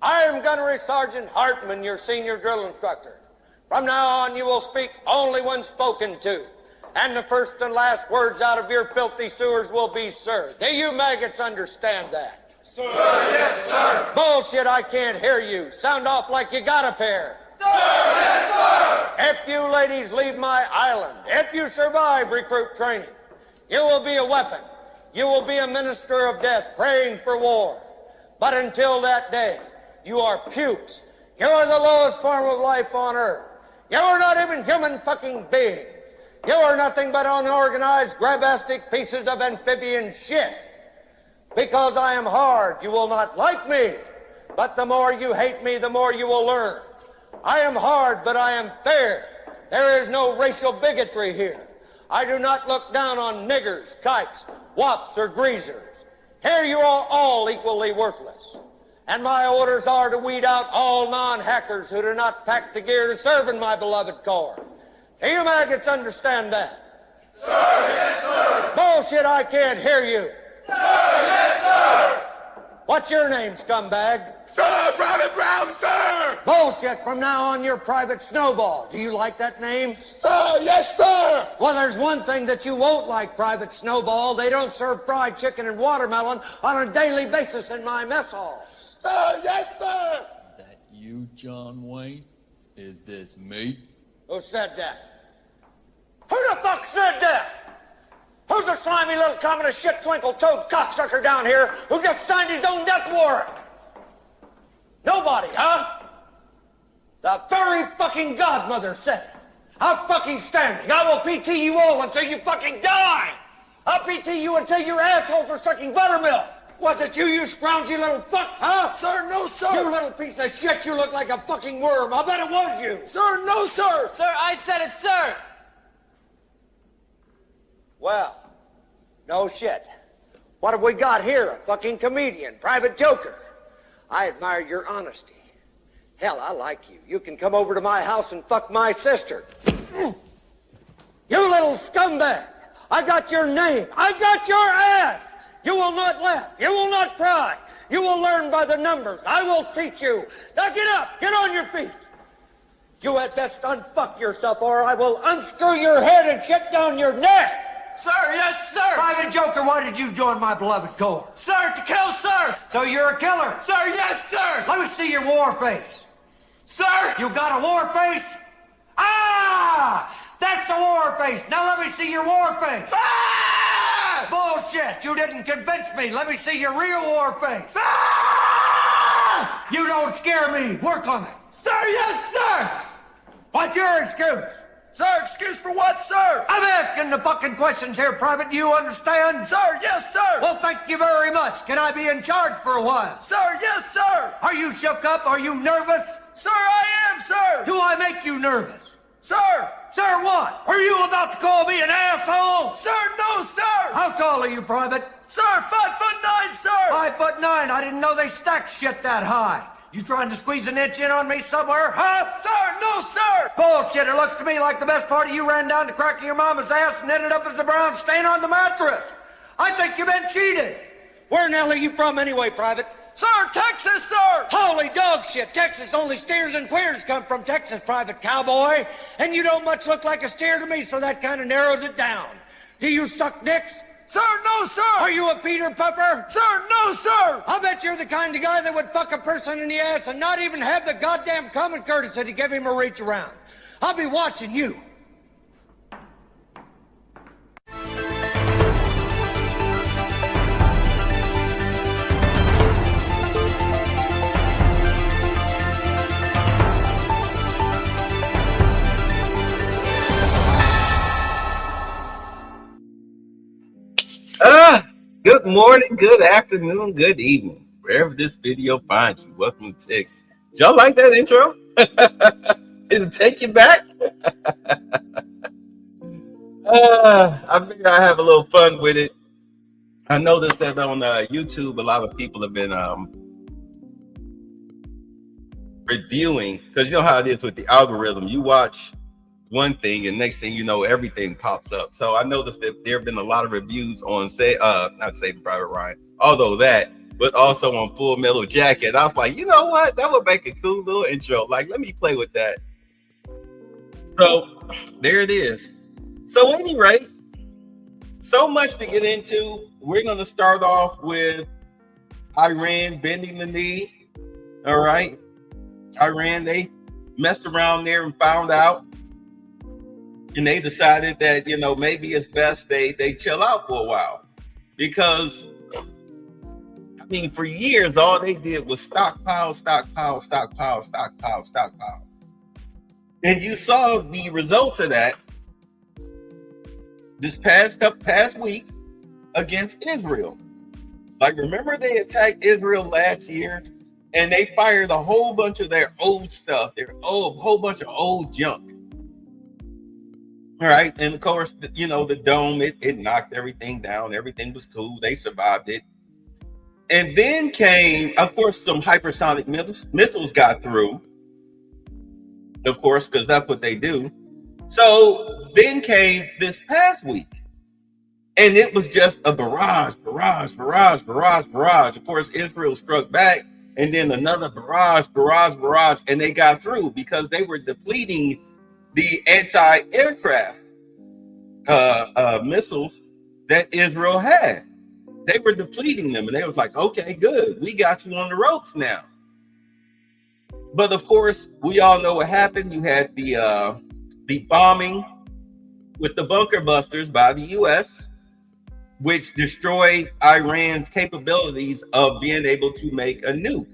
I am Gunnery Sergeant Hartman, your senior drill instructor. From now on, you will speak only when spoken to. And the first and last words out of your filthy sewers will be, sir. Do you maggots understand that? Sir, yes, sir. Bullshit, I can't hear you. Sound off like you got a pair. Sir, yes, sir. If you ladies leave my island, if you survive recruit training, you will be a weapon. You will be a minister of death praying for war. But until that day, you are pukes. You are the lowest form of life on earth. You are not even human fucking beings. You are nothing but unorganized, grabastic pieces of amphibian shit. Because I am hard, you will not like me. But the more you hate me, the more you will learn. I am hard, but I am fair. There is no racial bigotry here. I do not look down on niggers, kikes, wops, or greasers. Here you are all equally worthless. And my orders are to weed out all non-hackers who do not pack the gear to serve in my beloved Corps. Do you maggots understand that? Sir, yes, sir. Bullshit, I can't hear you. Sir, yes, sir. What's your name, scumbag? Sir, Private Brown, sir. Bullshit, from now on you're Private Snowball. Do you like that name? Sir, yes, sir. Well, there's one thing that you won't like, Private Snowball. They don't serve fried chicken and watermelon on a daily basis in my mess hall. Sir, yes, sir. That you, John Wayne? Is this me? Who said that? Who the fuck said that? Who's the slimy little communist shit twinkle-toed cocksucker down here who just signed his own death warrant? Nobody, huh? The very fucking godmother said it. I'm fucking standing. I will PT you all until you fucking die. I'll PT you until your assholes are sucking buttermilk. Was it you, you scroungy little fuck, huh? Sir, no, sir. You little piece of shit, you look like a fucking worm. I bet it was you. Sir, no, sir. Sir, I said it, sir. Well, no shit. What have we got here? A fucking comedian, private joker. I admire your honesty. Hell, I like you. You can come over to my house and fuck my sister. You little scumbag. I got your name. I got your ass. You will not laugh. You will not cry. You will learn by the numbers. I will teach you. Now get up. Get on your feet. You had best unfuck yourself or I will unscrew your head and shit down your neck. Sir, yes, sir. Private Joker, why did you join my beloved Corps? Sir, to kill, sir. So you're a killer. Sir, yes, sir. Let me see your war face. Sir. You got a war face? Ah! That's a war face. Now let me see your war face. Ah! Bullshit. You didn't convince me. Let me see your real war face. Ah! You don't scare me. Work on it. Sir, yes, sir. What's your excuse? Sir, excuse for what, sir? I'm asking the fucking questions here, Private. Do you understand? Sir, yes, sir. Well, thank you very much. Can I be in charge for a while? Sir, yes, sir. Are you shook up? Are you nervous? Sir, I am, sir. Do I make you nervous? Sir. Sir, what? Are you about to call me an asshole? Sir, no, sir. How tall are you, Private? Sir, 5'9", sir. 5'9". I didn't know they stacked shit that high. You trying to squeeze an inch in on me somewhere, huh? Sir, no, sir. Bullshit. It looks to me like the best part of you ran down the crack of your mama's ass and ended up as a brown stain on the mattress. I think you've been cheated. Where in the hell are you from anyway, Private? Sir, Texas, sir. Holy dog shit. Texas, only steers and queers come from Texas, Private Cowboy. And you don't much look like a steer to me, so that kind of narrows it down. Do you suck dicks? Sir, no, sir. Are you a Peter Puffer? Sir, no, sir. I bet you're the kind of guy that would fuck a person in the ass and not even have the goddamn common courtesy to give him a reach around. I'll be watching you. Good morning, good afternoon, good evening, wherever this video finds you. Welcome to Tex. Y'all like that intro? Did it take you back? I figure I have a little fun with it. I noticed that on YouTube, a lot of people have been reviewing, because you know how it is with the algorithm. You watch one thing and next thing you know, everything pops up. So I noticed that there have been a lot of reviews on not Saving Private Ryan, although that but also on Full Metal Jacket. I was like, you know what? That would make a cool little intro. Like, let me play with that. So there it is. So at any rate, so much to get into. We're going to start off with Iran bending the knee. All right. Iran, they messed around there and found out. And they decided that, you know, maybe it's best they chill out for a while. Because, I mean, for years, all they did was stockpile. And you saw the results of that this past week against Israel. Like, remember they attacked Israel last year and they fired a whole bunch of their old stuff, whole bunch of old junk. All right. And of course, you know, the dome, it knocked everything down. Everything was cool. They survived it. And then came, of course, some hypersonic missiles got through. Of course, because that's what they do. So then came this past week. And it was just a barrage. Of course, Israel struck back. And then another barrage. And they got through because they were depleting the anti-aircraft missiles that Israel had. They were depleting them, and they was like, okay, good. We got you on the ropes now. But of course, we all know what happened. You had the bombing with the bunker busters by the U.S., which destroyed Iran's capabilities of being able to make a nuke,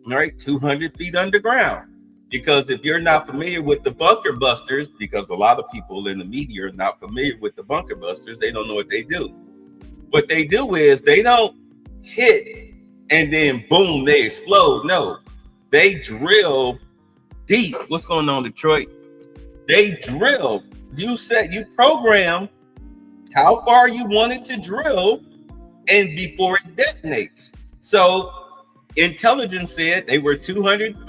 all right, 200 feet underground. Because if you're not familiar with the bunker busters, because a lot of people in the media are not familiar with the bunker busters, they don't know what they do. What they do is they don't hit and then boom, they explode. No, they drill deep. What's going on, Detroit? They drill. You program how far you want it to drill and before it detonates. So intelligence said they were 300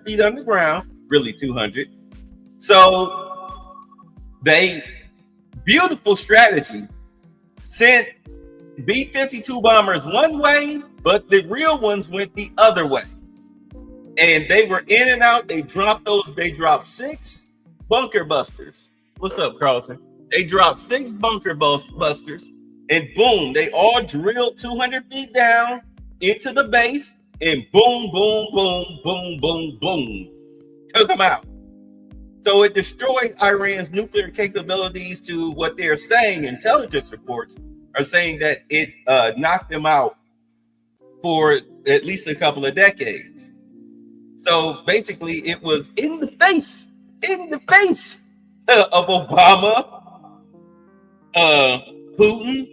feet underground, really 200. So they, beautiful strategy, sent B-52 bombers one way, but the real ones went the other way. And they were in and out. They dropped 6 bunker busters. What's up, Carlton? They dropped 6 bunker busters, and boom, they all drilled 200 feet down into the base, and boom, took them out. So it destroyed Iran's nuclear capabilities to what they're saying. Intelligence reports are saying that it knocked them out for at least a couple of decades. So basically, it was in the face of Obama, Putin,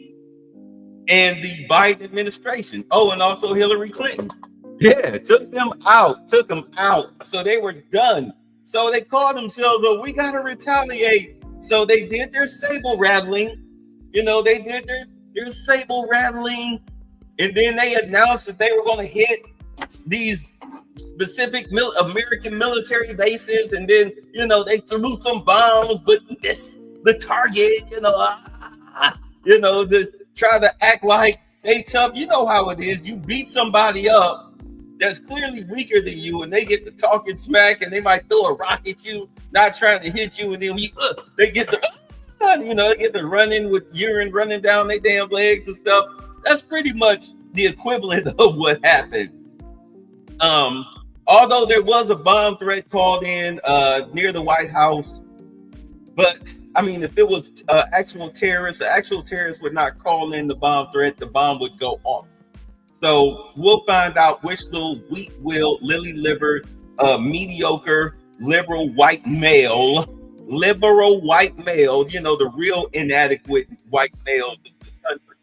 and the Biden administration. Oh, and also Hillary Clinton. Yeah, took them out. So they were done. So they called themselves, oh, we got to retaliate. So they did their sable rattling. You know, they did their sable rattling. And then they announced that they were going to hit these specific American military bases. And then, you know, they threw some bombs, but missed the target, to try to act like they tough. You know how it is. You beat somebody up that's clearly weaker than you, and they get to talking smack, and they might throw a rock at you, not trying to hit you, and then they get to, they get to running with urine running down their damn legs and stuff. That's pretty much the equivalent of what happened. Although there was a bomb threat called in near the White House, but I mean, if it was actual terrorists would not call in the bomb threat. The bomb would go off. So we'll find out which little weak-willed, lily-livered, mediocre, liberal white male, the real inadequate white male in this country.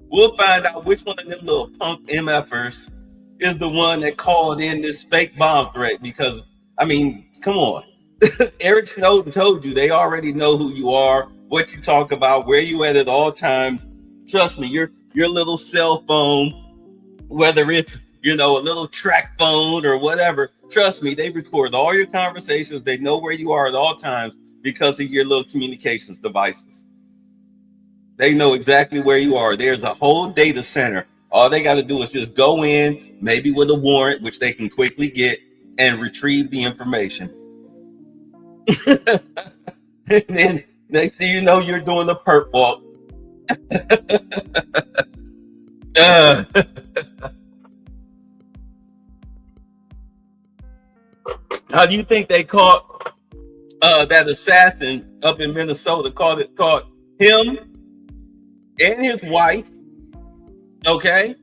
We'll find out which one of them little punk MFers is the one that called in this fake bomb threat. Because, I mean, come on. Eric Snowden told you they already know who you are, what you talk about, where you at all times. Trust me, your little cell phone, whether it's, a little track phone or whatever, trust me, they record all your conversations. They know where you are at all times because of your little communications devices. They know exactly where you are. There's a whole data center. All they got to do is just go in, maybe with a warrant, which they can quickly get, and retrieve the information. And then they see, you know, you're doing the perp walk. How do you think they caught that assassin up in Minnesota? Caught him and his wife. Okay.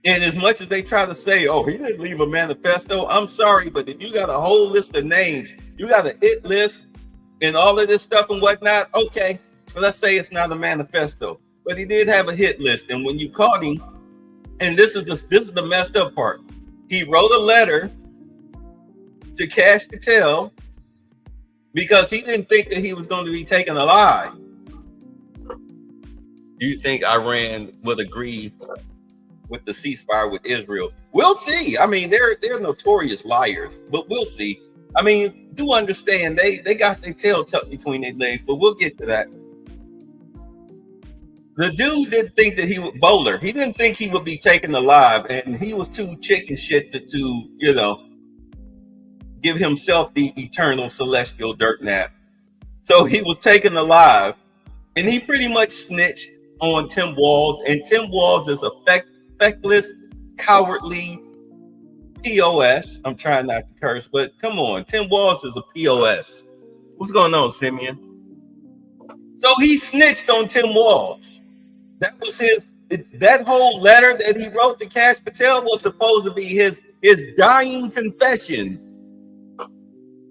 And as much as they try to say, oh, he didn't leave a manifesto, I'm sorry, but if you got a whole list of names, you got a hit list and all of this stuff and whatnot, okay, well, let's say it's not a manifesto, but he did have a hit list. And when you caught him, and this is the messed up part, he wrote a letter to Kash Patel because he didn't think that he was going to be taken alive. Do you think Iran would agree with the ceasefire with Israel? We'll see. I mean, they're notorious liars, but we'll see. I mean, do understand they got their tail tucked between their legs, but we'll get to that. The dude didn't think that he would Bowler. He didn't think he would be taken alive, and he was too chicken shit to you know, give himself the eternal celestial dirt nap. So he was taken alive, and he pretty much snitched on Tim Walz, and Tim Walz is a feckless, cowardly POS. I'm trying not to curse, but come on, Tim Walz is a POS. What's going on, Simeon? So he snitched on Tim Walz. That was that whole letter that he wrote to Kash Patel was supposed to be his dying confession.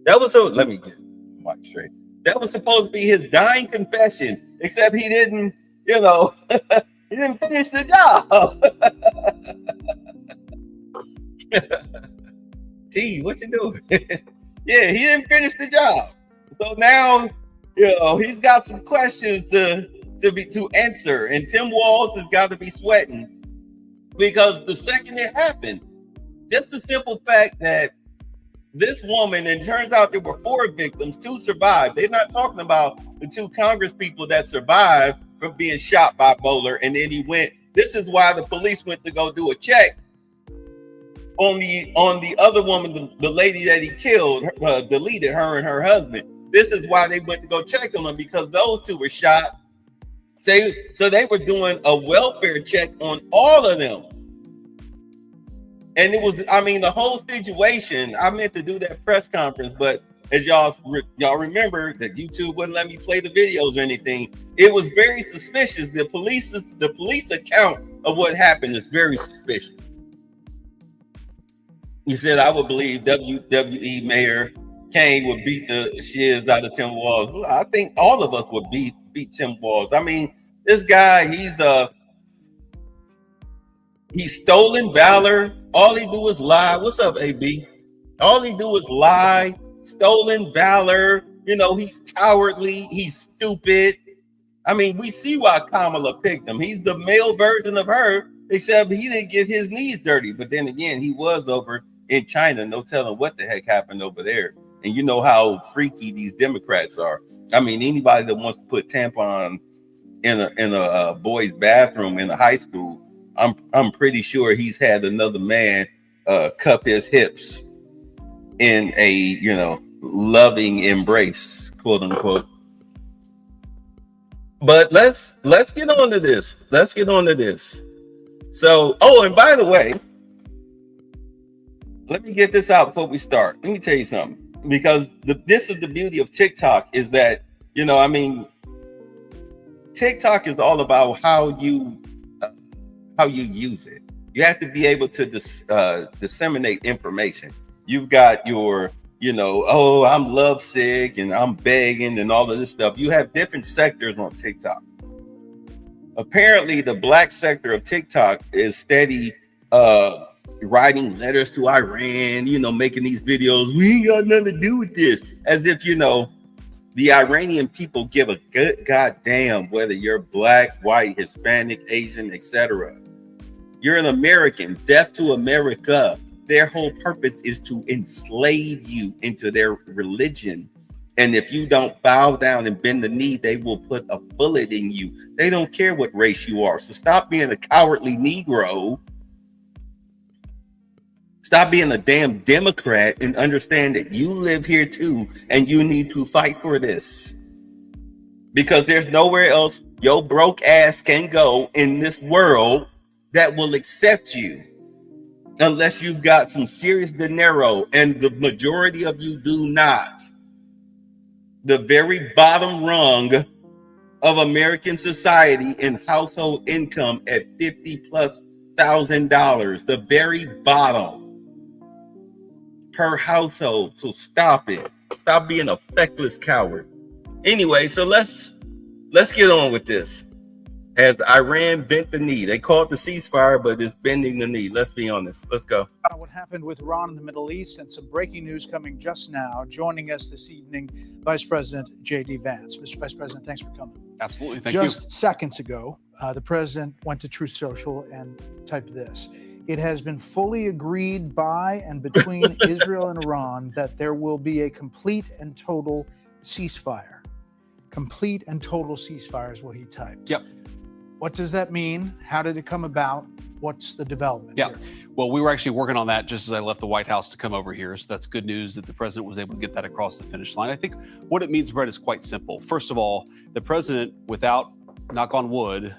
That was let me get my straight. That was supposed to be his dying confession, except he didn't, you know, he didn't finish the job. T, what you doing? Yeah, he didn't finish the job. So now, you know, he's got some questions to answer, and Tim Walz has got to be sweating because the second it happened, just the simple fact that this woman, and it turns out there were 4 victims, 2 survived. They're not talking about the 2 Congress people that survived from being shot by Bowler, and then he went. This is why the police went to go do a check on the other woman, the lady that he killed, deleted her and her husband. This is why they went to go check on them, because those 2 were shot. So they were doing a welfare check on all of them. And it was, I mean, the whole situation, I meant to do that press conference, but as y'all remember that YouTube wouldn't let me play the videos or anything. It was very suspicious. The police account of what happened is very suspicious. He said, I would believe WWE Mayor Kane would beat the shiz out of Tim Walz. Well, I think all of us would beat Tim Walz. I mean, this guy, he's stolen valor. All he do is lie. What's up, AB? All he do is lie, stolen valor. You know, he's cowardly. He's stupid. I mean, we see why Kamala picked him. He's the male version of her, except he didn't get his knees dirty. But then again, he was over in China. No telling what the heck happened over there. And you know how freaky these Democrats are. I mean, anybody that wants to put tampon in a boy's bathroom in a high school, I'm pretty sure he's had another man cup his hips in a, you know, loving embrace, quote unquote. But let's get on to this. Let's get on to this. So, oh, and by the way, let me get this out before we start. Let me tell you something, because this is the beauty of TikTok, is that, you know, I mean, TikTok is all about how you use it. You have to be able to disseminate information. You've got your, you know, oh, I'm lovesick and I'm begging and all of this stuff. You have different sectors on TikTok. Apparently, the black sector of TikTok is steady writing letters to Iran, you know, making these videos. We ain't got nothing to do with this. As if, you know, the Iranian people give a good goddamn whether you're black, white, Hispanic, Asian, etc. You're an American. Death to America. Their whole purpose is to enslave you into their religion And if you don't bow down and bend the knee, they will put a bullet in you. They don't care what race you are. So stop being a cowardly Negro. Stop being a damn Democrat and understand that you live here too, and you need to fight for this. Because there's nowhere else your broke ass can go in this world that will accept you. Unless you've got some serious dinero, and the majority of you do not. The very bottom rung of American society in household income at $50,000+, the very bottom per household. So stop it. Stop being a feckless coward. Anyway, so let's get on with this. As Iran bent the knee, they call it the ceasefire, but it's bending the knee. Let's be honest. Let's go. What happened with Iran in the Middle East, and some breaking news coming just now. Joining us this evening, Vice President J.D. Vance. Mr. Vice President, thanks for coming. Absolutely. Thank you. Just seconds ago, the president went to Truth Social and typed this. It has been fully agreed by and between Israel and Iran that there will be a complete and total ceasefire. Complete and total ceasefire is what he typed. Yep. What does that mean? How did it come about? What's the development Yeah. here? Well, we were actually working on that just as I left the White House to come over here. So that's good news that the president was able to get that across the finish line. I think what it means, Brett, is quite simple. First of all, the president, without, knock on wood,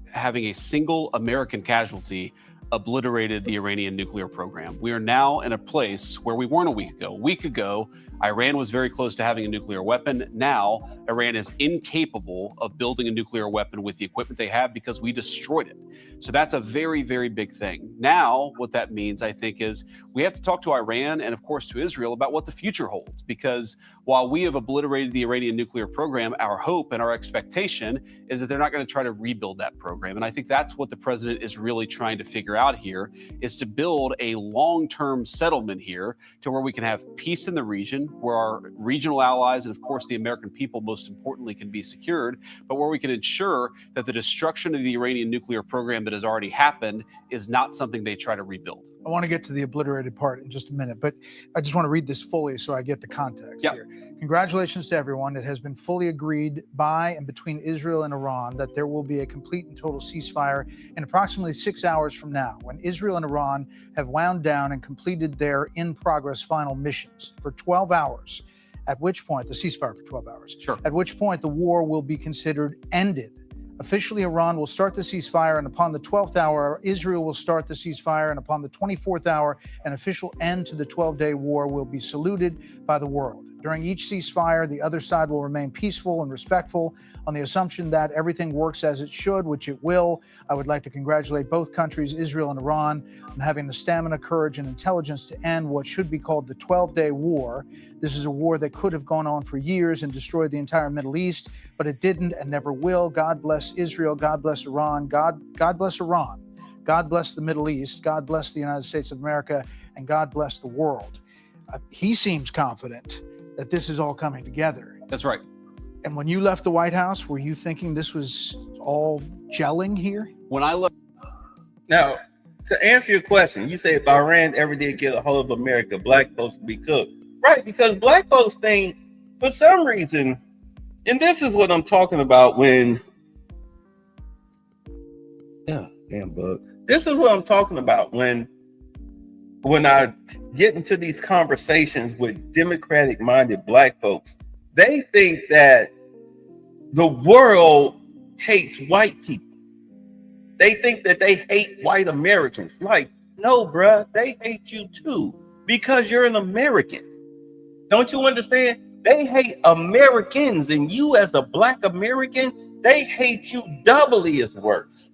having a single American casualty, obliterated the Iranian nuclear program. We are now in a place where we weren't a week ago. A week ago, Iran was very close to having a nuclear weapon. Now, Iran is incapable of building a nuclear weapon with the equipment they have because we destroyed it. So that's a very, very big thing. Now, what that means, I think, is we have to talk to Iran and, of course, to Israel about what the future holds. Because while we have obliterated the Iranian nuclear program, our hope and our expectation is that they're not going to try to rebuild that program. And I think that's what the president is really trying to figure out here, is to build a long-term settlement here to where we can have peace in the region, where our regional allies and, of course, the American people, most importantly, can be secured, but where we can ensure that the destruction of the Iranian nuclear program that has already happened is not something they try to rebuild. I want to get to the obliterated part in just a minute, but I just want to read this fully so I get the context here. Congratulations to everyone. It has been fully agreed by and between Israel and Iran that there will be a complete and total ceasefire in approximately 6 hours from now, when Israel and Iran have wound down and completed their in-progress final missions for 12 hours, at which point, the ceasefire for 12 hours, Sure. at which point the war will be considered ended. Officially, Iran will start the ceasefire, and upon the 12th hour, Israel will start the ceasefire, and upon the 24th hour, an official end to the 12-day war will be saluted by the world. During each ceasefire, the other side will remain peaceful and respectful on the assumption that everything works as it should, which it will. I would like to congratulate both countries, Israel and Iran, on having the stamina, courage, and intelligence to end what should be called the 12-day war. This is a war that could have gone on for years and destroyed the entire Middle East, but it didn't and never will. God bless Israel. God bless Iran. God bless Iran. God bless the Middle East. God bless the United States of America, and God bless the world. He seems confident that this is all coming together. That's right. And when you left the White House, were you thinking this was all gelling here? When I left, Now, to answer your question, you say if Iran ever did get a hold of America, black folks would be cooked. Right, because black folks think, for some reason, and this is what I'm talking about when, this is what I'm talking about when I get into these conversations with Democratic-minded black folks. They think that the world hates white people. They think that they hate white Americans. Like, no, bruh, they hate you too because you're an American. Don't you understand? They hate Americans, and you as a black American, they hate you doubly as worse.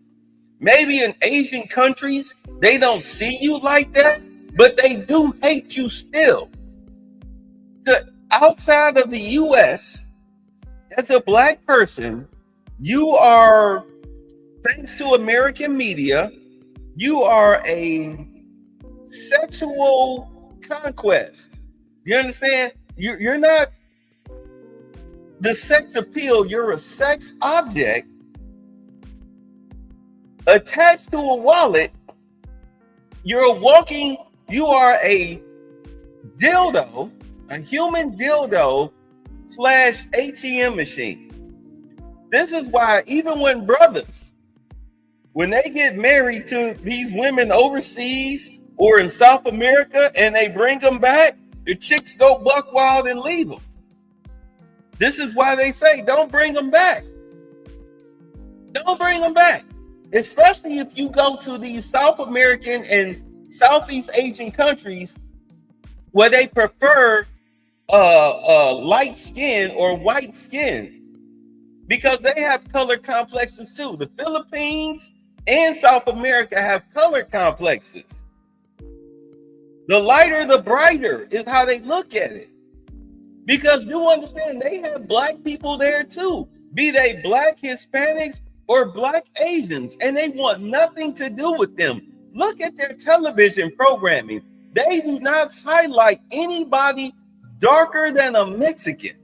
Maybe in Asian countries, they don't see you like that, but they do hate you still. Outside of the U.S., as a black person, you are, thanks to American media, you are a sexual conquest. You understand? You're not the sex appeal. You're a sex object attached to a wallet. You are a dildo, a human dildo ATM machine. This is why even when brothers, when they get married to these women overseas or in South America and they bring them back, the chicks go buck wild and leave them. This is why they say, don't bring them back. Don't bring them back. Especially if you go to these South American and Southeast Asian countries where they prefer light skin or white skin, because they have color complexes too. The Philippines and South America have color complexes. The lighter, the brighter is how they look at it. Because you understand, they have black people there too, be they black Hispanics or black Asians, and they want nothing to do with them. Look at their television programming. They do not highlight anybody darker than a Mexican.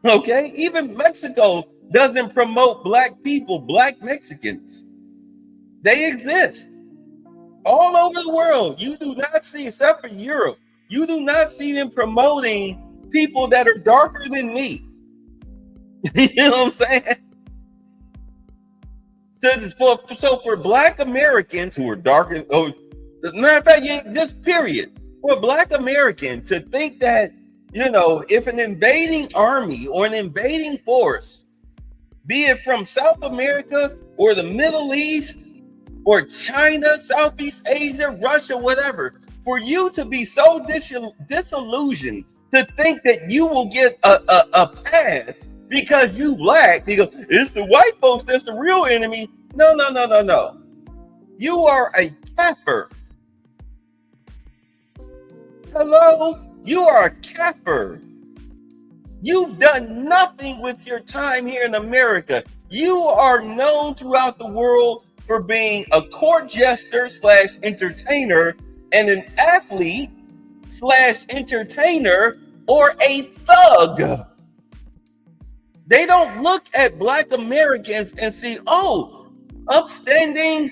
Okay, even Mexico doesn't promote black people, black Mexicans. They exist all over the world. You do not see, except for Europe, you do not see them promoting people that are darker than me. You know what I'm saying? So for black Americans who are darker, matter of fact, just period, for a black American to think that, you know, if an invading army or an invading force, be it from South America or the Middle East or China, Southeast Asia, Russia, whatever, for you to be so disillusioned to think that you will get a pass because you black, because it's the white folks that's the real enemy. No. You are a kafir. Hello? You are a kafir. You've done nothing with your time here in America. You are known throughout the world for being a court jester / entertainer and an athlete / entertainer or a thug. They don't look at black Americans and see, oh, upstanding,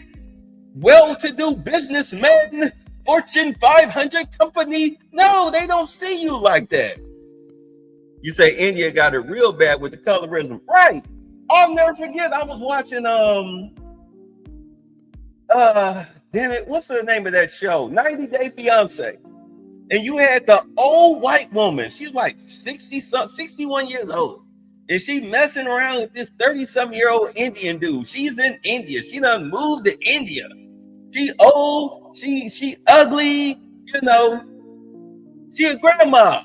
well-to-do businessmen, Fortune 500 company. No, they don't see you like that. You say India got it real bad with the colorism. Right. I'll never forget, I was watching, damn it, what's the name of that show? 90 Day Fiance. And you had the old white woman. She's like 61 years old. And she messing around with this 30-some-year-old Indian dude. She's in India. She done moved to India. She old. She ugly. You know. She a grandma.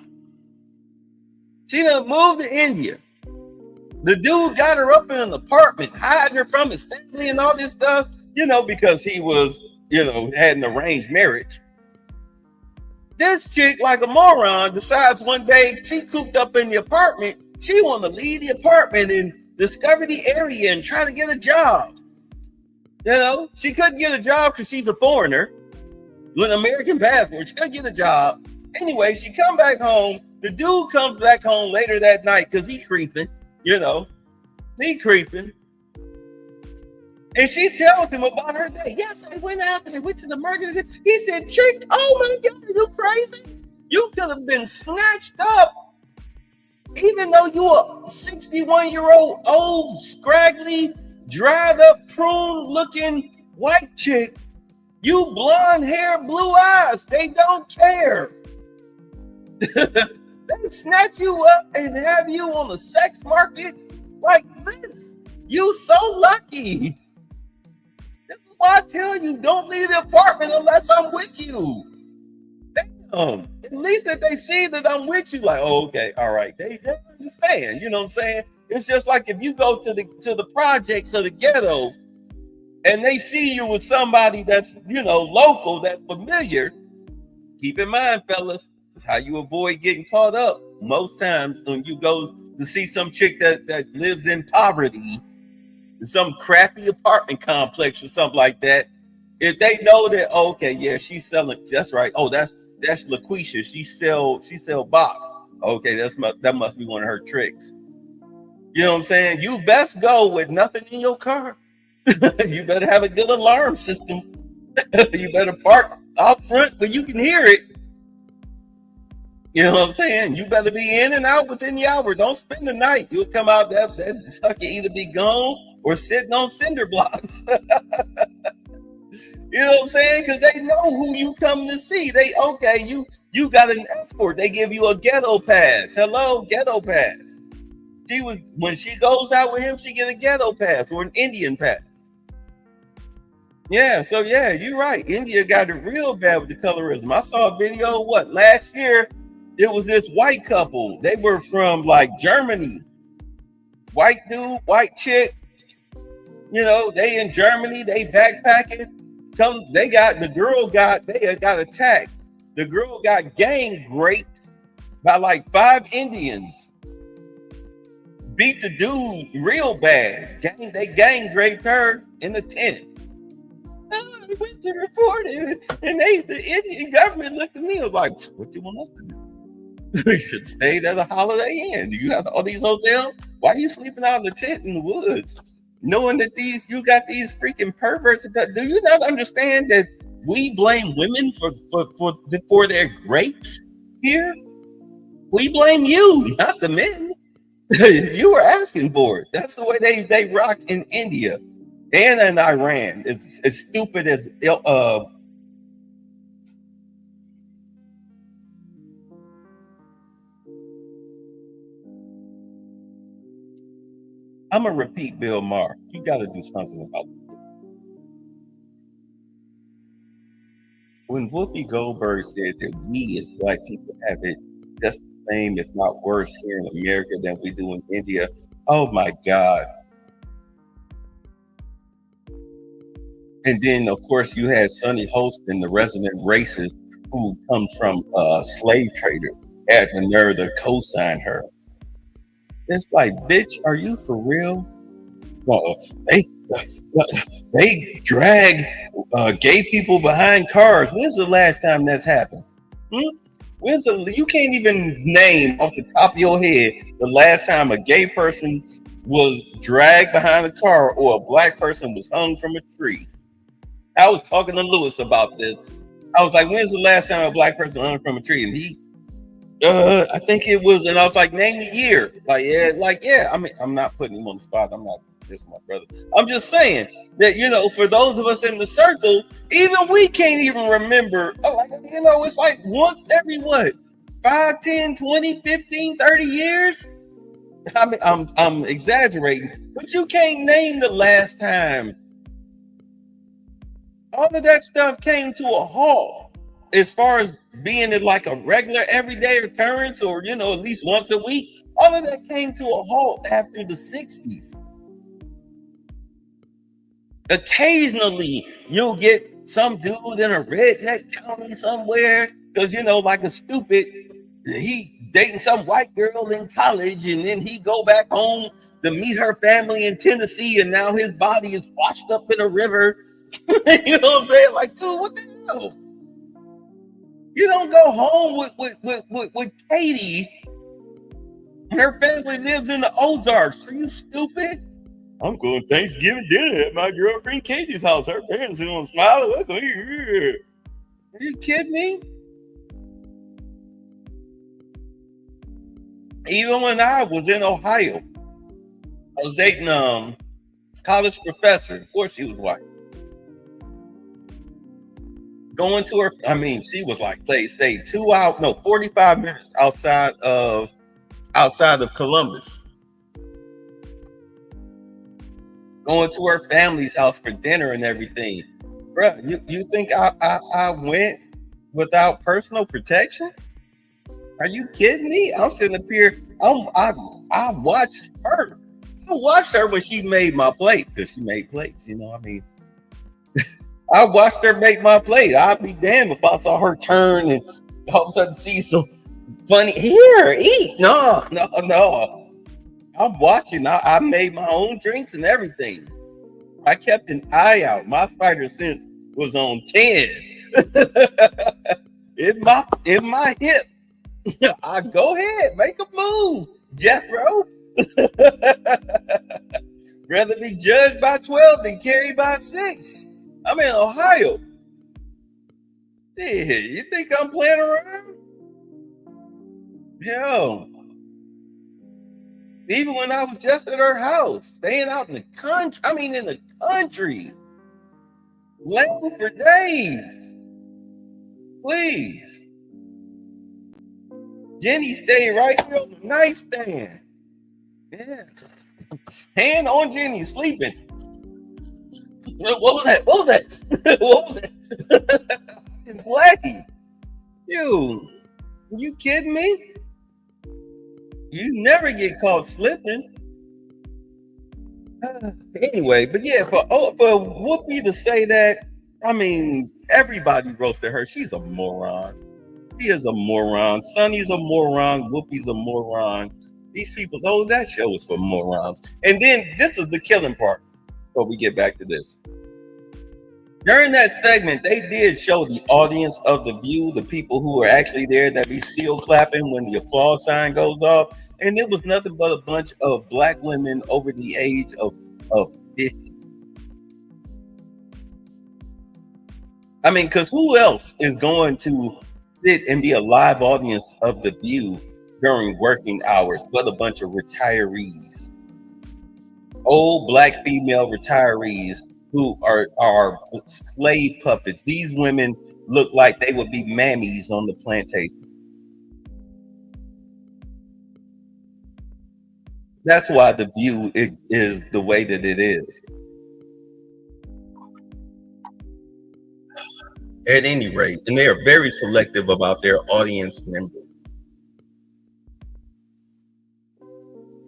She done moved to India. The dude got her up in an apartment, hiding her from his family and all this stuff, you know, because he was, you know, had an arranged marriage. This chick, like a moron, decides one day she cooped up in the apartment. She want to leave the apartment and discover the area and try to get a job. You know, she couldn't get a job because she's a foreigner with an American passport. She couldn't get a job. Anyway, she come back home. The dude comes back home later that night because he creeping, you know. He creeping. And she tells him about her day. Yes, I went out there, went to the market. He said, chick, oh my God, are you crazy? You could have been snatched up. Even though you a 61-year-old, old, scraggly, dried up, prune-looking white chick, you blonde hair, blue eyes, they don't care. They snatch you up and have you on the sex market like this. You so lucky. This is why I tell you, don't leave the apartment unless I'm with you. Damn. At least that they see that I'm with you, like, oh, okay, all right. They understand, you know what I'm saying? It's just like if you go to the projects of the ghetto and they see you with somebody that's, you know, local, that's familiar. Keep in mind, fellas, it's how you avoid getting caught up. Most times when you go to see some chick that lives in poverty, in some crappy apartment complex or something like that, if they know that, oh, okay, yeah, she's selling, that's right. Oh, that's LaQuisha. She sell box. Okay, that must be one of her tricks. You know what I'm saying? You best go with nothing in your car. You better have a good alarm system. You better park out front where you can hear it. You know what I'm saying? You better be in and out within the hour. Don't spend the night. You'll come out that stuff can either be gone or sitting on cinder blocks. You know what I'm saying? Because they know who you come to see. You got an escort. They give you a ghetto pass. Hello, ghetto pass. When she goes out with him, she get a ghetto pass or an Indian pass. Yeah, so yeah, you're right. India got it real bad with the colorism. I saw a video, last year, it was this white couple. They were from like Germany. White dude, white chick. You know, they in Germany, they backpacking. They got attacked. The girl got gang raped by like 5 Indians. Beat the dude real bad. They gang raped her in the tent. I went to report it, and the Indian government looked at me and was like, "What do you want us to do? We should stay at a Holiday Inn. Do you have all these hotels? Why are you sleeping out in the tent in the woods?" Knowing that you got these freaking perverts. Do you not understand that we blame women for their grapes here? We blame you, not the men. You were asking for it. That's the way they rock in India and in Iran. It's as stupid as I'm gonna repeat Bill Maher. You got to do something about it. When Whoopi Goldberg said that we as Black people have it just the same, if not worse, here in America than we do in India, oh my God. And then, of course, you had Sonny Holston, the resident racist who comes from a slave trader, had the nerve to co-sign her. It's like, bitch, are you for real? Well, they drag gay people behind cars. When's the last time that's happened? You can't even name off the top of your head the last time a gay person was dragged behind a car or a Black person was hung from a tree. I was talking to Lewis about this. I was like, when's the last time a Black person hung from a tree? And he, I think it was, and I was like, name the year. Yeah. I mean, I'm not putting him on the spot. I'm not just my brother. I'm just saying that, for those of us in the circle, even we can't even remember. It's like once every 5, 10, 20, 15, 30 years. I mean, I'm exaggerating, but you can't name the last time. All of that stuff came to a halt. As far as being in like a regular everyday occurrence or, at least once a week, all of that came to a halt after the 60s. Occasionally, you'll get some dude in a redneck county somewhere because, like a stupid, he dating some white girl in college and then he go back home to meet her family in Tennessee and now his body is washed up in a river. You know what I'm saying? Like, dude, what the hell? You don't go home with Katie and her family lives in the Ozarks. Are you stupid? I'm going Thanksgiving dinner at my girlfriend Katie's house. Her parents are going to smile. Look, are you kidding me? Even when I was in Ohio, I was dating a college professor. Of course, she was white. Going to her, she was like, they stayed 45 minutes outside of Columbus. Going to her family's house for dinner and everything. Bruh, you think I went without personal protection? Are you kidding me? I'm sitting up here. I watched her. I watched her when she made my plate because she made plates. I watched her make my plate. I'd be damned if I saw her turn and all of a sudden see some funny, here, eat. No. I'm watching. I made my own drinks and everything. I kept an eye out. My spider sense was on 10. in my hip. I go ahead, make a move, Jethro. Rather be judged by 12 than carried by 6. I'm in Ohio. Yeah, you think I'm playing around? Hell, even when I was just at her house, staying out in the country, laying for days. Please. Jenny stayed right here on the nightstand. Yeah. Hand on Jenny, sleeping. What was that? What was that? Blackie. You kidding me? You never get caught slipping. Anyway, but yeah, for Whoopi to say that, I mean, everybody roasted her. She's a moron. She is a moron. Sonny's a moron. Whoopi's a moron. These people, that show is for morons. And then this is the killing part. Before we get back to this. During that segment, they did show the audience of The View, the people who are actually there that be seal clapping when the applause sign goes off. And it was nothing but a bunch of black women over the age of 50. I mean, because who else is going to sit and be a live audience of The View during working hours but a bunch of retirees? Old black female retirees who are slave puppets. These women look like they would be mammies on the plantation. That's why The View is the way that it is. At any rate, and they are very selective about their audience members.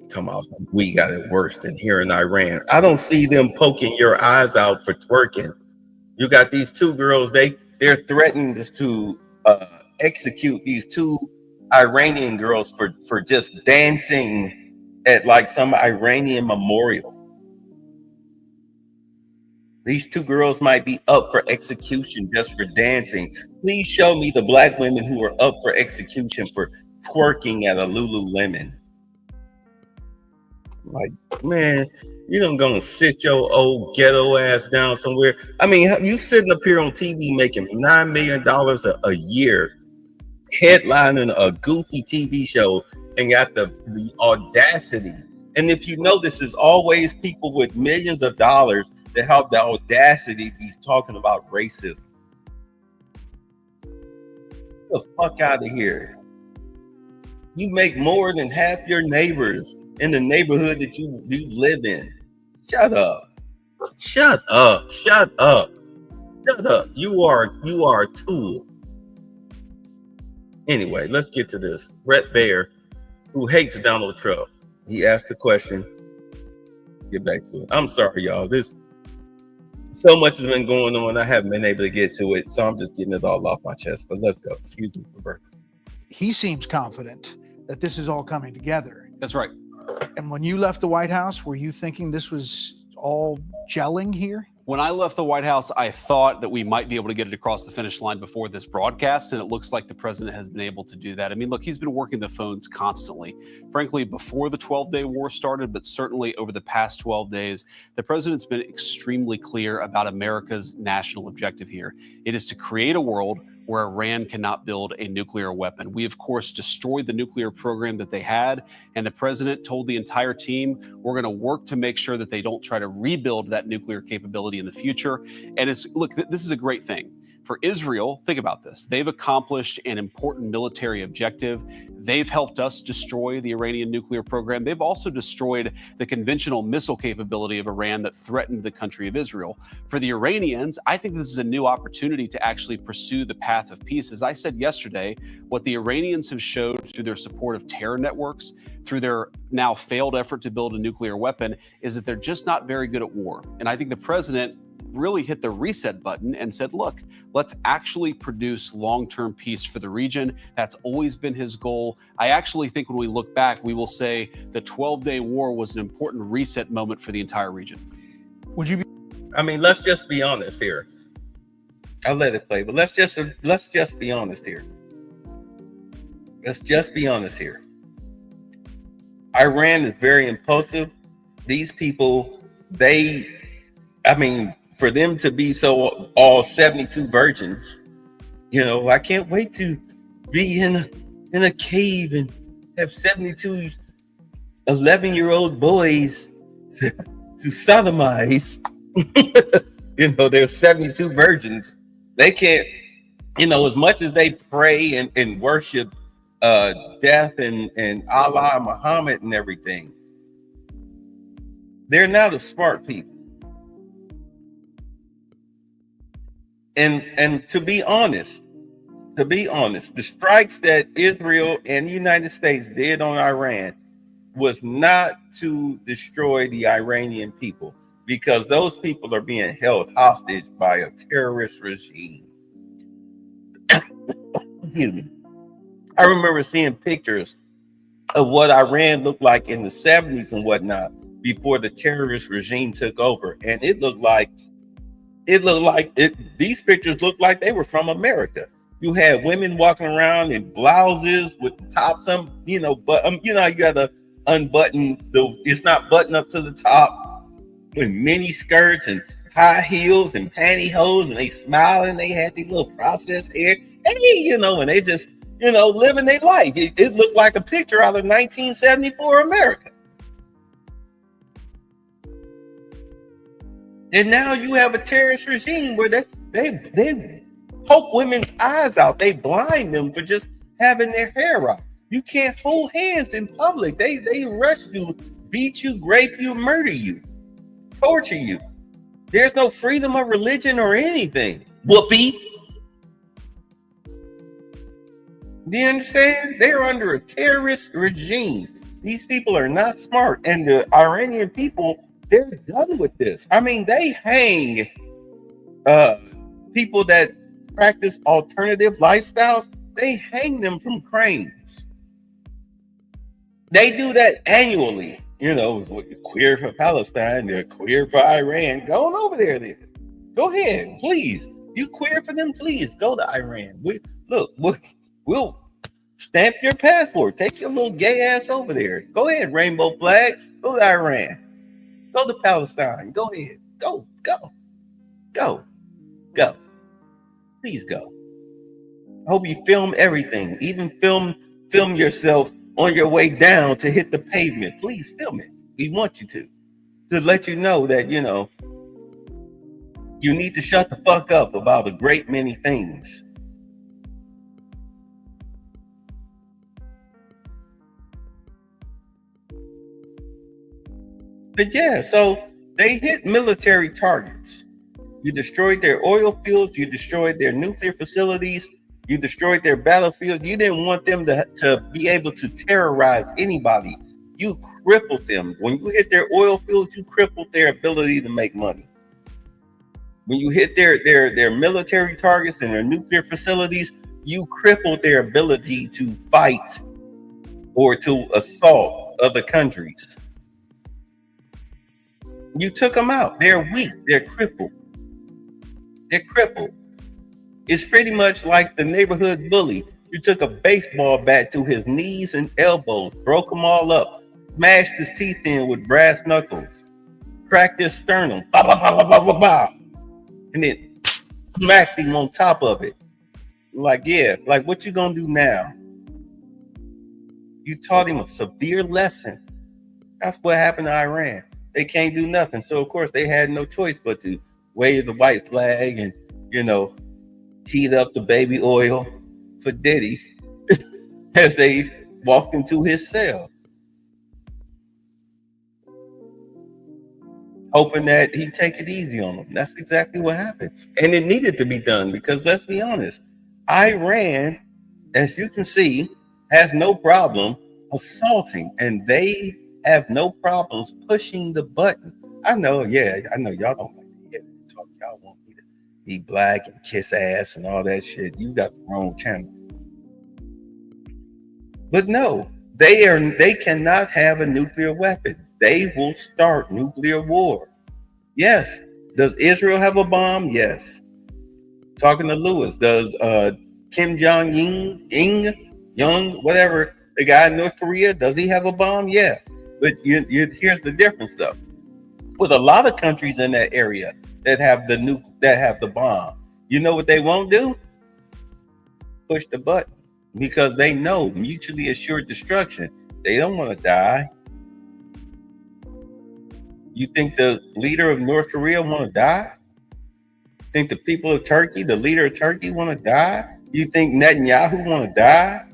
Come out, we got it worse than here in Iran. I don't see them poking your eyes out for twerking. You got these two girls, they're threatening to execute these two Iranian girls for just dancing at like some Iranian memorial. These two girls might be up for execution just for dancing. Please show me the black women who are up for execution for twerking at a Lululemon. Like, man, you don't gonna sit your old ghetto ass down somewhere. I mean, you sitting up here on TV making $9 million a year, headlining a goofy TV show, and got the audacity. And if you notice, it's always people with millions of dollars that have the audacity to be talking about racism. Get the fuck out of here. You make more than half your neighbors in the neighborhood that you live in. Shut up. Shut up. Shut up. Shut up. You are a tool. Anyway, let's get to this. Brett Baer, who hates Donald Trump, he asked the question. Get back to it. I'm sorry, y'all. So much has been going on. I haven't been able to get to it, so I'm just getting it all off my chest. But let's go. Excuse me, Roberto. He seems confident that this is all coming together. That's right. And when you left the White House, were you thinking this was all gelling here? When I left the White House, I thought that we might be able to get it across the finish line before this broadcast, and it looks like the president has been able to do that. I mean, look, he's been working the phones constantly. Frankly, before the 12-day war started, but certainly over the past 12 days, the president's been extremely clear about America's national objective here. It is to create a world where Iran cannot build a nuclear weapon. We, of course, destroyed the nuclear program that they had, and the president told the entire team, we're going to work to make sure that they don't try to rebuild that nuclear capability in the future. And look, this is a great thing. For Israel, think about this. They've accomplished an important military objective. They've helped us destroy the Iranian nuclear program. They've also destroyed the conventional missile capability of Iran that threatened the country of Israel. For the Iranians, I think this is a new opportunity to actually pursue the path of peace. As I said yesterday, what the Iranians have showed through their support of terror networks, through their now failed effort to build a nuclear weapon, is that they're just not very good at war. And I think the president really hit the reset button and said, look, let's actually produce long-term peace for the region. That's always been his goal. I actually think when we look back, we will say the 12-day war was an important reset moment for the entire region. Would you be? I mean, let's just be honest here. I'll let it play, but let's just be honest here. Let's just be honest here. Iran is very impulsive. These people, for them to be so all 72 virgins, I can't wait to be in a cave and have 72 11-year-old boys to sodomize. There's 72 virgins. They can't, as much as they pray and worship death and Allah, Muhammad, and everything, they're not the smart people. And to be honest, the strikes that Israel and the United States did on Iran was not to destroy the Iranian people, because those people are being held hostage by a terrorist regime. Excuse me. I remember seeing pictures of what Iran looked like in the 70s and whatnot before the terrorist regime took over, and it looked like these pictures looked like they were from America. You had women walking around in blouses with the tops on, but you gotta unbutton it's not buttoned up to the top, with mini skirts and high heels and pantyhose, and they smiling. They had these little processed hair, and they just living their life. It looked like a picture out of 1974 America. And now you have a terrorist regime where they poke women's eyes out. They blind them for just having their hair out. You can't hold hands in public. They arrest you, beat you, rape you, murder you, torture you. There's no freedom of religion or anything. Whoopee. Do you understand? They're under a terrorist regime. These people are not smart. And the Iranian people, they're done with this. I mean, they hang people that practice alternative lifestyles. They hang them from cranes. They do that annually. Queer for Palestine, they're queer for Iran. Go on over there then. Go ahead, please. You queer for them, please go to Iran. We'll stamp your passport. Take your little gay ass over there. Go ahead, rainbow flag. Go to Iran. Go to Palestine. Go ahead. Go. Please go. I hope you film everything. Even film yourself on your way down to hit the pavement. Please film it. We want you to let you know that, you need to shut the fuck up about a great many things. But yeah, so they hit military targets. You destroyed their oil fields. You destroyed their nuclear facilities. You destroyed their battlefields. You didn't want them to be able to terrorize anybody. You crippled them. When you hit their oil fields, you crippled their ability to make money. When you hit their military targets and their nuclear facilities, you crippled their ability to fight or to assault other countries. You took them out. They're weak. They're crippled. It's pretty much like the neighborhood bully. You took a baseball bat to his knees and elbows, broke them all up, smashed his teeth in with brass knuckles, cracked his sternum, bah, bah, bah, bah, bah, bah, and then smacked him on top of it. Like what you gonna do now? You taught him a severe lesson. That's what happened to Iran. They can't do nothing. So of course they had no choice but to wave the white flag and, heat up the baby oil for Diddy as they walked into his cell, hoping that he'd take it easy on them. That's exactly what happened. And it needed to be done because, let's be honest, Iran, as you can see, has no problem assaulting, and they have no problems pushing the button. I know y'all don't like to hear me talk. Y'all want me to be black and kiss ass and all that shit. You got the wrong channel. But no, they cannot have a nuclear weapon. They will start nuclear war. Yes. Does Israel have a bomb? Yes. Talking to Lewis, does Kim Jong-un, whatever, the guy in North Korea, does he have a bomb? Yeah. But here's the difference, though. With a lot of countries in that area that have the bomb, you know what they won't do? Push the button. because they know mutually assured destruction. They don't want to die. You think the leader of North Korea want to die? Think the people of Turkey, the leader of Turkey, want to die? You think Netanyahu want to die?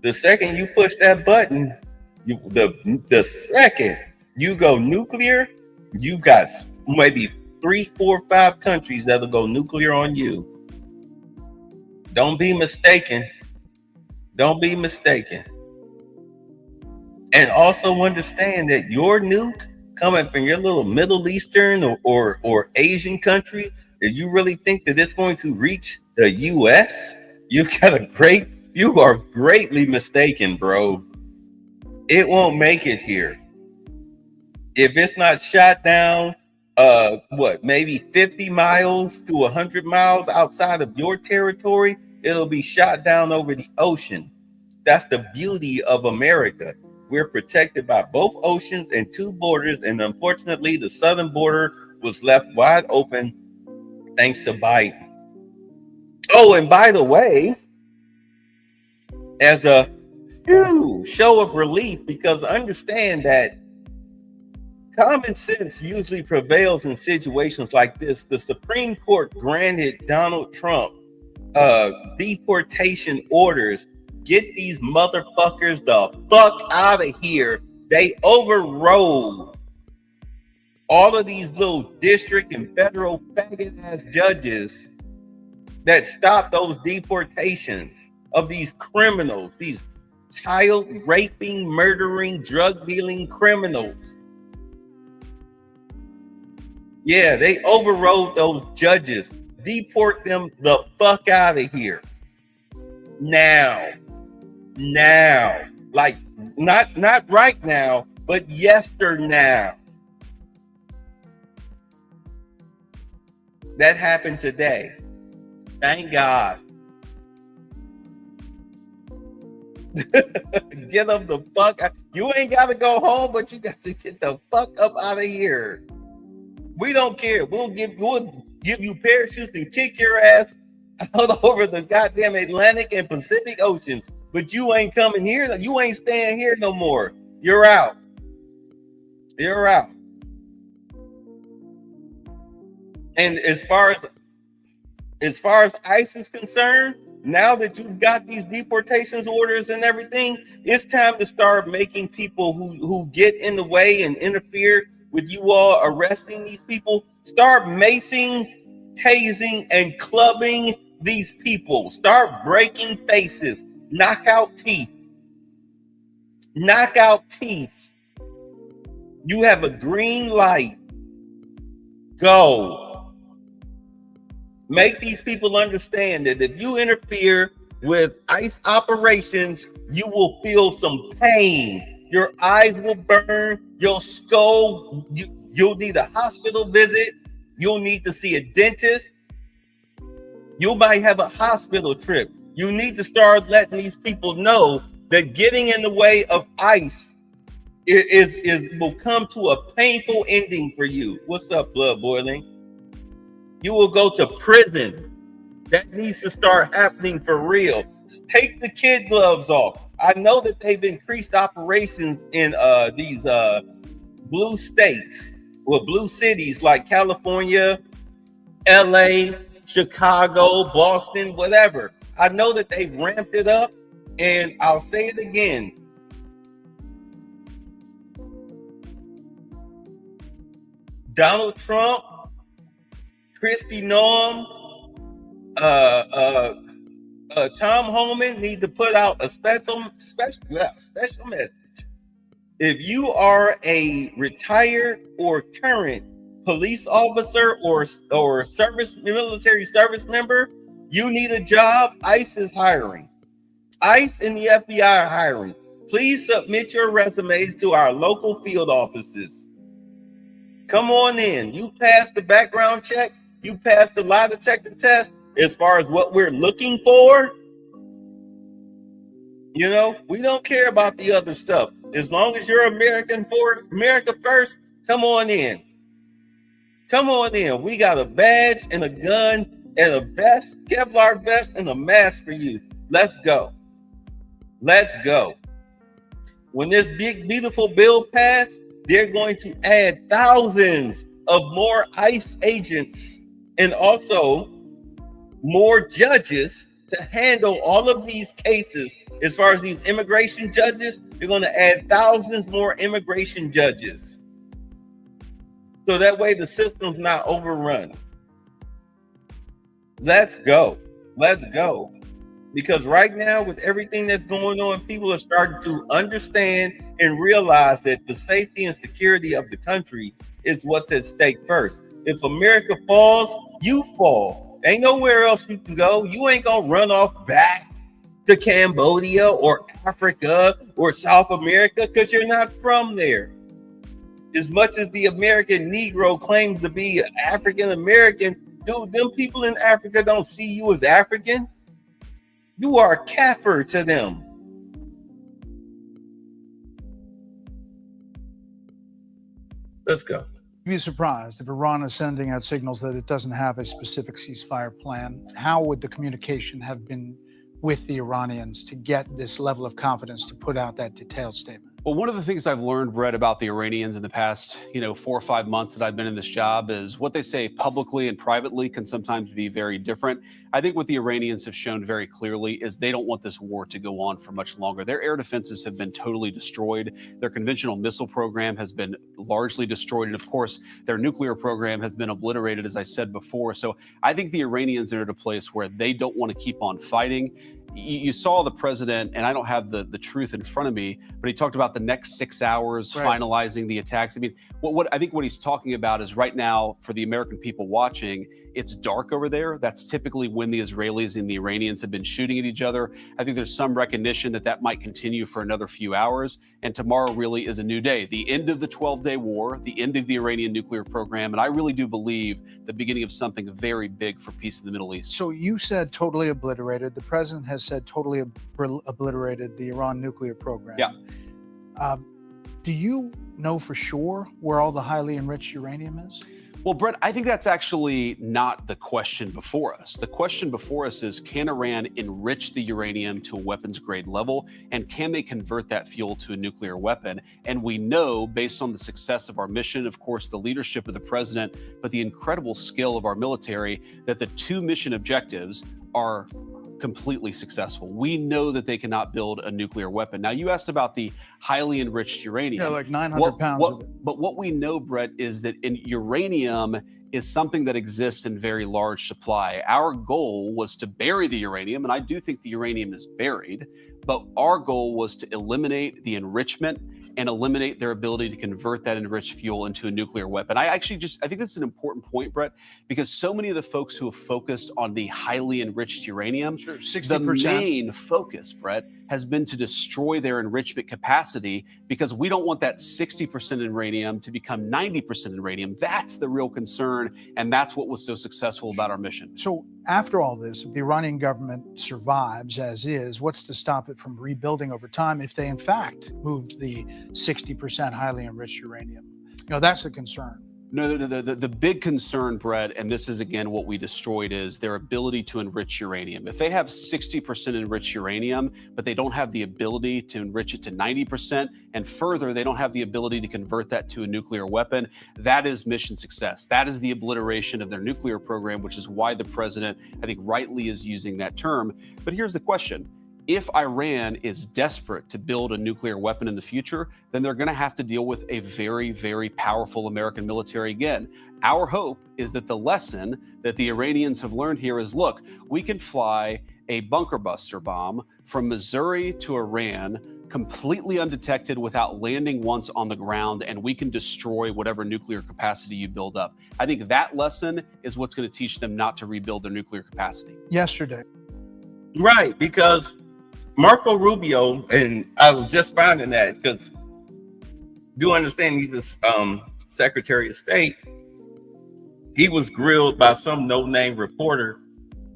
The second you push that button, the second you go nuclear, you've got maybe 3, 4, 5 countries that'll go nuclear on you. Don't be mistaken. Don't be mistaken. And also understand that your nuke coming from your little Middle Eastern or Asian country, if you really think that it's going to reach the US, you are greatly mistaken, bro. It won't make it here. If it's not shot down, maybe 50 miles to 100 miles outside of your territory, it'll be shot down over the ocean. That's the beauty of America. We're protected by both oceans and 2 borders, and unfortunately, the southern border was left wide open thanks to Biden. Oh, and by the way, as a show of relief, because understand that common sense usually prevails in situations like this, the Supreme Court granted Donald Trump deportation orders. Get these motherfuckers the fuck out of here. They overrode all of these little district and federal faggot ass judges that stopped those deportations of these criminals, these child raping, murdering, drug dealing criminals. Yeah, they overrode those judges. Deport them the fuck out of here. Now, like not right now, but yesterday. That happened today. Thank God. Get them the fuck out. You ain't got to go home, but you got to get the fuck up out of here. We don't care. We'll give you parachutes and kick your ass out over the goddamn Atlantic and Pacific Oceans. But you ain't coming here. You ain't staying here no more. You're out. You're out. And as far as ICE is concerned, now that you've got these deportations orders and everything, it's time to start making people who get in the way and interfere with you all arresting these people, start macing, tasing, and clubbing these people. Start breaking faces. Knock out teeth. Knock out teeth. You have a green light. Go. Make these people understand that if you interfere with ICE operations, you will feel some pain. Your eyes will burn. Your skull, you'll need a hospital visit. You'll need to see a dentist. You might have a hospital trip. You need to start letting these people know that getting in the way of ICE will come to a painful ending for you. What's up, blood boiling? You will go to prison. That needs to start happening for real. Take the kid gloves off. I know that they've increased operations in these blue states or blue cities like California, LA, Chicago, Boston, whatever. I know that they've ramped it up, and I'll say it again. Donald Trump, Kristi Noem, Tom Homan need to put out a special message. If you are a retired or current police officer or military service member, you need a job. ICE is hiring. ICE and the FBI are hiring. Please submit your resumes to our local field offices. Come on in. You passed the background check. You passed the lie detector test. As far as what we're looking for, you know, we don't care about the other stuff. As long as you're America first, come on in. Come on in. We got a badge and a gun and a vest, Kevlar vest, and a mask for you. Let's go. Let's go. When this big, beautiful bill passed, they're going to add thousands of more ICE agents and also more judges to handle all of these cases. As far as these immigration judges, they're going to add thousands more immigration judges. So that way the system's not overrun. Let's go. Let's go. Because right now, with everything that's going on, people are starting to understand and realize that the safety and security of the country is what's at stake first. If America falls, you fall. Ain't nowhere else you can go. You ain't gonna run off back to Cambodia or Africa or South America because you're not from there. As much as the American Negro claims to be African American, dude, them people in Africa don't see you as African. You are a Kafir to them. Let's go. You'd be surprised if Iran is sending out signals that it doesn't have a specific ceasefire plan. How would the communication have been with the Iranians to get this level of confidence to put out that detailed statement? Well, one of the things I've learned, Brett, about the Iranians in the past, 4 or 5 months that I've been in this job is what they say publicly and privately can sometimes be very different. I think what the Iranians have shown very clearly is they don't want this war to go on for much longer. Their air defenses have been totally destroyed. Their conventional missile program has been largely destroyed. And of course, their nuclear program has been obliterated, as I said before. So I think the Iranians are at a place where they don't want to keep on fighting. You saw the president, and I don't have the truth in front of me, but he talked about the next 6 hours finalizing the attacks. I mean, what I think what he's talking about is right now for the American people watching, it's dark over there. That's typically when the Israelis and the Iranians have been shooting at each other. I think there's some recognition that that might continue for another few hours. And tomorrow really is a new day, the end of the 12-day war, the end of the Iranian nuclear program. And I really do believe the beginning of something very big for peace in the Middle East. So you said totally obliterated. The president has said totally obliterated the Iran nuclear program. Yeah. Do you know for sure where all the highly enriched uranium is? Well, Brett, I think that's actually not the question before us. The question before us is, can Iran enrich the uranium to a weapons grade level? And can they convert that fuel to a nuclear weapon? And we know, based on the success of our mission, of course, the leadership of the president, but the incredible skill of our military, that the two mission objectives are completely successful. We know that they cannot build a nuclear weapon. Now, you asked about the highly enriched uranium. Yeah, like 900 pounds of it. But what we know, Brett, is that uranium is something that exists in very large supply. Our goal was to bury the uranium, and I do think the uranium is buried, but our goal was to eliminate the enrichment and eliminate their ability to convert that enriched fuel into a nuclear weapon. I think this is an important point, Brett, because so many of the folks who have focused on the highly enriched uranium, 60%. the main focus, Brett, has been to destroy their enrichment capacity, because we don't want that 60% uranium to become 90% uranium. That's the real concern, and that's what was so successful about our mission. So after all this, if the Iranian government survives as is, what's to stop it from rebuilding over time if they in fact moved the 60% highly enriched uranium? That's the concern. No, the big concern, Brett, and this is again what we destroyed, is their ability to enrich uranium. If they have 60% enriched uranium, but they don't have the ability to enrich it to 90%, and further, they don't have the ability to convert that to a nuclear weapon, that is mission success. That is the obliteration of their nuclear program, which is why the president, I think, rightly is using that term. But here's the question. If Iran is desperate to build a nuclear weapon in the future, then they're going to have to deal with a very, very powerful American military again. Our hope is that the lesson that the Iranians have learned here is, look, we can fly a bunker buster bomb from Missouri to Iran completely undetected without landing once on the ground, and we can destroy whatever nuclear capacity you build up. I think that lesson is what's going to teach them not to rebuild their nuclear capacity. Yesterday. Right, because Marco Rubio, and I was just finding that because do understand he's the Secretary of State. He was grilled by some no-name reporter,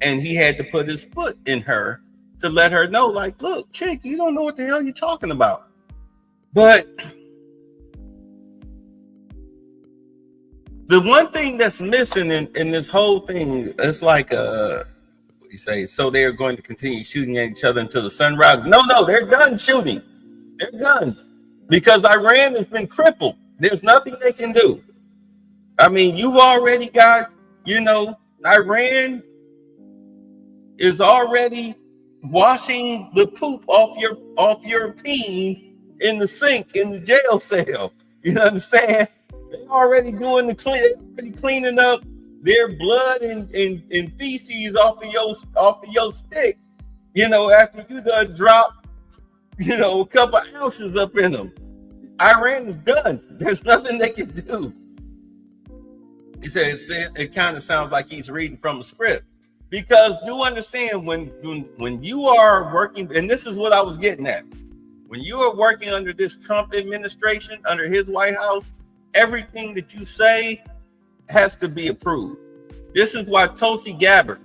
and he had to put his foot in her to let her know, like, look, chick, you don't know what the hell you're talking about. But The one thing that's missing in this whole thing, it's like what you say, so they're going to continue shooting at each other until the sun rises. No, they're done shooting. They're done. Because Iran has been crippled. There's nothing they can do. I mean, you've already got, Iran is already washing the poop off your peen in the sink in the jail cell. You understand? They're already doing cleaning up their blood and feces off of your stick. After you done drop, a couple ounces up in them. Iran is done. There's nothing they can do. He says it kind of sounds like he's reading from a script, because do understand when you are working, and this is what I was getting at, when you are working under this Trump administration, under his White House, everything that you say has to be approved. This is why Tulsi Gabbard,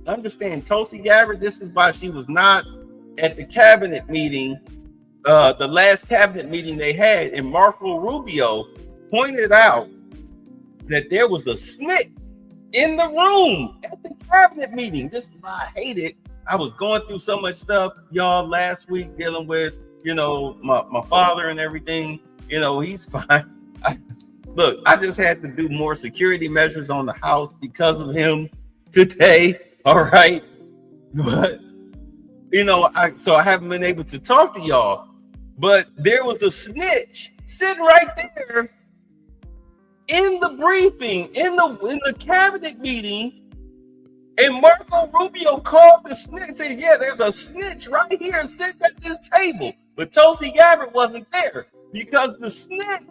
this is why she was not at the cabinet meeting, the last cabinet meeting they had, and Marco Rubio pointed out that there was a snitch in the room at the cabinet meeting. This is why I hate it. I was going through so much stuff, y'all, last week dealing with, my father and everything. He's fine. I just had to do more security measures on the house because of him today. All right. But, so I haven't been able to talk to y'all. But there was a snitch sitting right there in the briefing, in the cabinet meeting, and Marco Rubio called the snitch and said, yeah, there's a snitch right here sitting at this table. But Tulsi Gabbard wasn't there because the snitch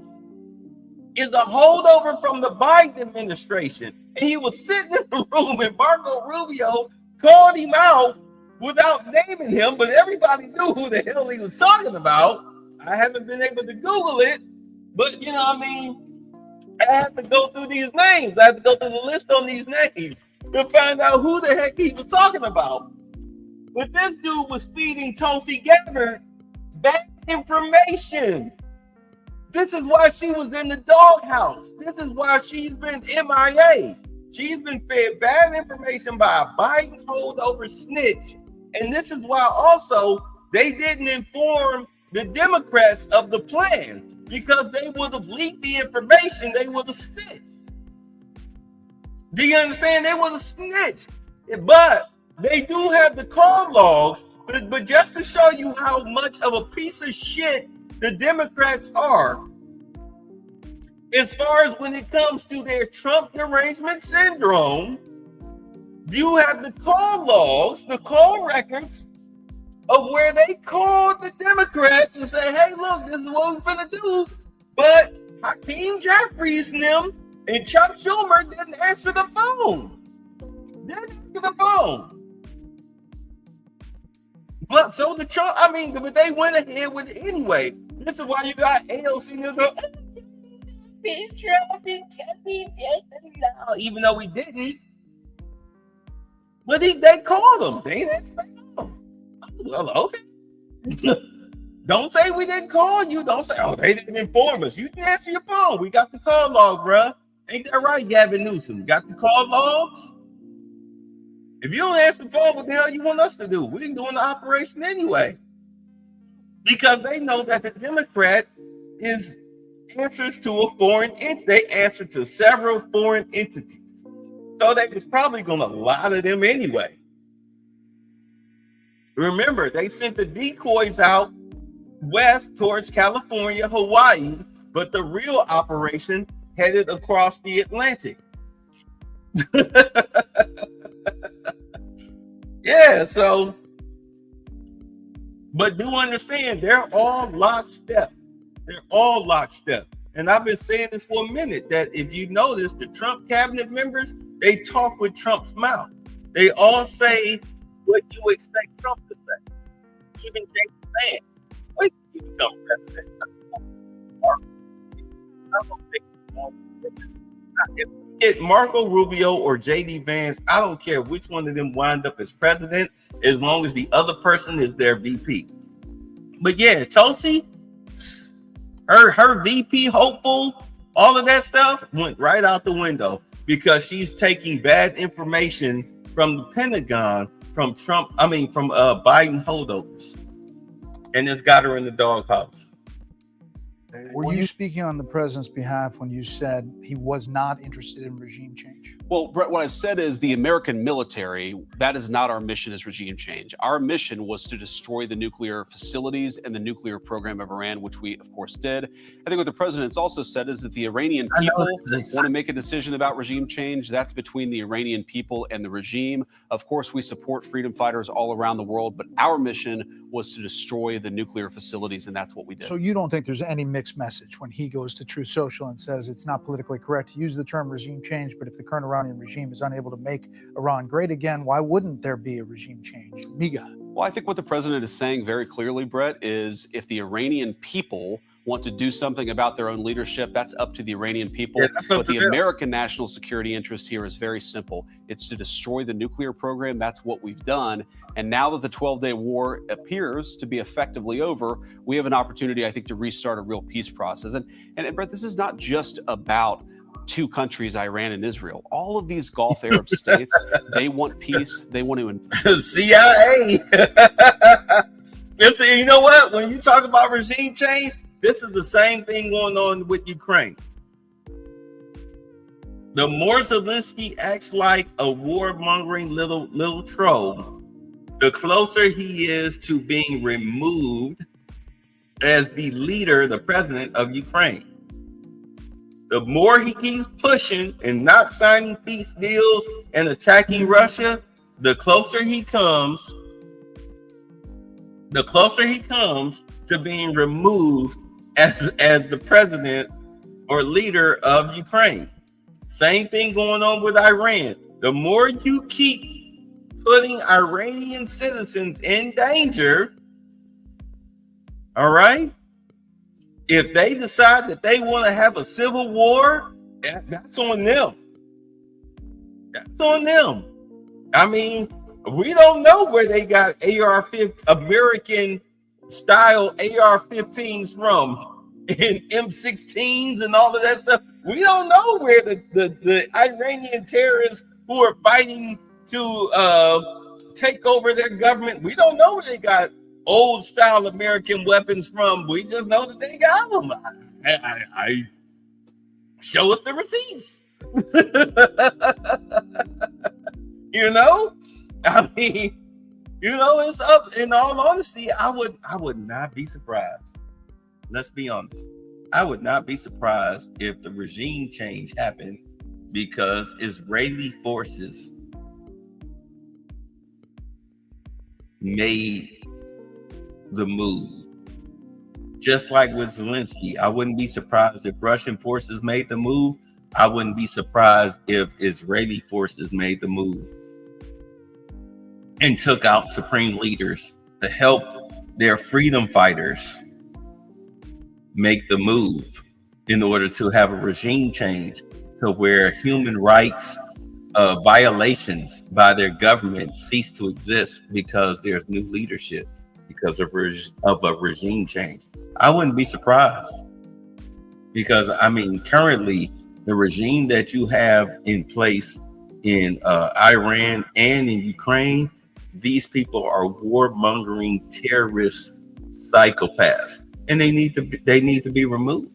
is a holdover from the Biden administration. And he was sitting in the room, and Marco Rubio called him out without naming him, but everybody knew who the hell he was talking about. I haven't been able to Google it, but I have to go through these names. I have to go through the list on these names to find out who the heck he was talking about. But this dude was feeding Tulsi Gabbard bad information. This is why she was in the doghouse. This is why she's been MIA. She's been fed bad information by a Biden holdover snitch. And this is why also they didn't inform the Democrats of the plan, because they would have leaked the information. They would have snitched. Do you understand? They would have snitched. But they do have the call logs. But just to show you how much of a piece of shit the Democrats are, as far as when it comes to their Trump derangement syndrome, you have the call logs, the call records of where they called the Democrats and say, hey, look, this is what we're finna do. But Hakeem Jeffries and them and Chuck Schumer didn't answer the phone. But so the Trump, but they went ahead with it anyway. This is why you got AOC to go, even though we didn't. But they called him. They didn't say no. Well, okay. Don't say we didn't call you. Don't say, oh, they didn't inform us. You can answer your phone. We got the call log, bruh. Ain't that right, Gavin Newsom? Got the call logs? If you don't answer the phone, what the hell you want us to do? We ain't doing the operation anyway. Because they know that the Democrat is answers to a foreign entity. They answer to several foreign entities. So they was probably going to lie to them anyway. Remember, they sent the decoys out west towards California, Hawaii, but the real operation headed across the Atlantic. Yeah, so, but do understand, they're all lockstep. They're all lockstep. And I've been saying this for a minute, that if you notice, the Trump cabinet members, they talk with Trump's mouth. They all say what you expect Trump to say. Even J.D. Vance. Wait till you become president. If you get Marco Rubio or J.D. Vance, I don't care which one of them wind up as president, as long as the other person is their VP. But yeah, Tulsi, her VP hopeful All of that stuff went right out the window because she's taking bad information from the Pentagon, from Biden holdovers, and it's got her in the doghouse. Were you speaking on the president's behalf when you said he was not interested in regime change? Well, Brett, what I've said is the American military, that is not our mission as regime change. Our mission was to destroy the nuclear facilities and the nuclear program of Iran, which we, of course, did. I think what the president's also said is that the Iranian people want to make a decision about regime change. That's between the Iranian people and the regime. Of course, we support freedom fighters all around the world, but our mission was to destroy the nuclear facilities, and that's what we did. So you don't think there's any mixed message when he goes to Truth Social and says it's not politically correct to use the term regime change, but if the current Iranian regime is unable to make Iran great again, why wouldn't there be a regime change? Miga. Well, I think what the president is saying very clearly, Brett, is if the Iranian people want to do something about their own leadership, that's up to the Iranian people. Yeah, that's up but to the them. American national security interest here is very simple. It's to destroy the nuclear program. That's what we've done. And now that the 12-day war appears to be effectively over, we have an opportunity, I think, to restart a real peace process. And Brett, this is not just about two countries, Iran and Israel. All of these Gulf Arab states, they want peace. They want to CIA. Listen, you know what? When you talk about regime change, this is the same thing going on with Ukraine. The more Zelensky acts like a warmongering little troll, the closer he is to being removed as the leader, the president of Ukraine. The more he keeps pushing and not signing peace deals and attacking Russia, the closer he comes to being removed as the president or leader of Ukraine. Same thing going on with Iran. The more you keep putting Iranian citizens in danger, all right, if they decide that they want to have a civil war, that's on them. That's on them. I mean, we don't know where they got AR-15 American style AR-15s from, and M16s and all of that stuff. We don't know where the Iranian terrorists who are fighting to take over their government, we don't know where they got old style American weapons from. We just know that they got them. I show us the receipts. You know, I mean, you know, it's up. In all honesty, I would not be surprised. Let's be honest. I would not be surprised if the regime change happened because Israeli forces made the move. Just like with Zelensky, I wouldn't be surprised if Russian forces made the move. I wouldn't be surprised if Israeli forces made the move and took out supreme leaders to help their freedom fighters make the move in order to have a regime change to where human rights violations by their government cease to exist because there's new leadership, because of a regime change. I wouldn't be surprised because, I mean, currently the regime that you have in place in Iran and in Ukraine, these people are warmongering terrorist psychopaths, and they need to be removed.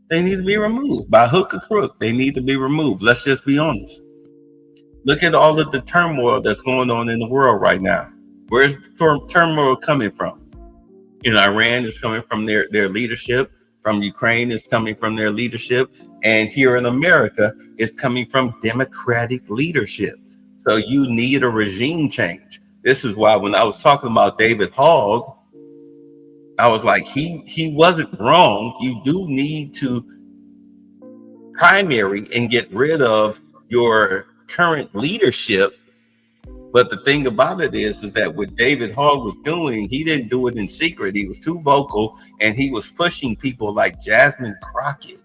They need to be removed by hook or crook. They need to be removed. Let's just be honest. Look at all of the turmoil that's going on in the world right now. Where's the turmoil coming from? In Iran, it's coming from their leadership. From Ukraine, it's coming from their leadership. And here in America, it's coming from Democratic leadership. So you need a regime change. This is why when I was talking about David Hogg, I was like, he wasn't wrong. You do need to primary and get rid of your current leadership. But the thing about it is that what David Hogg was doing, he didn't do it in secret. He was too vocal, and he was pushing people like Jasmine Crockett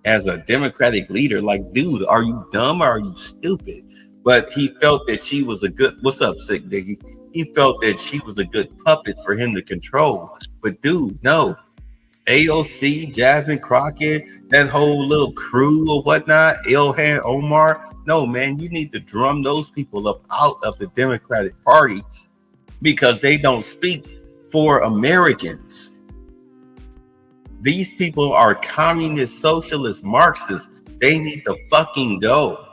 as a Democratic leader. Like, dude, are you dumb or are you stupid? But he felt that she was a good, what's up, Sick Diggy? He felt that she was a good puppet for him to control. But dude, no. AOC, Jasmine Crockett, that whole little crew or whatnot, Ilhan Omar. No, man, you need to drum those people up out of the Democratic Party because they don't speak for Americans. These people are communist, socialist, Marxists. They need to fucking go.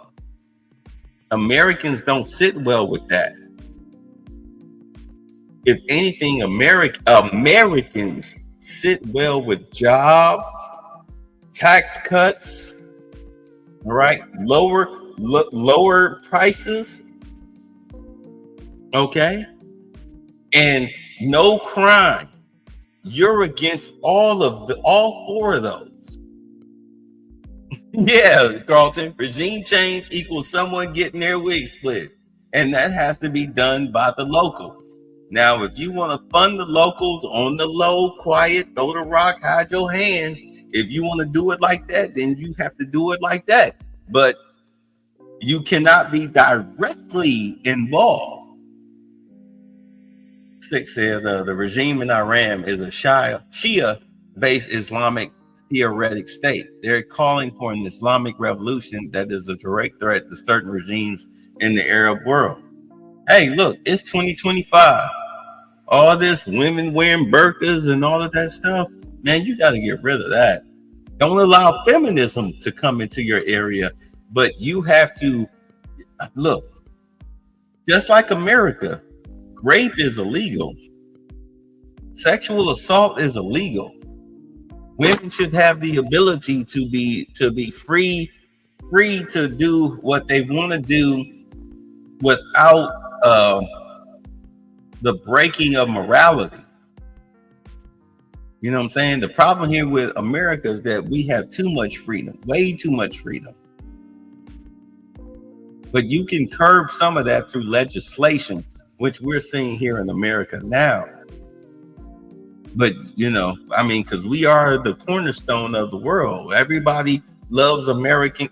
Americans don't sit well with that. If anything, Americans sit well with jobs, tax cuts, all right, lower prices, okay, and no crime. You're against all four of those. Yeah, Carlton, regime change equals someone getting their wig split, and that has to be done by the locals. Now, if you want to fund the locals on the low, quiet, throw the rock, hide your hands, if you want to do it like that, then you have to do it like that. But you cannot be directly involved. Six said the regime in Iran is a Shia-based Islamic theocratic state. They're calling for an Islamic revolution that is a direct threat to certain regimes in the Arab world. Hey, look, it's 2025. All this women wearing burqas and all of that stuff, man, you got to get rid of that. Don't allow feminism to come into your area, but you have to look, just like America, rape is illegal. Sexual assault is illegal. Women should have the ability to be free to do what they want to do without the breaking of morality. You know what I'm saying? The problem here with America is that we have too much freedom, way too much freedom. But you can curb some of that through legislation, which we're seeing here in America now. But, you know, I mean, because we are the cornerstone of the world. Everybody loves American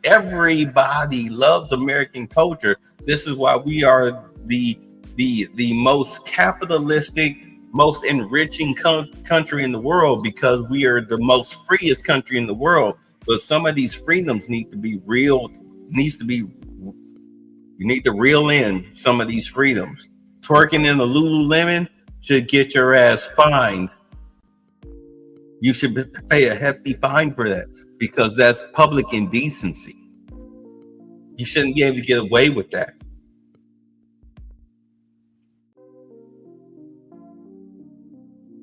culture. This is why we are the most capitalistic, most enriching country in the world, because we are the most freest country in the world. But some of these freedoms need to be real. You need to reel in some of these freedoms. Twerking in the Lululemon should get your ass fined. You should pay a hefty fine for that because that's public indecency. You shouldn't be able to get away with that.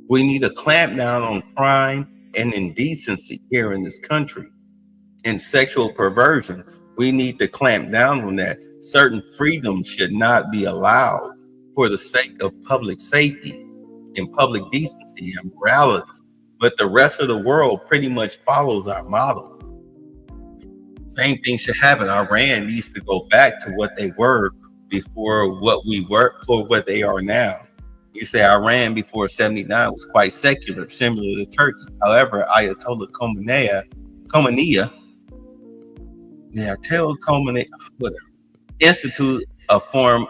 We need to clamp down on crime and indecency here in this country. And sexual perversion, we need to clamp down on that. Certain freedoms should not be allowed for the sake of public safety and public decency and morality. But the rest of the world pretty much follows our model. Same thing should happen. Iran needs to go back to what they were before what we were for what they are now. You say Iran before 79 was quite secular, similar to Turkey. However, Ayatollah Khomeini,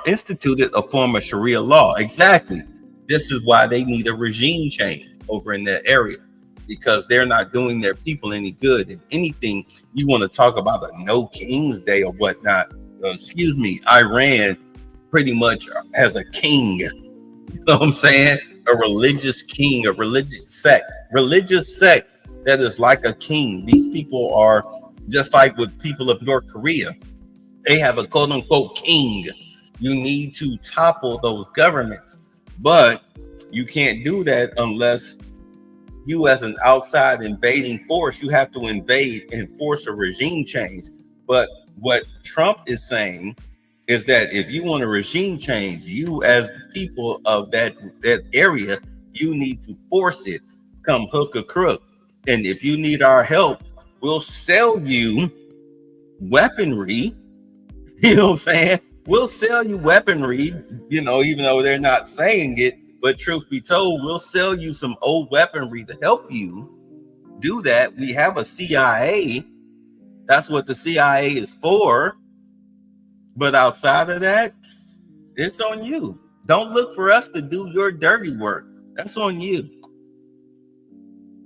instituted a form of Sharia law. Exactly. This is why they need a regime change over in that area, because they're not doing their people any good. If anything, you want to talk about a no King's Day or whatnot. Iran pretty much has a king. You know what I'm saying? A religious king, a religious sect that is like a king. These people are just like with people of North Korea. They have a quote unquote king. You need to topple those governments, but you can't do that unless you, as an outside invading force, you have to invade and force a regime change. But what Trump is saying is that if you want a regime change, you as the people of that area, you need to force it, come hook or crook. And if you need our help, we'll sell you weaponry. You know what I'm saying? We'll sell you weaponry, you know, even though they're not saying it. But truth be told, we'll sell you some old weaponry to help you do that. We have a CIA. That's what the CIA is for. But outside of that, it's on you. Don't look for us to do your dirty work. That's on you.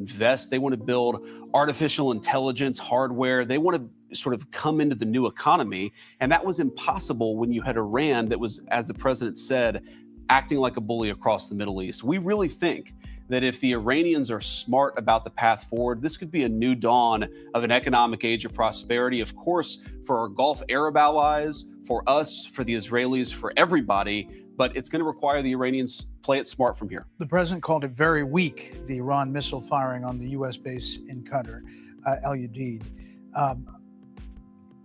invest. They want to build artificial intelligence hardware. They want to sort of come into the new economy. And that was impossible when you had Iran that was, as the president said, acting like a bully across the Middle East. We really think that if the Iranians are smart about the path forward, this could be a new dawn of an economic age of prosperity, of course, for our Gulf Arab allies, for us, for the Israelis, for everybody. But it's going to require the Iranians play it smart from here. The president called it very weak, the Iran missile firing on the U.S. base in Qatar, Al Udeid.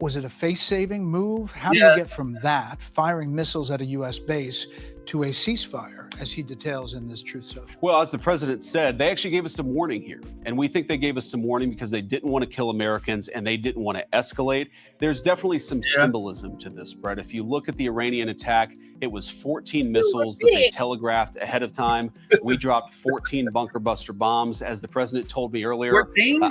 Was it a face-saving move? How do you get from that, firing missiles at a U.S. base, to a ceasefire, as he details in this Truth Social? Well, as the president said, they actually gave us some warning here. And we think they gave us some warning because they didn't want to kill Americans and they didn't want to escalate. There's definitely some symbolism to this, Brett. If you look at the Iranian attack, it was 14 missiles that they telegraphed ahead of time. We dropped 14 bunker buster bombs. As the president told me earlier,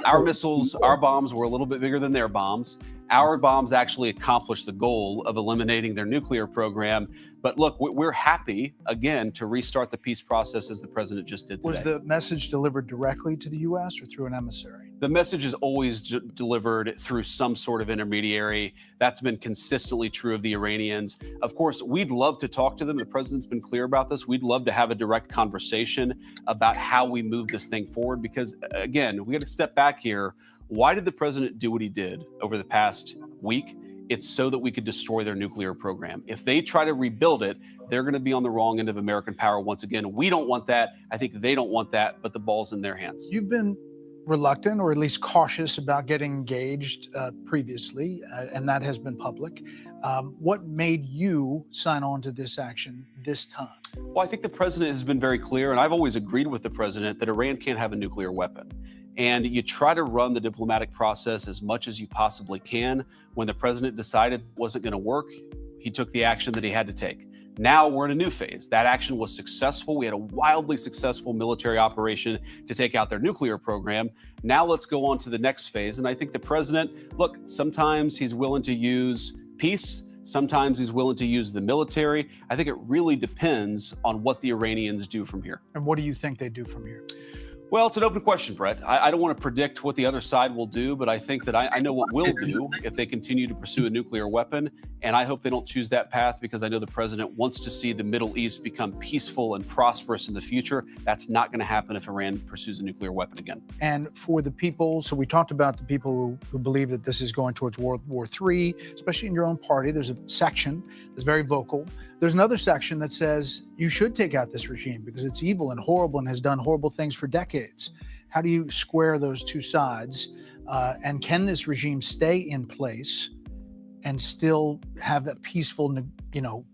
our missiles, our bombs were a little bit bigger than their bombs. Our bombs actually accomplished the goal of eliminating their nuclear program. But look, we're happy, again, to restart the peace process as the president just did today. Was the message delivered directly to the U.S. or through an emissary? The message is always delivered through some sort of intermediary. That's been consistently true of the Iranians. Of course, we'd love to talk to them. The president's been clear about this. We'd love to have a direct conversation about how we move this thing forward because, again, we got to step back here. Why did the president do what he did over the past week? It's so that we could destroy their nuclear program. If they try to rebuild it, they're going to be on the wrong end of American power once again. We don't want that. I think they don't want that, but the ball's in their hands. You've been reluctant or at least cautious about getting engaged previously, and that has been public. What made you sign on to this action this time? Well, I think the president has been very clear, and I've always agreed with the president that Iran can't have a nuclear weapon. And you try to run the diplomatic process as much as you possibly can. When the president decided it wasn't going to work, he took the action that he had to take. Now we're in a new phase. That action was successful. We had a wildly successful military operation to take out their nuclear program. Now let's go on to the next phase. And I think the president, look, sometimes he's willing to use peace. Sometimes he's willing to use the military. I think it really depends on what the Iranians do from here. And what do you think they do from here? Well, it's an open question, Brett. I don't want to predict what the other side will do, but I think that I know what we'll do if they continue to pursue a nuclear weapon. And I hope they don't choose that path because I know the president wants to see the Middle East become peaceful and prosperous in the future. That's not going to happen if Iran pursues a nuclear weapon again. And for the people, so we talked about the people who believe that this is going towards World War III, especially in your own party. There's a section that's very vocal. There's another section that says you should take out this regime because it's evil and horrible and has done horrible things for decades. How do you square those two sides? And can this regime stay in place and still have a peaceful,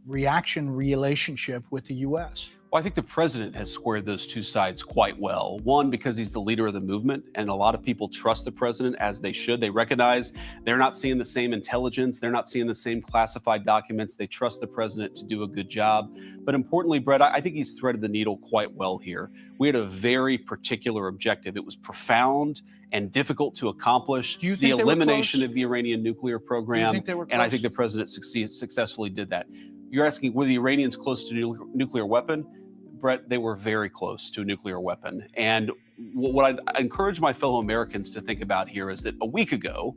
reaction relationship with the U.S.? Well, I think the president has squared those two sides quite well. One, because he's the leader of the movement, and a lot of people trust the president as they should. They recognize they're not seeing the same intelligence. They're not seeing the same classified documents. They trust the president to do a good job. But importantly, Brett, I think he's threaded the needle quite well here. We had a very particular objective. It was profound and difficult to accomplish. Do you think the elimination of the Iranian nuclear program. And I think the president successfully did that. You're asking, were the Iranians close to a nuclear weapon? Brett, they were very close to a nuclear weapon. And what I encourage my fellow Americans to think about here is that a week ago,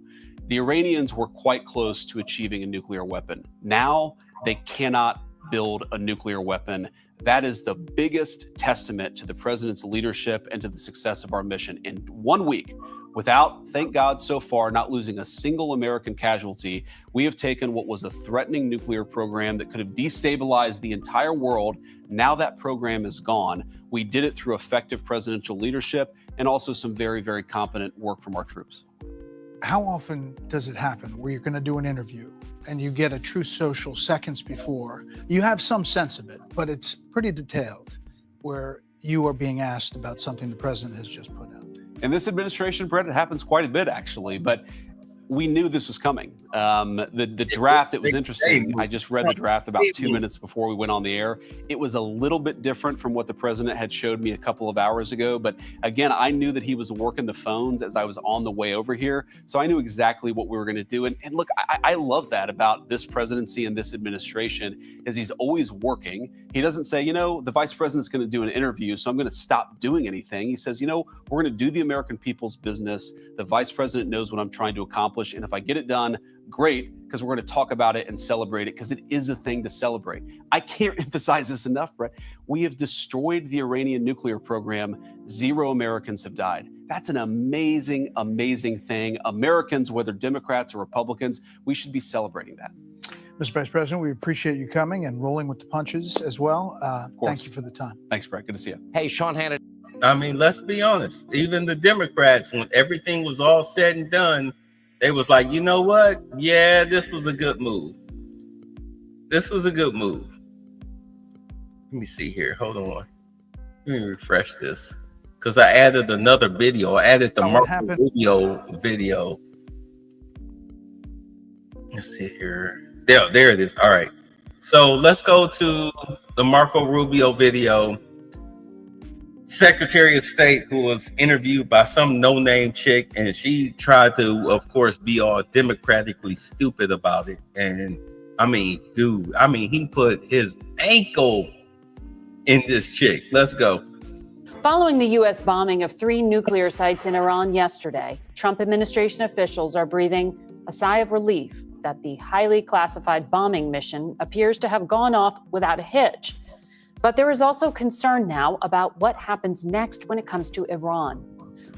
the Iranians were quite close to achieving a nuclear weapon. Now they cannot build a nuclear weapon. That is the biggest testament to the president's leadership and to the success of our mission. In 1 week, without, thank God so far, not losing a single American casualty, we have taken what was a threatening nuclear program that could have destabilized the entire world. Now that program is gone. We did it through effective presidential leadership and also some very, very competent work from our troops. How often does it happen where you're going to do an interview and you get a Truth Social seconds before? You have some sense of it, but it's pretty detailed, where you are being asked about something the president has just put out. In this administration, Brett, it happens quite a bit, actually. But we knew this was coming. The draft, it was interesting. I just read the draft about 2 minutes before we went on the air. It was a little bit different from what the president had showed me a couple of hours ago. But again, I knew that he was working the phones as I was on the way over here. So I knew exactly what we were going to do. And look, I love that about this presidency and this administration is he's always working. He doesn't say, the vice president's going to do an interview, so I'm going to stop doing anything. He says, we're going to do the American people's business. The vice president knows what I'm trying to accomplish. And if I get it done, great, because we're going to talk about it and celebrate it because it is a thing to celebrate. I can't emphasize this enough, Brett. We have destroyed the Iranian nuclear program. 0 Americans have died. That's an amazing, amazing thing. Americans, whether Democrats or Republicans, we should be celebrating that. Mr. Vice President, we appreciate you coming and rolling with the punches as well. Thank you for the time. Thanks, Brett. Good to see you. Hey, Sean Hannity. I mean, let's be honest. Even the Democrats, when everything was all said and done, they was like, you know what? Yeah, this was a good move. This was a good move. Let me see here. Hold on. Let me refresh this. Because I added another video. I added the Marco Rubio video. Let's see here. There it is. All right. So let's go to the Marco Rubio video. Secretary of State who was interviewed by some no-name chick, and she tried to, of course, be all democratically stupid about it. And I mean, dude, he put his ankle in this chick. Let's go. Following the U.S. bombing of 3 nuclear sites in Iran yesterday, Trump administration officials are breathing a sigh of relief that the highly classified bombing mission appears to have gone off without a hitch. But there is also concern now about what happens next when it comes to Iran.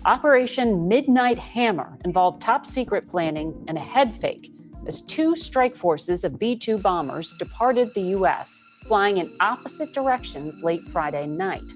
Operation Midnight Hammer involved top secret planning and a head fake as 2 strike forces of B-2 bombers departed the U.S., flying in opposite directions late Friday night.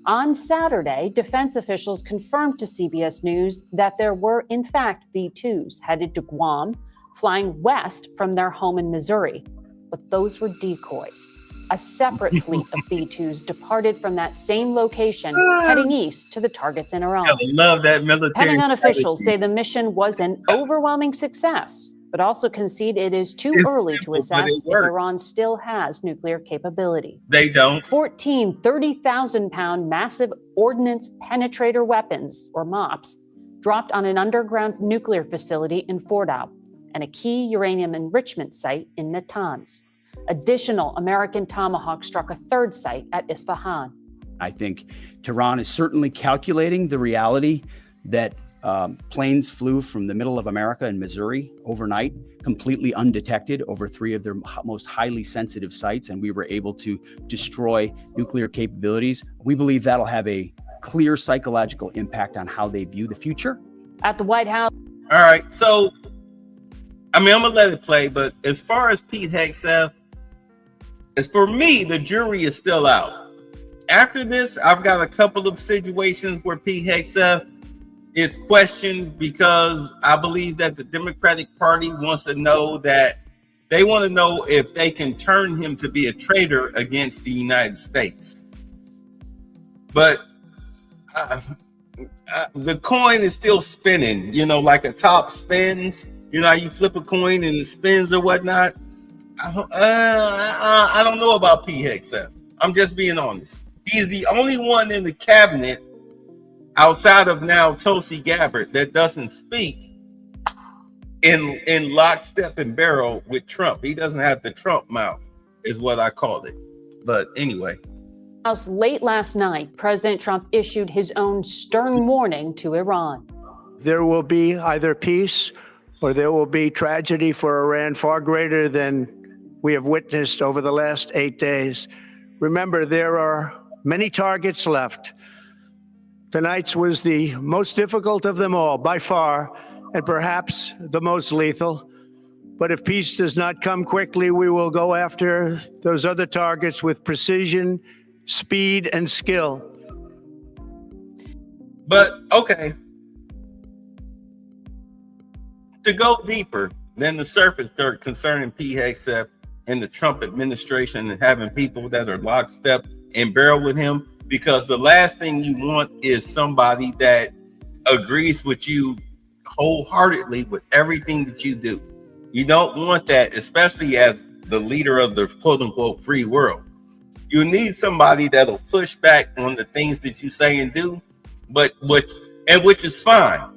On Saturday, defense officials confirmed to CBS News that there were, in fact, B-2s headed to Guam, flying west from their home in Missouri. But those were decoys. A separate fleet of B-2s departed from that same location, heading east to the targets in Iran. I love that military. Pentagon officials say the mission was an overwhelming success, but also concede it is too early to assess if Iran still has nuclear capability. They don't. 14 30,000-pound massive ordnance penetrator weapons, or MOPs, dropped on an underground nuclear facility in Fordow and a key uranium enrichment site in Natanz. Additional American Tomahawk struck a 3rd site at Isfahan. I think Tehran is certainly calculating the reality that planes flew from the middle of America and Missouri overnight, completely undetected over 3 of their most highly sensitive sites, and we were able to destroy nuclear capabilities. We believe that'll have a clear psychological impact on how they view the future. At the White House. All right, so, I'm going to let it play, but as far as Pete Hegseth, as for me, the jury is still out. After this, I've got a couple of situations where Pete Hegseth is questioned because I believe that the Democratic Party wants to know that they want to know if they can turn him to be a traitor against the United States. But the coin is still spinning, like a top spins. How you flip a coin and it spins or whatnot. I don't know about Pete Hegseth. I'm just being honest. He's the only one in the cabinet outside of now Tulsi Gabbard that doesn't speak in lockstep and barrel with Trump. He doesn't have the Trump mouth, is what I called it. But anyway. Late last night, President Trump issued his own stern warning to Iran. There will be either peace or there will be tragedy for Iran far greater than we have witnessed over the last 8 days. Remember, there are many targets left. Tonight's was the most difficult of them all, by far, and perhaps the most lethal. But if peace does not come quickly, we will go after those other targets with precision, speed, and skill. But, okay. To go deeper than the surface dirt concerning Pete Hegseth and the Trump administration and having people that are lockstep and barrel with him, because the last thing you want is somebody that agrees with you wholeheartedly with everything that you do. You don't want that, especially as the leader of the quote unquote free world. You need somebody that'll push back on the things that you say and do, which is fine.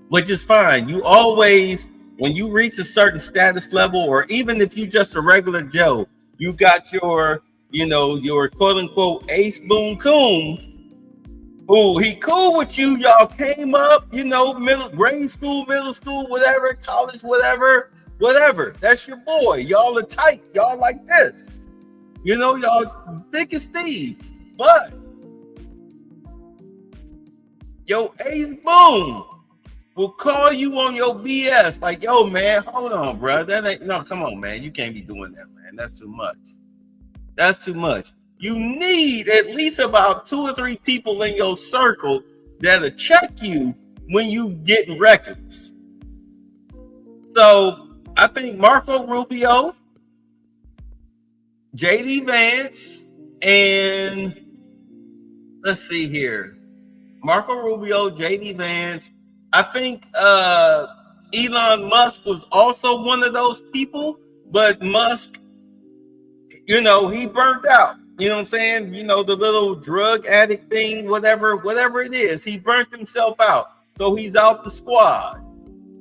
Which is fine. You always, when you reach a certain status level, or even if you just a regular Joe, you got your quote unquote Ace Boone Coon. Who he cool with you. Y'all came up, grade school, middle school, whatever, college, whatever. That's your boy. Y'all are tight. Y'all like this. Y'all thick as Steve. But yo, Ace Boone will call you on your BS. Like, yo, man, hold on, bro. Come on, man. You can't be doing that, man. That's too much. That's too much. You need at least about 2 or 3 people in your circle that'll check you when you getting records. So I think Marco Rubio, JD Vance, and let's see here. Marco Rubio, JD Vance. I think Elon Musk was also one of those people, but Musk, he burnt out. You know what I'm saying? The little drug addict thing, whatever it is, he burnt himself out. So he's out the squad.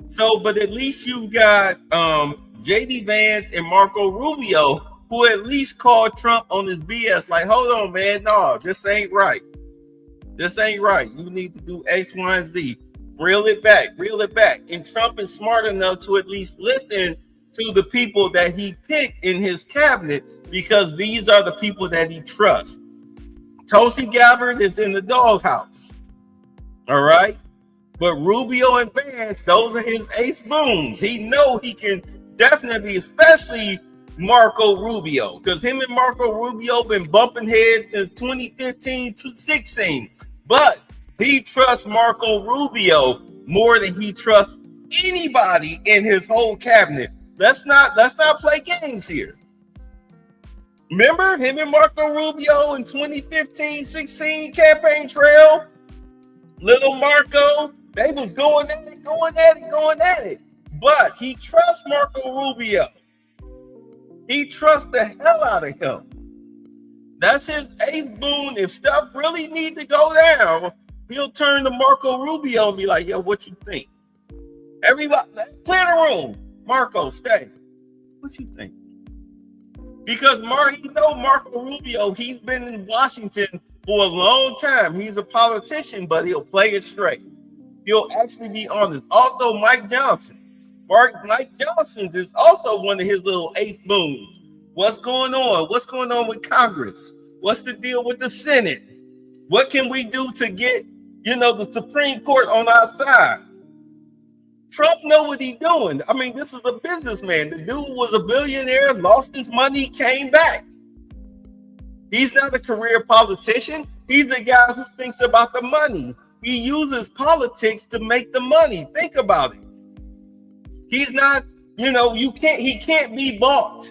So, but at least you got JD Vance and Marco Rubio, who at least called Trump on his BS. Like, hold on, man. No, this ain't right. This ain't right. You need to do X, Y, and Z. Reel it back. And Trump is smart enough to at least listen to the people that he picked in his cabinet, because these are the people that he trusts. Tulsi Gabbard is in the doghouse. All right. But Rubio and Vance, those are his Ace Boones. He know he can definitely, especially Marco Rubio, because him and Marco Rubio been bumping heads since 2015 to 16. But he trusts Marco Rubio more than he trusts anybody in his whole cabinet. Let's not play games here. Remember him and Marco Rubio in 2015-16 campaign trail? Little Marco, they was going at it. But he trusts Marco Rubio. He trusts the hell out of him. That's his Ace Boone. If stuff really need to go down, he'll turn to Marco Rubio and be like, yo, what you think? Everybody, clear the room. Marco, stay. What you think? Because Marco Rubio, he's been in Washington for a long time. He's a politician, but he'll play it straight. He'll actually be honest. Also, Mike Johnson. Mike Johnson is also one of his little Ace Boons. What's going on? What's going on with Congress? What's the deal with the Senate? What can we do to get, the Supreme Court on our side? Trump know what he's doing. I mean, this is a businessman. The dude was a billionaire, lost his money, came back. He's not a career politician. He's the guy who thinks about the money. He uses politics to make the money. Think about it. He's not, he can't be bought.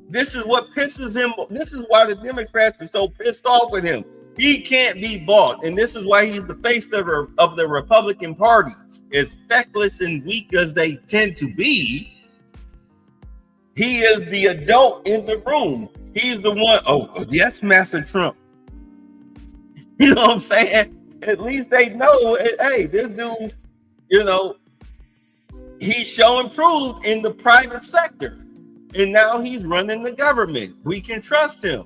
This is what pisses him. This is why the Democrats are so pissed off with him. He can't be bought. And this is why he's the face of the Republican Party. As feckless and weak as they tend to be, he is the adult in the room. He's the one. Oh, yes, Master Trump. You know what I'm saying? At least they know, hey, this dude, he's showing proof in the private sector. And now he's running the government. We can trust him.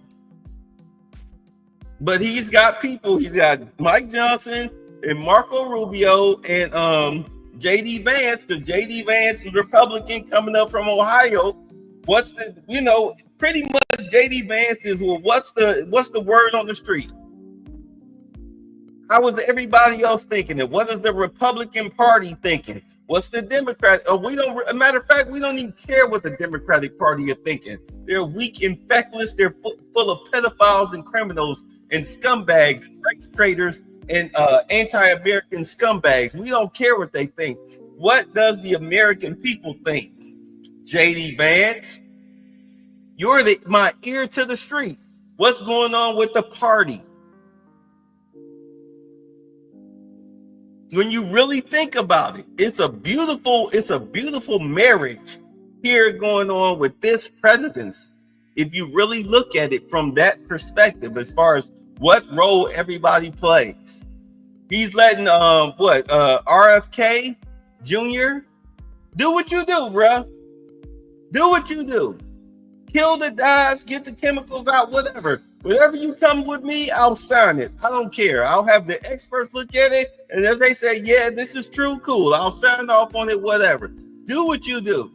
But he's got people. He's got Mike Johnson and Marco Rubio and JD Vance, because JD Vance is Republican coming up from Ohio. What's the, pretty much JD Vance is, well, what's the word on the street? How is everybody else thinking it? What is the Republican Party thinking? What's the Democrat? Matter of fact, we don't even care what the Democratic Party are thinking. They're weak and feckless. They're full of pedophiles and criminals and scumbags and race traitors and anti-American scumbags. We don't care what they think. What does the American people think? JD Vance, you're my ear to the street. What's going on with the party? When you really think about it, it's a beautiful marriage here going on with this presidency. If you really look at it from that perspective, as far as what role everybody plays, he's letting RFK Jr. do what you do, bruh. Do what you do. Kill the dyes, get the chemicals out, whatever. Whatever you come with me, I'll sign it. I don't care. I'll have the experts look at it, and if they say, yeah, this is true, cool, I'll sign off on it, whatever. Do what you do.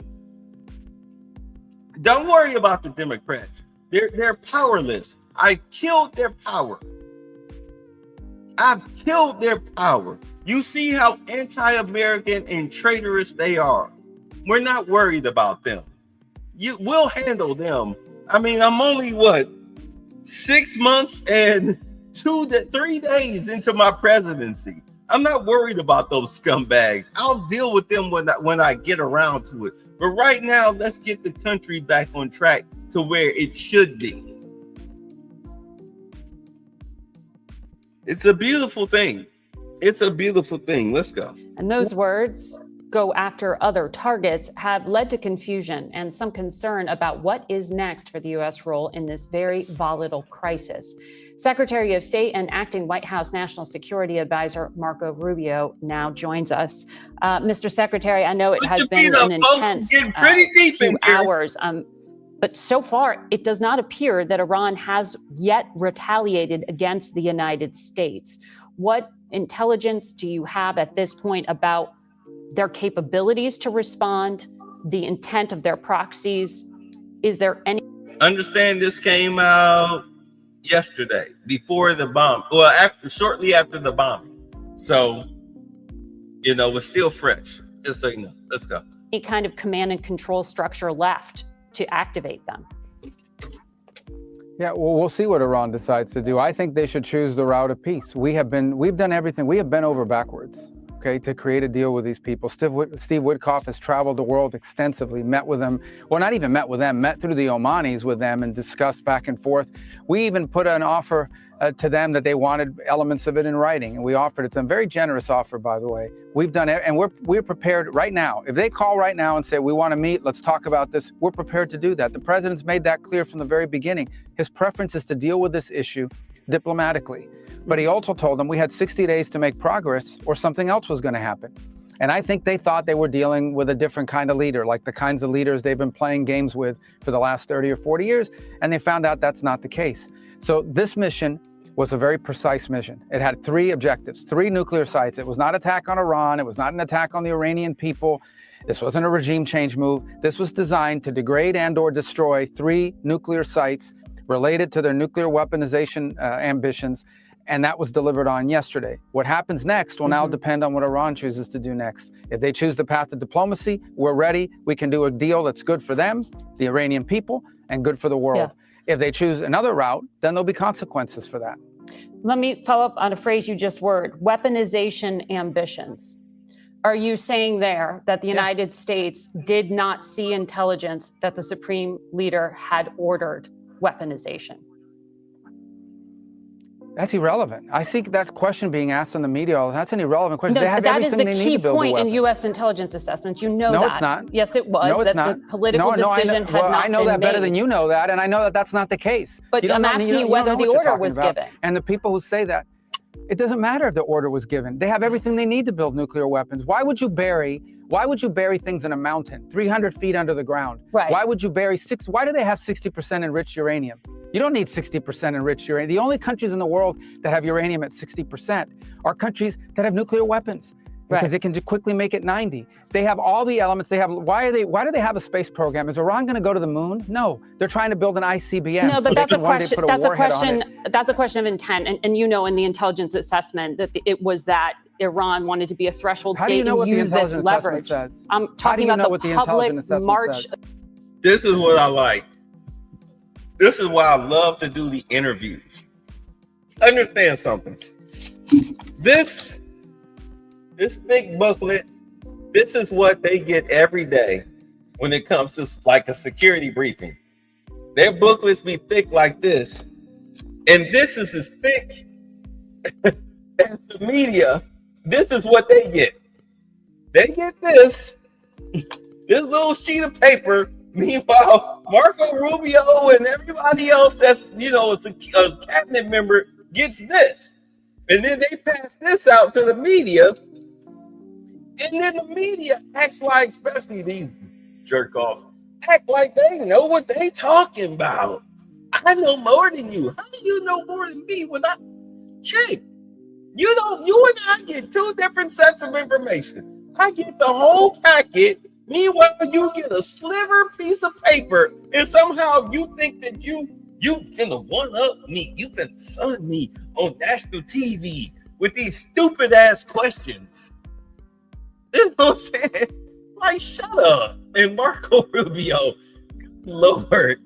Don't worry about the Democrats. They're powerless. I killed their power. I've killed their power. You see how anti-American and traitorous they are. We're not worried about them. We'll handle them. I mean, I'm only 6 months and 3 days into my presidency. I'm not worried about those scumbags. I'll deal with them when I get around to it. But right now, let's get the country back on track to where it should be. It's a beautiful thing. It's a beautiful thing. Let's go. And those words, go after other targets, have led to confusion and some concern about what is next for the U.S. role in this very volatile crisis. Secretary of State and acting White House National Security Advisor Marco Rubio now joins us. Mr. Secretary, I know it has been an intense few hours, but so far it does not appear that Iran has yet retaliated against the United States. What intelligence do you have at this point about their capabilities to respond, the intent of their proxies? Is there any? Understand this came out yesterday before the bomb, shortly after the bombing. So, it's still fresh. Just so you know. Let's go. Any kind of command and control structure left to activate them? Yeah, well, we'll see what Iran decides to do. I think they should choose the route of peace. We've done everything. We have bent over backwards, to create a deal with these people. Steve Witkoff has traveled the world extensively, met with them. Well, not even met with them, met through the Omanis with them and discussed back and forth. We even put an offer to them that they wanted elements of it in writing, and we offered it to them. Very generous offer, by the way. We've done it, and we're prepared right now. If they call right now and say, we want to meet, let's talk about this, we're prepared to do that. The president's made that clear from the very beginning. His preference is to deal with this issue diplomatically. But he also told them we had 60 days to make progress or something else was going to happen. And I think they thought they were dealing with a different kind of leader, like the kinds of leaders they've been playing games with for the last 30 or 40 years. And they found out that's not the case. So this mission was a very precise mission. It had 3 objectives, 3 nuclear sites. It was not attack on Iran. It was not an attack on the Iranian people. This wasn't a regime change move. This was designed to degrade and or destroy 3 nuclear sites related to their nuclear weaponization ambitions. And that was delivered on yesterday. What happens next will now depend on what Iran chooses to do next. If they choose the path of diplomacy, we're ready. We can do a deal that's good for them, the Iranian people, and good for the world. Yeah. If they choose another route, then there'll be consequences for that. Let me follow up on a phrase you just word, weaponization ambitions. Are you saying there that the United States did not see intelligence that the Supreme Leader had ordered weaponization? That's irrelevant. I think that question being asked in the media, that's an irrelevant question. No, they have that is everything the they key need to build point a in weapon. U.S. intelligence assessments. You know No, that. it's not. Yes, it was. No, it's that not. The political decision had not been I know that better made. than you know that, and I know that that's not the case. But I'm asking you whether the order was given. And the people who say that, it doesn't matter if the order was given. They have everything they need to build nuclear weapons. Why would you bury things in a mountain, 300 feet under the ground? Right. Why would you bury why do they have 60% enriched uranium? You don't need 60% enriched uranium. The only countries in the world that have uranium at 60% are countries that have nuclear weapons because they can quickly make it 90. They have all the elements. They have. Why do they have a space program? Is Iran going to go to the moon? No, they're trying to build an ICBM. No, but so that's a question. That's a question. It. That's a question of intent. And in the intelligence assessment that it was that Iran wanted to be a threshold state and use this leverage. I'm talking about the public march. This is what I like. This is why I love to do the interviews. Understand something. This big booklet, this is what they get every day when it comes to like a security briefing. Their booklets be thick like this. And this is as thick as the media this is what they get. They get this little sheet of paper. Meanwhile, Marco Rubio and everybody else that's, you know, a cabinet member gets this. And then they pass this out to the media. And then the media acts like, especially these jerk offs, act like they know what they talking about. I know more than you. How do you know more than me when I check? You and I get two different sets of information. I get the whole packet. Meanwhile, you get a sliver piece of paper, and somehow you think that you finna one up me. You finna sun me on national TV with these stupid ass questions. You know what I'm saying? Like, shut up. And Marco Rubio, good Lord.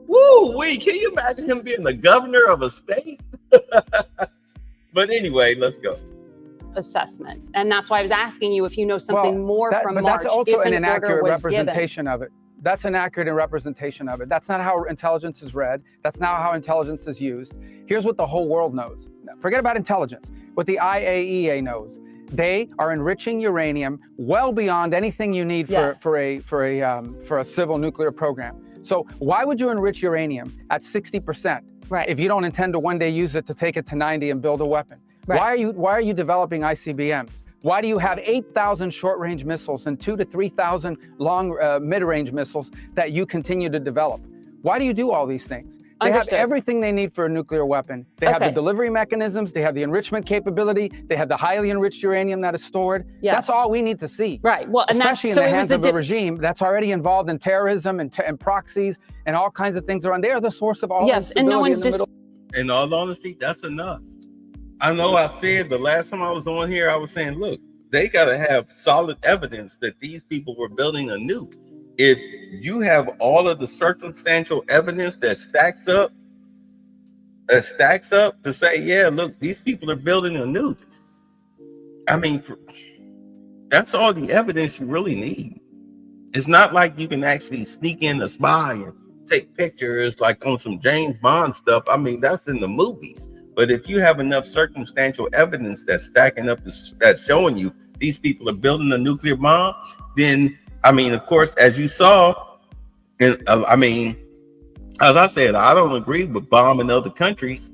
Woo wee. Can you imagine him being the governor of a state? But anyway, let's go. Assessment. And that's why I was asking you if you know something more from but March. That's also if an an order inaccurate was representation of it. That's an accurate representation of it. That's not how intelligence is read. That's not how intelligence is used. Here's what the whole world knows. Forget about intelligence. What the IAEA knows. They are enriching uranium well beyond anything you need for a civil nuclear program. So why would you enrich uranium at 60% if you don't intend to one day use it to take it to 90 and build a weapon? Right. Why are you developing ICBMs? Why do you have 8,000 short-range missiles and 2,000 to 3,000 long mid-range missiles that you continue to develop? Why do you do all these things? They Understood. have everything they need for a nuclear weapon. They have the delivery mechanisms. They have the enrichment capability. They have the highly enriched uranium that is stored. Yes. That's all we need to see. Right. Well, and especially in the hands of a regime that's already involved in terrorism and proxies and all kinds of things around. They are the source of all instability and no one's in the middle. In all honesty, that's enough. I know I said the last time I was on here, I was saying, look, they got to have solid evidence that these people were building a nuke. If you have all of the circumstantial evidence that stacks up to say, yeah, look, these people are building a nuke. I mean, that's all the evidence you really need. It's not like you can actually sneak in a spy and take pictures like on some James Bond stuff. I mean, that's in the movies. But if you have enough circumstantial evidence that's stacking up, that's showing you these people are building a nuclear bomb, then, I mean, of course, as you saw, and I mean, as I said, I don't agree with bombing other countries,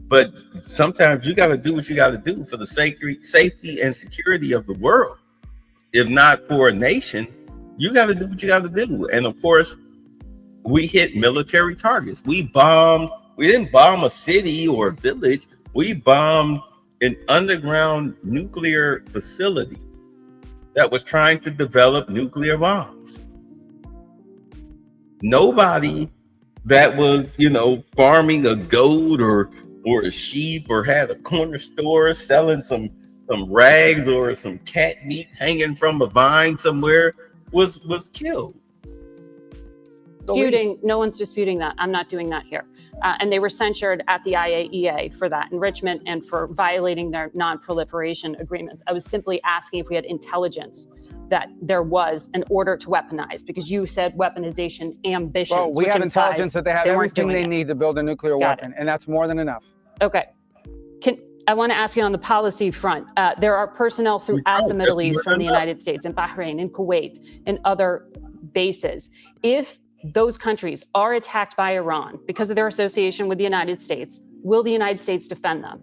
but sometimes you got to do what you got to do for the safety and security of the world. If not for a nation, you got to do what you got to do. And of course, we hit military targets. We didn't bomb a city or a village. We bombed an underground nuclear facility that was trying to develop nuclear bombs. Nobody that was, farming a goat or a sheep or had a corner store selling some rags or some cat meat hanging from a vine somewhere was killed. No one's disputing that. I'm not doing that here. And they were censured at the IAEA for that enrichment and for violating their non-proliferation agreements. I was simply asking if we had intelligence that there was an order to weaponize, because you said weaponization ambitions. Well, we have intelligence that they have everything they need to build a nuclear weapon, and that's more than enough. Okay. I want to ask you on the policy front. There are personnel throughout the Middle East from the United States and Bahrain and Kuwait and other bases. If those countries are attacked by Iran because of their association with the United States, will the United States defend them?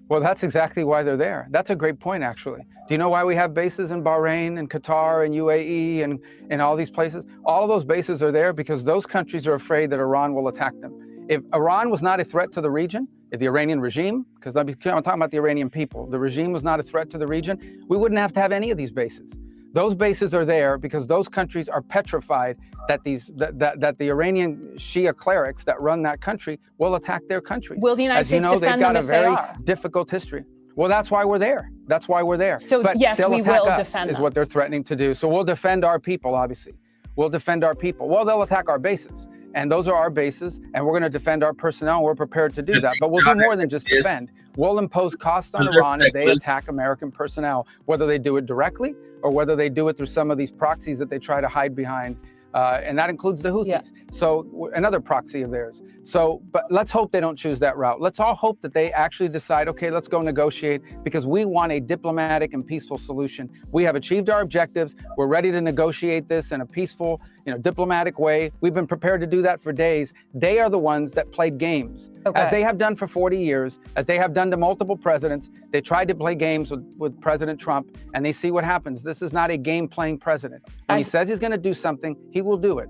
Well, that's exactly why they're there. That's a great point, actually. Do you know why we have bases in Bahrain and Qatar and UAE and all these places? All of those bases are there because those countries are afraid that Iran will attack them. If Iran was not a threat to the region, if the Iranian regime, because I'm talking about the Iranian people, the regime was not a threat to the region, we wouldn't have to have any of these bases. Those bases are there because those countries are petrified that the Iranian Shia clerics that run that country will attack their country. Will the United States defend them if they are? They've got a very difficult history. Well, that's why we're there. That's why we're there. So but yes, we will defend them. Is what they're threatening to do. So we'll defend our people, obviously. We'll defend our people. Well, they'll attack our bases. And those are our bases. And we're going to defend our personnel. And we're prepared to do that. But we'll do more than just defend. We'll impose costs on Iran if they attack American personnel, whether they do it directly or whether they do it through some of these proxies that they try to hide behind and that includes the Houthis. Yeah. So another proxy of theirs. So, but let's hope they don't choose that route. Let's all hope that they actually decide, okay, let's go negotiate, because we want a diplomatic and peaceful solution. We have achieved our objectives. We're ready to negotiate this in a peaceful, diplomatic way. We've been prepared to do that for days. They are the ones that played games, as they have done for 40 years, as they have done to multiple presidents. They tried to play games with President Trump, and they see what happens. This is not a game-playing president. When he says he's going to do something, he will do it.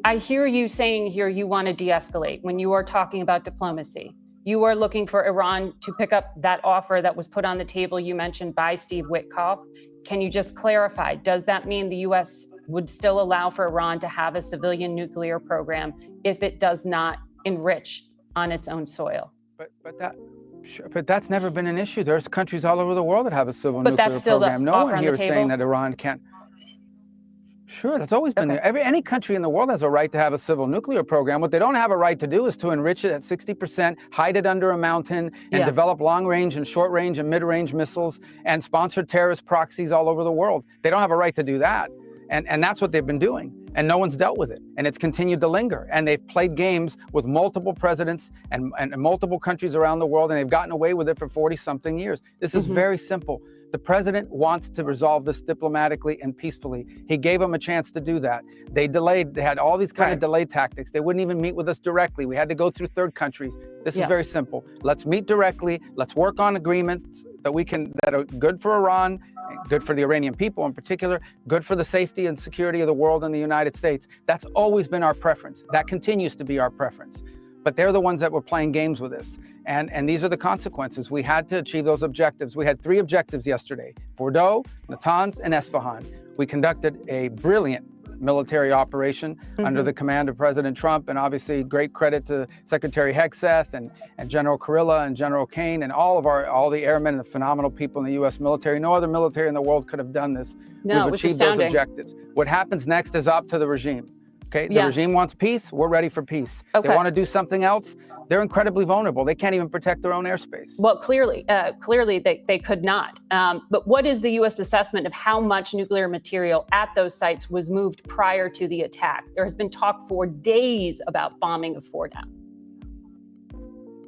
I hear you saying here you want to de-escalate when you are talking about diplomacy. You are looking for Iran to pick up that offer that was put on the table you mentioned by Steve Witkoff. Can you just clarify, does that mean the U.S. would still allow for Iran to have a civilian nuclear program if it does not enrich on its own soil? But that's never been an issue. There's countries all over the world that have a civil But nuclear that's still the program. No offer one on here the is table? saying that Iran can't. Sure, that's always been there. Any country in the world has a right to have a civil nuclear program. What they don't have a right to do is to enrich it at 60%, hide it under a mountain, and develop long-range and short-range and mid-range missiles and sponsor terrorist proxies all over the world. They don't have a right to do that. And that's what they've been doing. And no one's dealt with it. And it's continued to linger. And they've played games with multiple presidents and multiple countries around the world, and they've gotten away with it for 40-something years. This is very simple. The president wants to resolve this diplomatically and peacefully. He gave them a chance to do that. They delayed. They had all these kind of delay tactics. They wouldn't even meet with us directly. We had to go through third countries. This is very simple. Let's meet directly. Let's work on agreements that are good for Iran, good for the Iranian people in particular, good for the safety and security of the world and the United States. That's always been our preference. That continues to be our preference. But they're the ones that were playing games with us. And these are the consequences. We had to achieve those objectives. We had 3 objectives yesterday: Fordow, Natanz, and Esfahan. We conducted a brilliant military operation under the command of President Trump, and obviously great credit to Secretary Hegseth and General Kurilla and General Kane and all the airmen and the phenomenal people in the U.S. military. No other military in the world could have done this. No, We've achieved those objectives. What happens next is up to the regime. Okay, the regime wants peace. We're ready for peace. They want to do something else. They're incredibly vulnerable. They can't even protect their own airspace. Well, clearly they could not. But what is the U.S. assessment of how much nuclear material at those sites was moved prior to the attack? There has been talk for days about bombing of Fordow.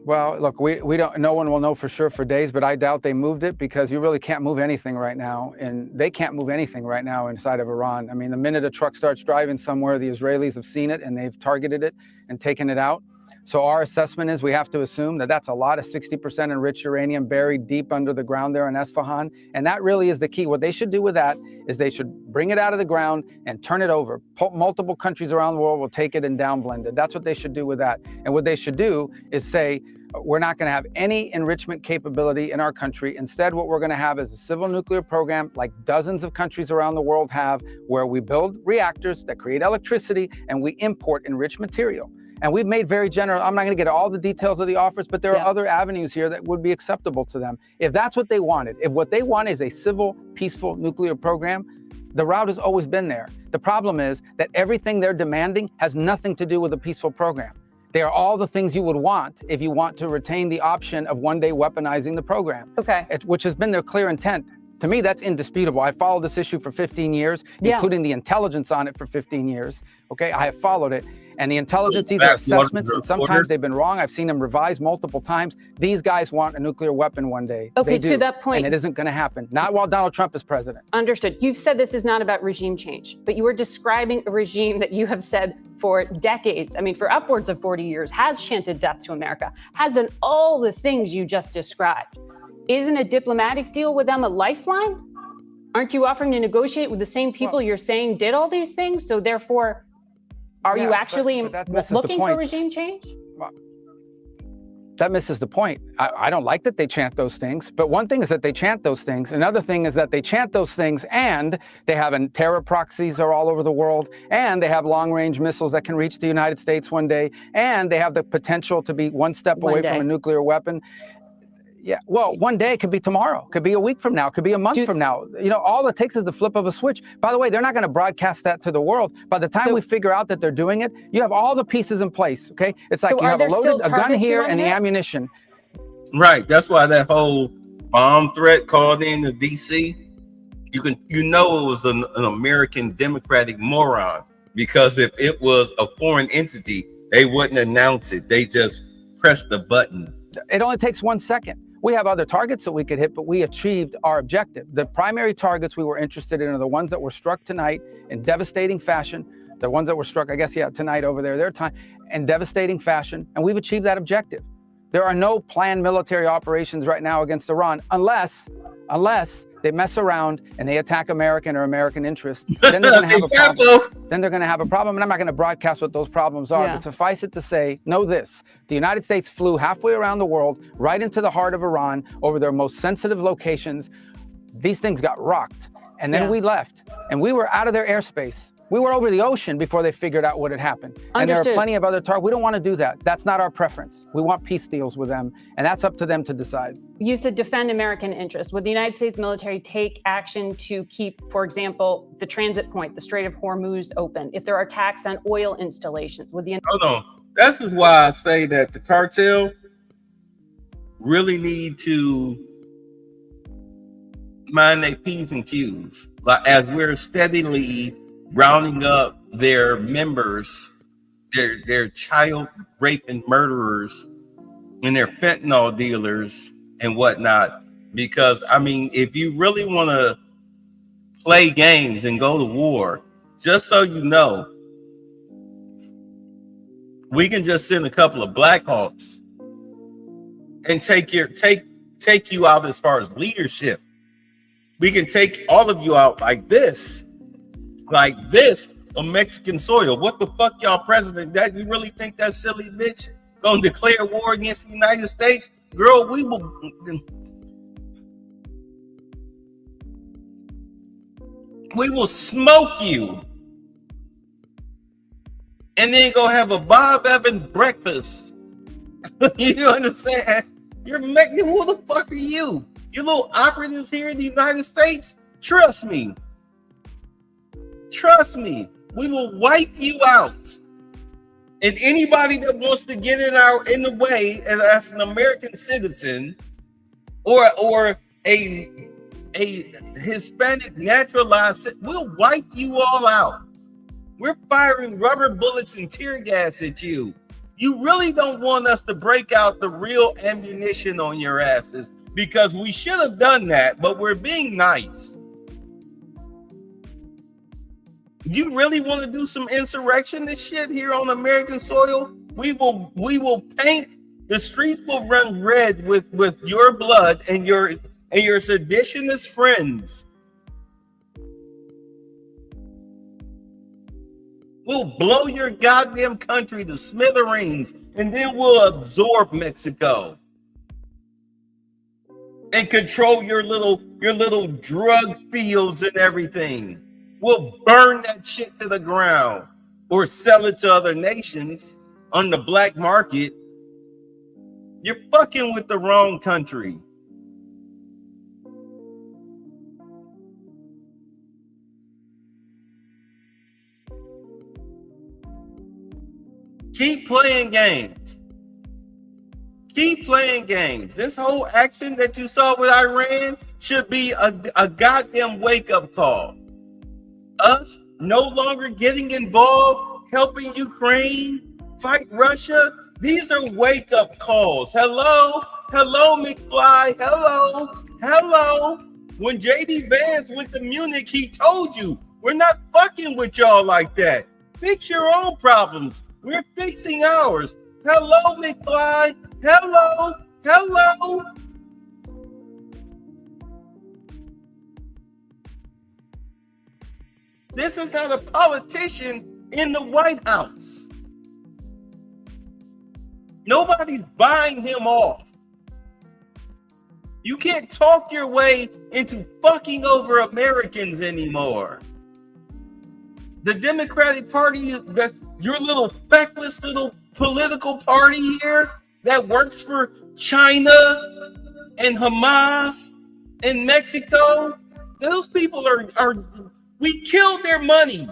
Well, look, we don't. No one will know for sure for days, but I doubt they moved it, because you really can't move anything right now, and they can't move anything right now inside of Iran. I mean, the minute a truck starts driving somewhere, the Israelis have seen it and they've targeted it and taken it out. So our assessment is we have to assume that that's a lot of 60% enriched uranium buried deep under the ground there in Esfahan, and that really is the key. What they should do with that is they should bring it out of the ground and turn it over. Multiple countries around the world will take it and downblend it. That's what they should do with that. And what they should do is say, we're not going to have any enrichment capability in our country. Instead, what we're going to have is a civil nuclear program like dozens of countries around the world have, where we build reactors that create electricity and we import enriched material. And we've made very general, I'm not going to get all the details of the offers, but there are other avenues here that would be acceptable to them. If that's what they wanted, if what they want is a civil, peaceful nuclear program, the route has always been there. The problem is that everything they're demanding has nothing to do with a peaceful program. They are all the things you would want if you want to retain the option of one day weaponizing the program, which has been their clear intent. To me, that's indisputable. I followed this issue for 15 years, including the intelligence on it for 15 years. Okay, I have followed it. And the intelligence, these are assessments, and sometimes they've been wrong. I've seen them revised multiple times. These guys want a nuclear weapon one day. Okay, they to that point. And it isn't going to happen. Not while Donald Trump is president. Understood. You've said this is not about regime change, but you are describing a regime that you have said for decades, I mean, for upwards of 40 years, has chanted death to America, has done all the things you just described. Isn't a diplomatic deal with them a lifeline? Aren't you offering to negotiate with the same people you're saying did all these things? So therefore, are you actually looking for regime change? That misses the point. I don't like that they chant those things, but one thing is that they chant those things. Another thing is that they chant those things and they have terror proxies are all over the world, and they have long-range missiles that can reach the United States one day, and they have the potential to be one step away from a nuclear weapon. Yeah, well, one day could be tomorrow, could be a week from now, could be a month from now. You know, all it takes is the flip of a switch. By the way, they're not going to broadcast that to the world. By the time we figure out that they're doing it, you have all the pieces in place, okay? It's like you have a gun here and the ammunition. Right, that's why that whole bomb threat called in D.C., you know it was an American Democratic moron because if it was a foreign entity, they wouldn't announce it. They just press the button. It only takes 1 second. We have other targets that we could hit, but we achieved our objective. The primary targets we were interested in are the ones that were struck tonight in devastating fashion. The ones that were struck, I guess, tonight over there, their time, in devastating fashion, and we've achieved that objective. There are no planned military operations right now against Iran unless they mess around and they attack American or American interests. Then they're going to have a problem. Then they're going to have a problem, and I'm not going to broadcast what those problems are, but suffice it to say, know this. The United States flew halfway around the world, right into the heart of Iran, over their most sensitive locations. These things got rocked, and then we left, and we were out of their airspace. We were over the ocean before they figured out what had happened. And there are plenty of other targets. We don't want to do that. That's not our preference. We want peace deals with them, and that's up to them to decide. You said defend American interests. Would the United States military take action to keep, for example, the transit point, the Strait of Hormuz, open? If there are attacks on oil installations, would the... Hold on. This is why I say that the cartel really need to mind their P's and Q's. Like, as we're steadily rounding up their members, their child rape and murderers, and their fentanyl dealers and whatnot. Because, I mean, if you really want to play games and go to war, just so you know, we can just send a couple of Black Hawks and take you out as far as leadership. We can take all of you out like this on Mexican soil. What the fuck, y'all president? That you really think that silly bitch gonna declare war against the United States? Girl, we will smoke you, and then go have a Bob Evans breakfast. You understand? You're Mexican. Who the fuck are you? You little operatives here in the United States? Trust me. Trust me. We will wipe you out. And anybody that wants to get in the way as an American citizen or a Hispanic naturalized, we'll wipe you all out. We're firing rubber bullets and tear gas at you. You really don't want us to break out the real ammunition on your asses, because we should have done that, but we're being nice. You really want to do some insurrectionist shit here on American soil? We will paint the streets, will run red with your blood and your seditionist friends. We'll blow your goddamn country to smithereens, and then we'll absorb Mexico and control your little drug fields and everything. We'll burn that shit to the ground or sell it to other nations on the black market. You're fucking with the wrong country. Keep playing games. Keep playing games. This whole action that you saw with Iran should be a goddamn wake-up call. Us no longer getting involved, helping Ukraine fight Russia. These are wake-up calls. Hello, McFly. Hello. When JD Vance went to Munich, he told you, we're not fucking with y'all like that. Fix your own problems. We're fixing ours. Hello, McFly. Hello. This is not a politician in the White House. Nobody's buying him off. You can't talk your way into fucking over Americans anymore. The Democratic Party, your little feckless little political party here that works for China and Hamas and Mexico, those people are we killed their money.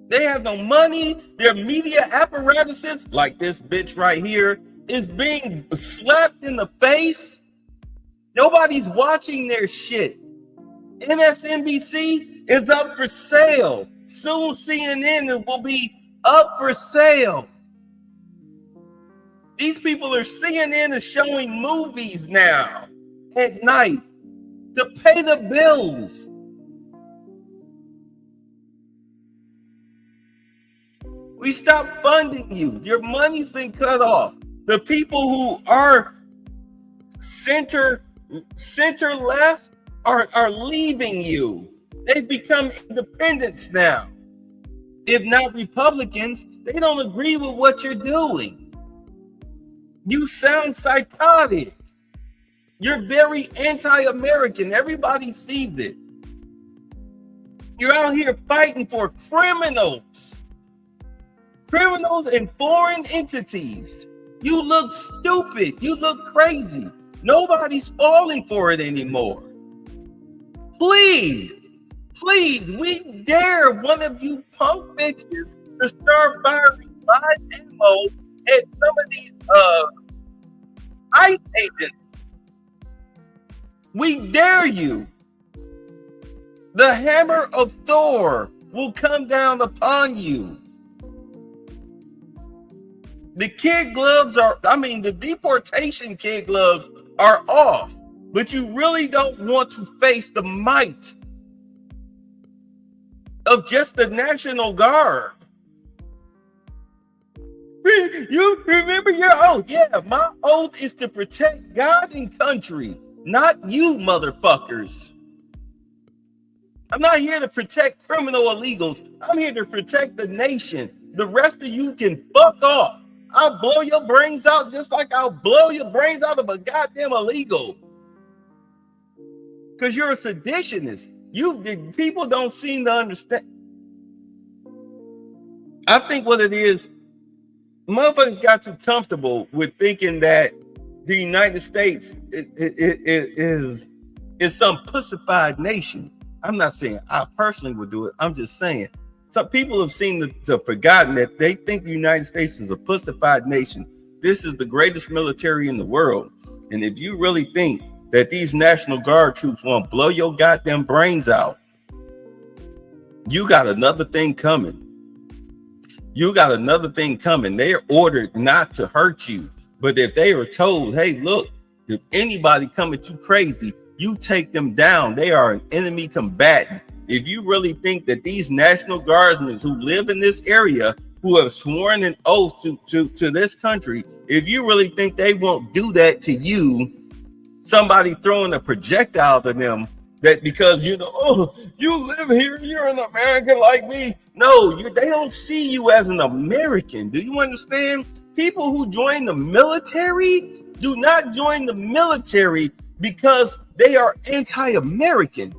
They have no money. Their media apparatuses, like this bitch right here, is being slapped in the face. Nobody's watching their shit. MSNBC is up for sale. Soon CNN will be up for sale. These people are CNN is showing movies now at night to pay the bills. We stopped funding you. Your money's been cut off. The people who are center left are leaving you. They've become independents now. If not Republicans, they don't agree with what you're doing. You sound psychotic. You're very anti-American. Everybody sees it. You're out here fighting for criminals and foreign entities. You look stupid. You look crazy. Nobody's falling for it anymore. Please, we dare one of you punk bitches to start firing live ammo at some of these ICE agents. We dare you. The hammer of Thor will come down upon you. The kid gloves the deportation kid gloves are off, but you really don't want to face the might of just the National Guard. You remember your oath? Yeah, my oath is to protect God and country, not you motherfuckers. I'm not here to protect criminal illegals. I'm here to protect the nation. The rest of you can fuck off. I'll blow your brains out just like I'll blow your brains out of a goddamn illegal. Because you're a seditionist. People don't seem to understand. I think what it is, motherfuckers got too comfortable with thinking that the United States is some pussified nation. I'm not saying I personally would do it. I'm just saying some people have forgotten that they think the United States is a pussified nation. This is the greatest military in the world. And if you really think that these National Guard troops want to blow your goddamn brains out, you got another thing coming. You got another thing coming. They are ordered not to hurt you. But if they are told, hey, look, if anybody coming too crazy, you take them down. They are an enemy combatant. If you really think that these National Guardsmen who live in this area, who have sworn an oath to this country, if you really think they won't do that to you, somebody throwing a projectile to them, that because you live here, you're an American like me. No, they don't see you as an American. Do you understand? People who join the military do not join the military because they are anti-American.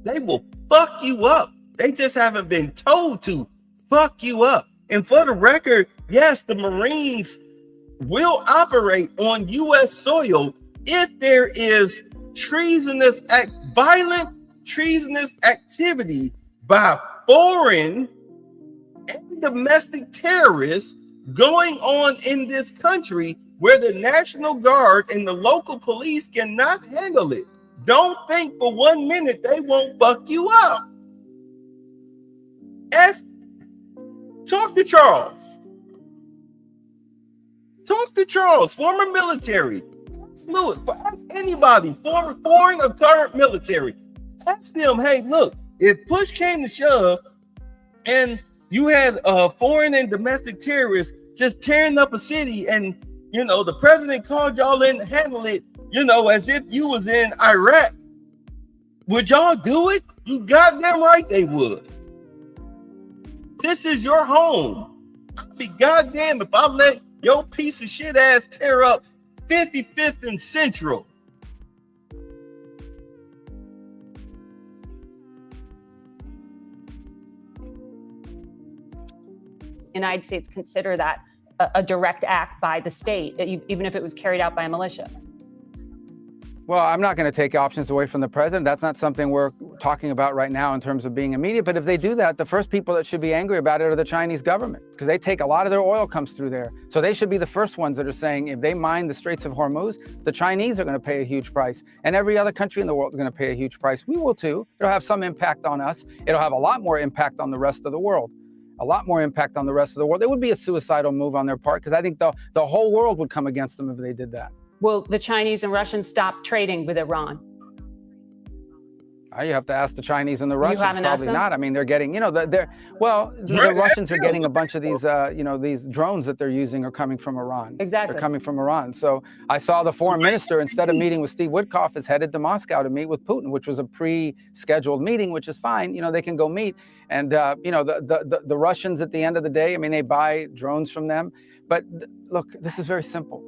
They will fuck you up. They just haven't been told to fuck you up. And for the record, yes, the Marines will operate on U.S. soil if there is violent treasonous activity by foreign and domestic terrorists going on in this country where the National Guard and the local police cannot handle it. Don't think for 1 minute they won't fuck you up. Talk to Charles. Talk to Charles, former military. Ask anybody, former foreign or current military. Ask them, hey, look, if push came to shove and you had foreign and domestic terrorists just tearing up a city and, the president called y'all in to handle it, as if you was in Iraq, would y'all do it? You goddamn right they would. This is your home. I'd be goddamn if I let your piece of shit ass tear up 55th and Central. United States consider that a direct act by the state, even if it was carried out by a militia? Well, I'm not going to take options away from the president. That's not something we're talking about right now in terms of being immediate. But if they do that, the first people that should be angry about it are the Chinese government, because they take a lot of their oil comes through there. So they should be the first ones that are saying if they mine the Straits of Hormuz, the Chinese are going to pay a huge price. And every other country in the world is going to pay a huge price. We will too. It'll have some impact on us. It'll have a lot more impact on the rest of the world. A lot more impact on the rest of the world. It would be a suicidal move on their part, because I think the whole world would come against them if they did that. Will the Chinese and Russians stop trading with Iran? You have to ask the Chinese and the Russians. haven't asked Probably them? not. I mean, they're getting, the Russians are getting a bunch of these, these drones that they're using are coming from Iran. Exactly. They're coming from Iran. So I saw the foreign minister, instead of meeting with Steve Witkoff, is headed to Moscow to meet with Putin, which was a pre-scheduled meeting, which is fine. They can go meet. And, the Russians at the end of the day, I mean, they buy drones from them. But look, this is very simple.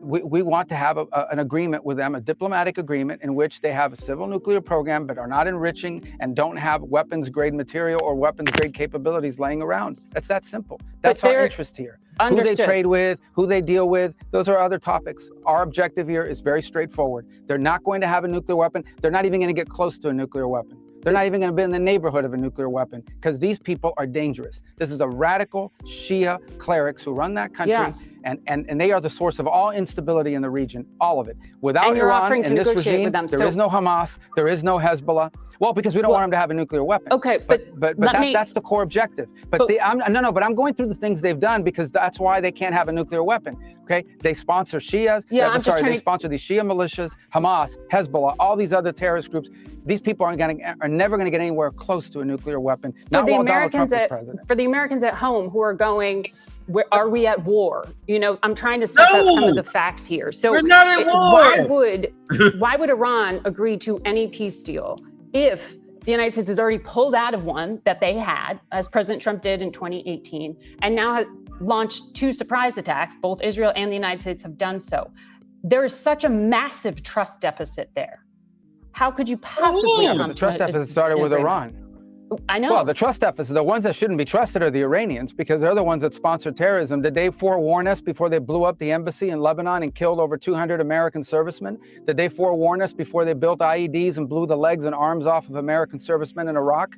We want to have an agreement with them, a diplomatic agreement in which they have a civil nuclear program, but are not enriching and don't have weapons-grade material or weapons-grade capabilities laying around. That's that simple. That's our interest here. Understood. Who they trade with, who they deal with, those are other topics. Our objective here is very straightforward. They're not going to have a nuclear weapon. They're not even going to get close to a nuclear weapon. They're not even going to be in the neighborhood of a nuclear weapon, because these people are dangerous. This is a radical Shia clerics who run that country, Yes. and they are the source of all instability in the region, all of it. Without And you're Iran offering to and this negotiate regime, with them, there so- is no Hamas, there is no Hezbollah. Well, because we don't want them to have a nuclear weapon. Okay, but that's the core objective. But I'm going through the things they've done, because that's why they can't have a nuclear weapon. Okay, they sponsor Shias. They sponsor these Shia militias, Hamas, Hezbollah, all these other terrorist groups. These people are never going to get anywhere close to a nuclear weapon. Not while Donald Trump is president. For the Americans at home who are going, are we at war? I'm trying to set up some of the facts here. So we're not at war. Why would Iran agree to any peace deal if the United States has already pulled out of one that they had, as President Trump did in 2018, and now has launched 2 surprise attacks? Both Israel and the United States have done so. There is such a massive trust deficit there. How could you possibly come the trust deficit started with Iran. I know. Well, the trust deficit, the ones that shouldn't be trusted are the Iranians, because they're the ones that sponsor terrorism. Did they forewarn us before they blew up the embassy in Lebanon and killed over 200 American servicemen? Did they forewarn us before they built IEDs and blew the legs and arms off of American servicemen in Iraq?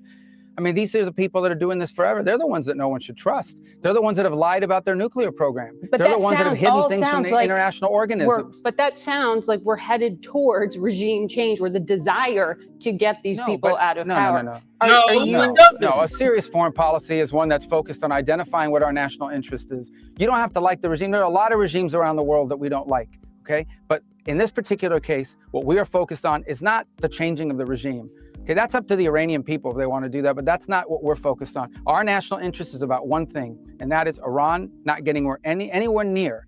I mean, these are the people that are doing this forever. They're the ones that no one should trust. They're the ones that have lied about their nuclear program. But they're the ones that have hidden things from the like international organisms. But that sounds like we're headed towards regime change, where the desire to get these people out of power. No, a serious foreign policy is one that's focused on identifying what our national interest is. You don't have to like the regime. There are a lot of regimes around the world that we don't like, okay? But in this particular case, what we are focused on is not the changing of the regime. Okay, that's up to the Iranian people if they want to do that, but that's not what we're focused on. Our national interest is about one thing, and that is Iran not getting anywhere near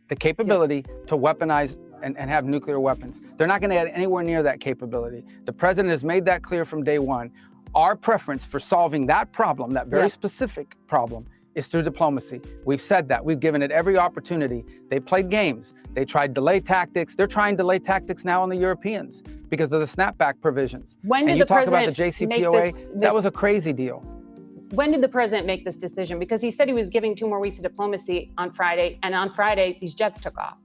the capability to weaponize and have nuclear weapons. They're not going to get anywhere near that capability. The president has made that clear from day one. Our preference for solving that problem, that very specific problem, is through diplomacy. We've said that. We've given it every opportunity. They played games. They tried delay tactics. They're trying delay tactics now on the Europeans because of the snapback provisions. When did and you the talk about the president JCPOA, make this- that was a crazy deal. When did the president make this decision? Because he said he was giving 2 more weeks of diplomacy on Friday, and on Friday, these jets took off.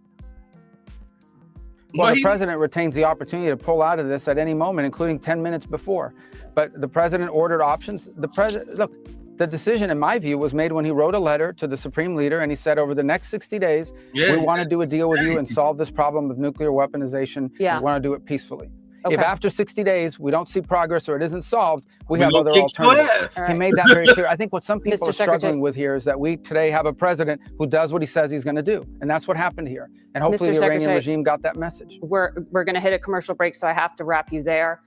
Well, the president retains the opportunity to pull out of this at any moment, including 10 minutes before. But the president ordered options. Look, the decision, in my view, was made when he wrote a letter to the supreme leader, and he said, over the next 60 days, we want to do a deal with you and solve this problem of nuclear weaponization. We want to do it peacefully. Okay. If after 60 days we don't see progress or it isn't solved, we have other alternatives. He made that very clear. I think what some people are struggling with here is that we today have a president who does what he says he's going to do. And that's what happened here. And hopefully the Iranian regime got that message. We're going to hit a commercial break, so I have to wrap you there.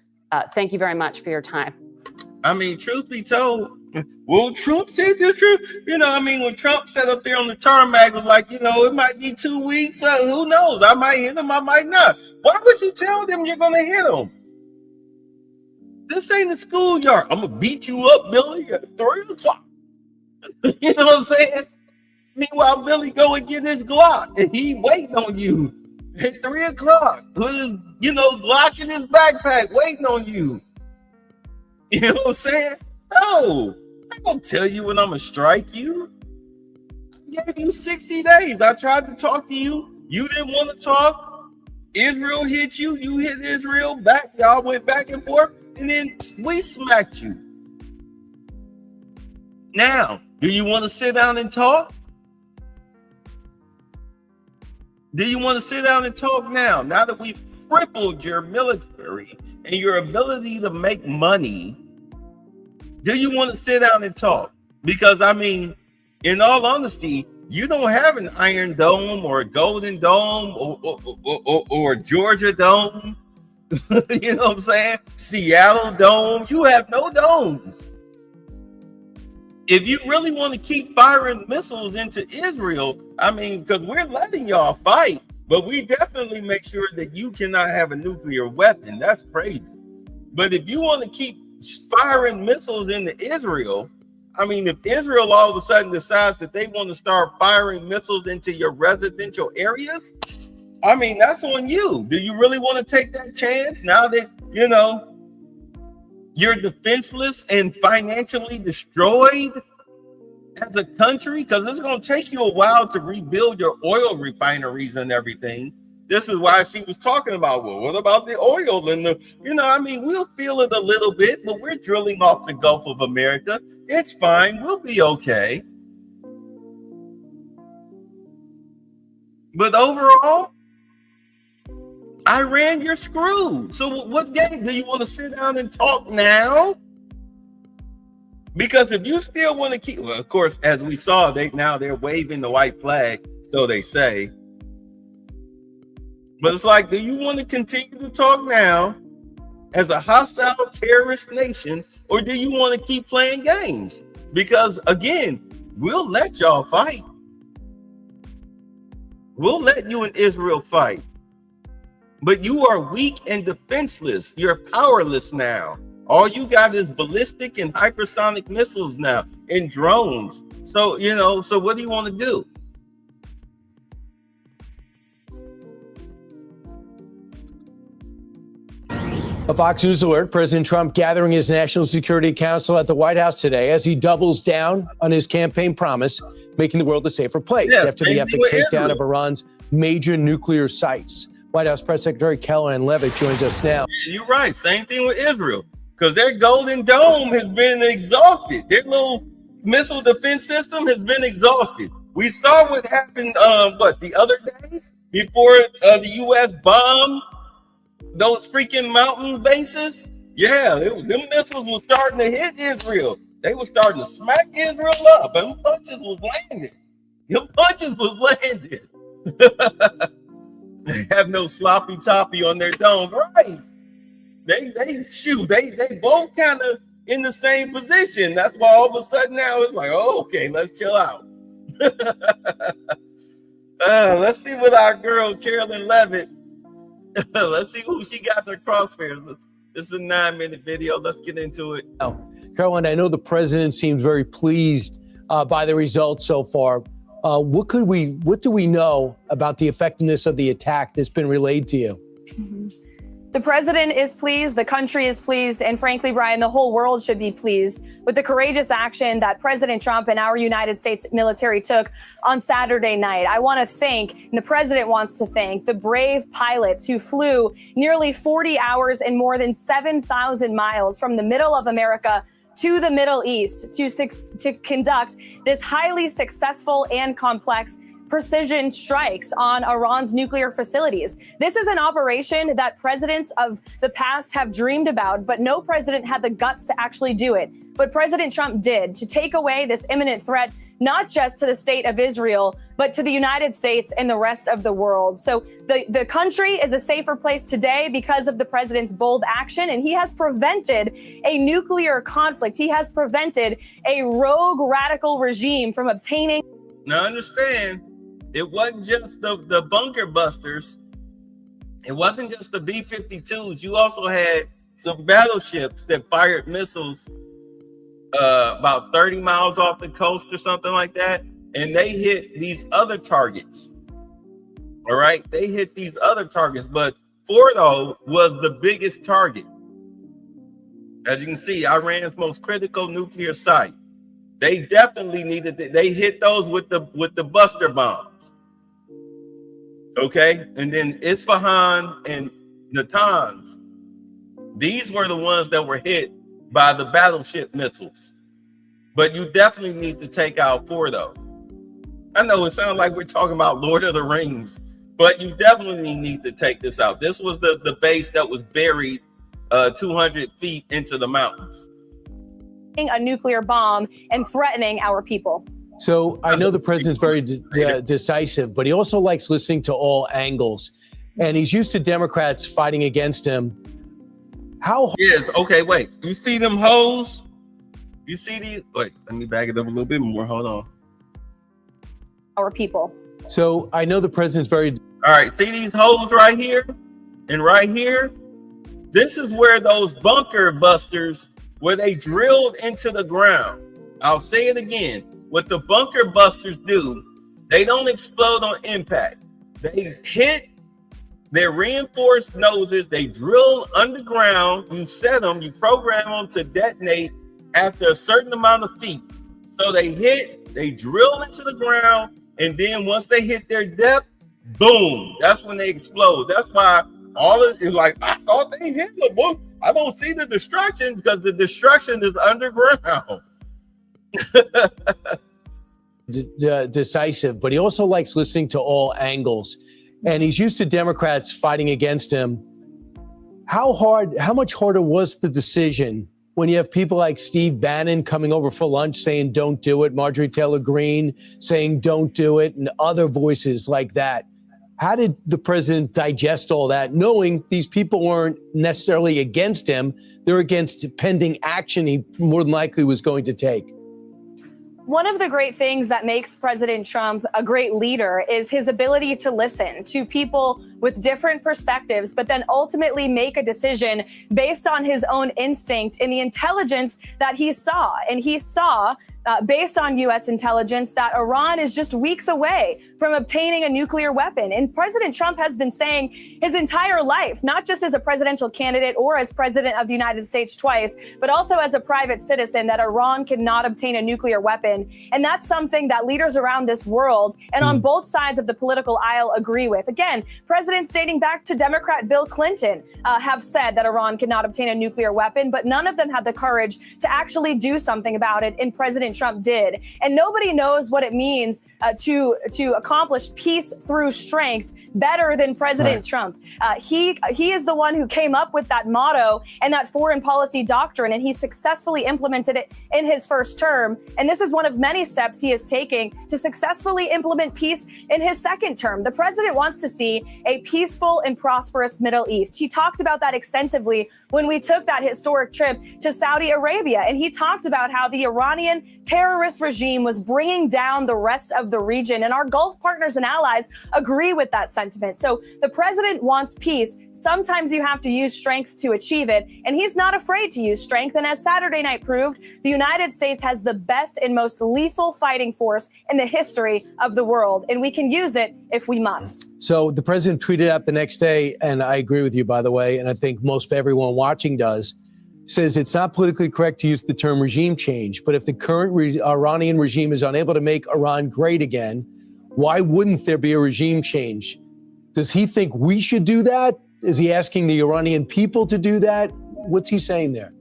Thank you very much for your time. I mean, truth be told, well, Trump said this truth. You know, I mean, when Trump sat up there on the tarmac, was like, you know, it might be 2 weeks. Who knows? I might hit him. I might not. Why would you tell them you're going to hit him? This ain't a schoolyard. I'm going to beat you up, Billy, at 3 o'clock. You know what I'm saying? Meanwhile, Billy go and get his Glock, and he waiting on you at 3 o'clock with his, Glock in his backpack waiting on you. You know what I'm saying? No, I'm going to tell you when I'm going to strike you. I gave you 60 days. I tried to talk to you. You didn't want to talk. Israel hit you. You hit Israel back. Y'all went back and forth. and then we smacked you. Now, do you want to sit down and talk? Do you want to sit down and talk now? Now that we've crippled your military and your ability to make money, do you want to sit down and talk? Because, I mean, in all honesty, you don't have an Iron Dome or a Golden Dome or Georgia Dome. You know what I'm saying? Seattle Dome. You have no domes. If you really want to keep firing missiles into Israel, I mean, because we're letting y'all fight, but we definitely make sure that you cannot have a nuclear weapon. That's crazy. But if you want to keep firing missiles into Israel, I mean, if Israel all of a sudden decides that they want to start firing missiles into your residential areas, I mean, that's on you. Do you really want to take that chance now that, you know, you're defenseless and financially destroyed as a country? Because it's going to take you a while to rebuild your oil refineries and everything. This is why she was talking about, well, what about the oil? And the, you know, I mean, we'll feel it a little bit, but we're drilling off the Gulf of America. It's fine. We'll be okay. But overall, Iran, you're screwed. So what game do you want to sit down and talk now? Because if you still want to keep, well, of course, as we saw, they're waving the white flag, so they say. But it's like, do you want to continue to talk now as a hostile terrorist nation, or do you want to keep playing games? Because again, we'll let y'all fight. We'll let you and Israel fight. But you are weak and defenseless. You're powerless now. All you got is ballistic and hypersonic missiles now and drones. So, you know, so what do you want to do? A Fox News alert, President Trump gathering his National Security Council at the White House today as he doubles down on his campaign promise, making the world a safer place after the epic takedown of Iran's major nuclear sites. White House Press Secretary Kellyanne Levitt joins us now. You're right. Same thing with Israel, because their Golden Dome has been exhausted. Their little missile defense system has been exhausted. We saw what happened, the other day before the U.S. bombed those freaking mountain bases. Yeah, them missiles were starting to hit Israel. They were starting to smack Israel up, and punches was landing. Your punches was landing. They have no sloppy toppy on their domes, right? They both kind of in the same position. That's why all of a sudden now it's like, oh, okay, let's chill out. Let's see what our girl Carolyn Levitt. Let's see who she got in her crosshairs. This is a 9-minute video. Let's get into it. Caroline, I know the president seems very pleased by the results so far. What do we know about the effectiveness of the attack that's been relayed to you? The president is pleased, the country is pleased, and frankly, Brian, the whole world should be pleased with the courageous action that President Trump and our United States military took on Saturday night. I want to thank, and the president wants to thank, the brave pilots who flew nearly 40 hours and more than 7,000 miles from the middle of America to the Middle East to conduct this highly successful and complex precision strikes on Iran's nuclear facilities. This is an operation that presidents of the past have dreamed about, but no president had the guts to actually do it. But President Trump did, to take away this imminent threat, not just to the state of Israel, but to the United States and the rest of the world. So the country is a safer place today because of the president's bold action, and he has prevented a nuclear conflict. He has prevented a rogue radical regime from obtaining. Now understand, it wasn't just the bunker busters. It wasn't just the B-52s. You also had some battleships that fired missiles about 30 miles off the coast or something like that. And they hit these other targets. All right. They hit these other targets, but Fordo was the biggest target. As you can see, Iran's most critical nuclear site. They definitely needed that. They hit those with the buster bombs. Okay. And then Isfahan and Natanz These were the ones that were hit by the battleship missiles. But you definitely need to take out Fordo. I know it sounds like we're talking about Lord of the Rings, but you definitely need to take this out. This was the base that was buried 200 feet into the mountains. A nuclear bomb and threatening our people. So I know the president's very decisive, but he also likes listening to all angles. And he's used to Democrats fighting against him. How? Yes. Okay, wait. You see them hoes? You see these? Wait, let me back it up a little bit more. Hold on. Our people. So I know the president's very. All right. See these holes right here and right here? This is where those bunker busters, where they drilled into the ground. I'll say it again. What the bunker busters do, they don't explode on impact. They hit their reinforced noses. They drill underground. You set them, you program them to detonate after a certain amount of feet. So they hit, they drill into the ground, and then once they hit their depth, boom, that's when they explode. That's why all of it, like, I thought they hit the book. I don't see the destruction because the destruction is underground. Decisive, but he also likes listening to all angles. And he's used to Democrats fighting against him. How much harder was the decision when you have people like Steve Bannon coming over for lunch saying, don't do it, Marjorie Taylor Greene saying, don't do it, and other voices like that? How did the president digest all that, knowing these people weren't necessarily against him, they're against pending action he more than likely was going to take? One of the great things that makes President Trump a great leader is his ability to listen to people with different perspectives, but then ultimately make a decision based on his own instinct and the intelligence that he saw. And he saw, based on U.S. intelligence, that Iran is just weeks away from obtaining a nuclear weapon. And President Trump has been saying his entire life, not just as a presidential candidate or as president of the United States twice, but also as a private citizen, that Iran cannot obtain a nuclear weapon. And that's something that leaders around this world and on both sides of the political aisle agree with. Again, presidents dating back to Democrat Bill Clinton have said that Iran cannot obtain a nuclear weapon, but none of them had the courage to actually do something about it. And President Trump did. And nobody knows what it means to accomplish peace through strength better than President Trump. He is the one who came up with that motto and that foreign policy doctrine, and he successfully implemented it in his first term. And this is one of many steps he is taking to successfully implement peace in his second term. The president wants to see a peaceful and prosperous Middle East. He talked about that extensively when we took that historic trip to Saudi Arabia, and he talked about how the Iranian terrorist regime was bringing down the rest of the region, and our Gulf partners and allies agree with that sentiment. So the president wants peace. Sometimes you have to use strength to achieve it, and he's not afraid to use strength. And as Saturday night proved, the United States has the best and most lethal fighting force in the history of the world, and we can use it if we must. So the president tweeted out the next day, and I agree with you, by the way, and I think most everyone watching does, says it's not politically correct to use the term regime change, but if the current Iranian regime is unable to make Iran great again, why wouldn't there be a regime change? Does he think we should do that? Is he asking the Iranian people to do that? What's he saying there?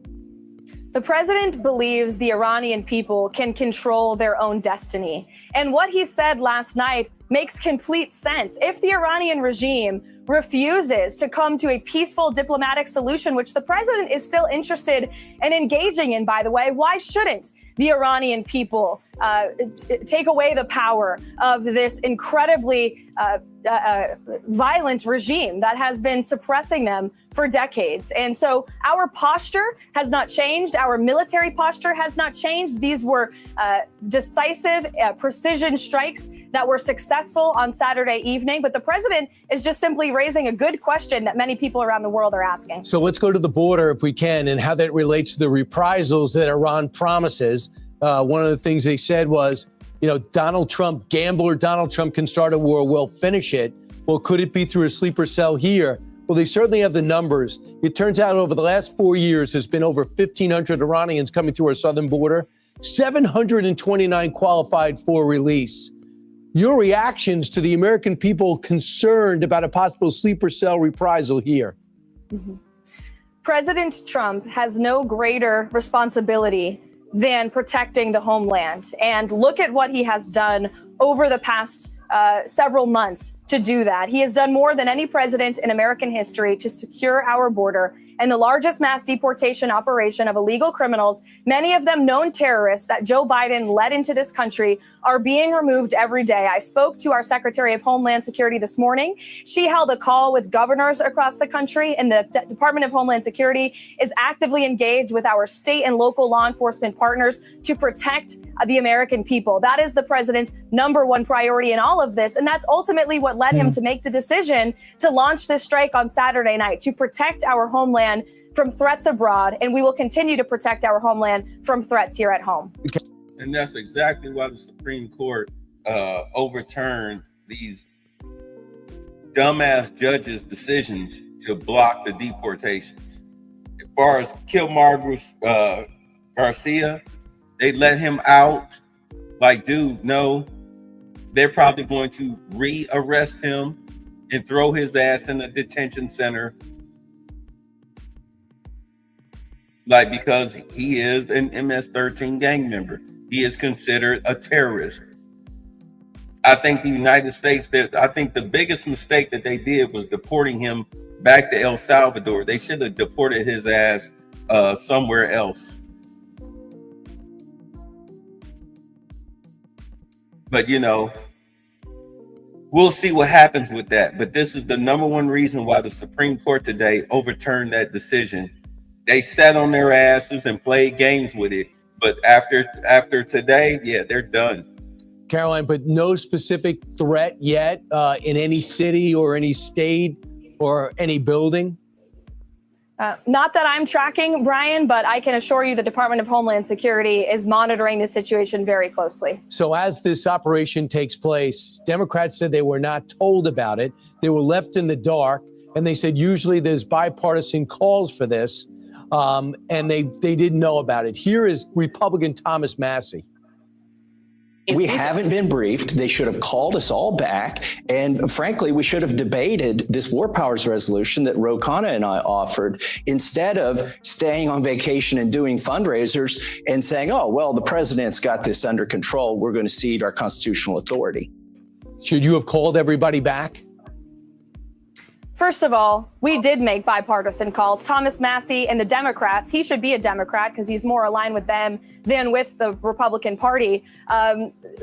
The president believes the Iranian people can control their own destiny. And what he said last night makes complete sense. If the Iranian regime refuses to come to a peaceful diplomatic solution, which the president is still interested in engaging in, by the way, why shouldn't the Iranian people take away the power of this incredibly violent regime that has been suppressing them for decades? And so our posture has not changed. Our military posture has not changed. These were decisive precision strikes that were successful on Saturday evening. But the president is just simply raising a good question that many people around the world are asking. So let's go to the border if we can, and how that relates to the reprisals that Iran promises. One of the things they said was, Donald Trump, gambler Donald Trump can start a war, we'll finish it. Well, could it be through a sleeper cell here? Well, they certainly have the numbers. It turns out over the last 4 years, there's been over 1,500 Iranians coming through our southern border, 729 qualified for release. Your reactions to the American people concerned about a possible sleeper cell reprisal here? Mm-hmm. President Trump has no greater responsibility than protecting the homeland. And look at what he has done over the past several months to do that. He has done more than any president in American history to secure our border and the largest mass deportation operation of illegal criminals, many of them known terrorists that Joe Biden led into this country, are being removed every day. I spoke to our Secretary of Homeland Security this morning. She held a call with governors across the country, and the Department of Homeland Security is actively engaged with our state and local law enforcement partners to protect the American people. That is the president's number one priority in all of this. And that's ultimately what led him to make the decision to launch this strike on Saturday night, to protect our homeland from threats abroad. And we will continue to protect our homeland from threats here at home. And that's exactly why the Supreme Court overturned these dumbass judges' decisions to block the deportations. As far as Kilmar Garcia, they let him out. Like, dude, no. They're probably going to re-arrest him and throw his ass in a detention center. Like, because he is an MS-13 gang member. He is considered a terrorist. I think the United States, I think the biggest mistake that they did was deporting him back to El Salvador. They should have deported his ass somewhere else. But, you know, we'll see what happens with that. But this is the number one reason why the Supreme Court today overturned that decision. They sat on their asses and played games with it. But after today, yeah, they're done. Caroline, but no specific threat yet in any city or any state or any building? Not that I'm tracking, Brian, but I can assure you the Department of Homeland Security is monitoring the situation very closely. So as this operation takes place, Democrats said they were not told about it. They were left in the dark, and they said usually there's bipartisan calls for this, and they didn't know about it. Here is Republican Thomas Massie. We haven't been briefed. They should have called us all back. And frankly, we should have debated this War Powers resolution that Ro Khanna and I offered instead of staying on vacation and doing fundraisers and saying, oh, well, the president's got this under control. We're going to cede our constitutional authority. Should you have called everybody back? First of all, we did make bipartisan calls. Thomas Massie and the Democrats, he should be a Democrat because he's more aligned with them than with the Republican Party.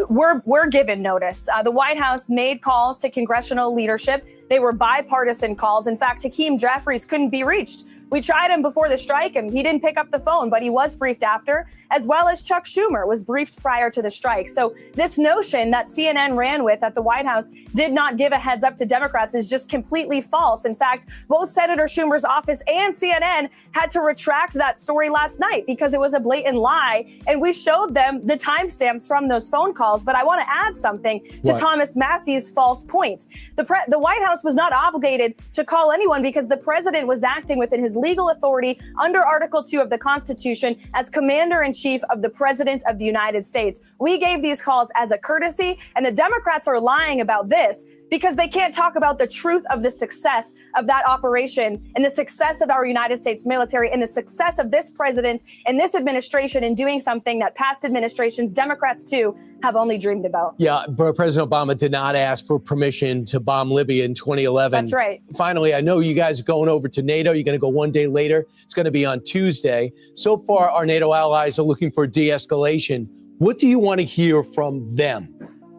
We're given notice. The White House made calls to congressional leadership. They were bipartisan calls. In fact, Hakeem Jeffries couldn't be reached. We tried him before the strike and he didn't pick up the phone, but he was briefed after, as well as Chuck Schumer was briefed prior to the strike. So this notion that CNN ran with at the White House did not give a heads up to Democrats is just completely false. In fact, both Senator Schumer's office and CNN had to retract that story last night because it was a blatant lie. And we showed them the timestamps from those phone calls. But I want to add something to Thomas Massie's false point. The White House was not obligated to call anyone because the president was acting within his legal authority under Article 2 of the Constitution as Commander-in-Chief of the President of the United States. We gave these calls as a courtesy, and the Democrats are lying about this because they can't talk about the truth of the success of that operation and the success of our United States military and the success of this president and this administration in doing something that past administrations, Democrats too, have only dreamed about. Yeah, President Obama did not ask for permission to bomb Libya in 2011. That's right. Finally, I know you guys are going over to NATO. You're going to go one day later. It's going to be on Tuesday. So far, our NATO allies are looking for de-escalation. What do you want to hear from them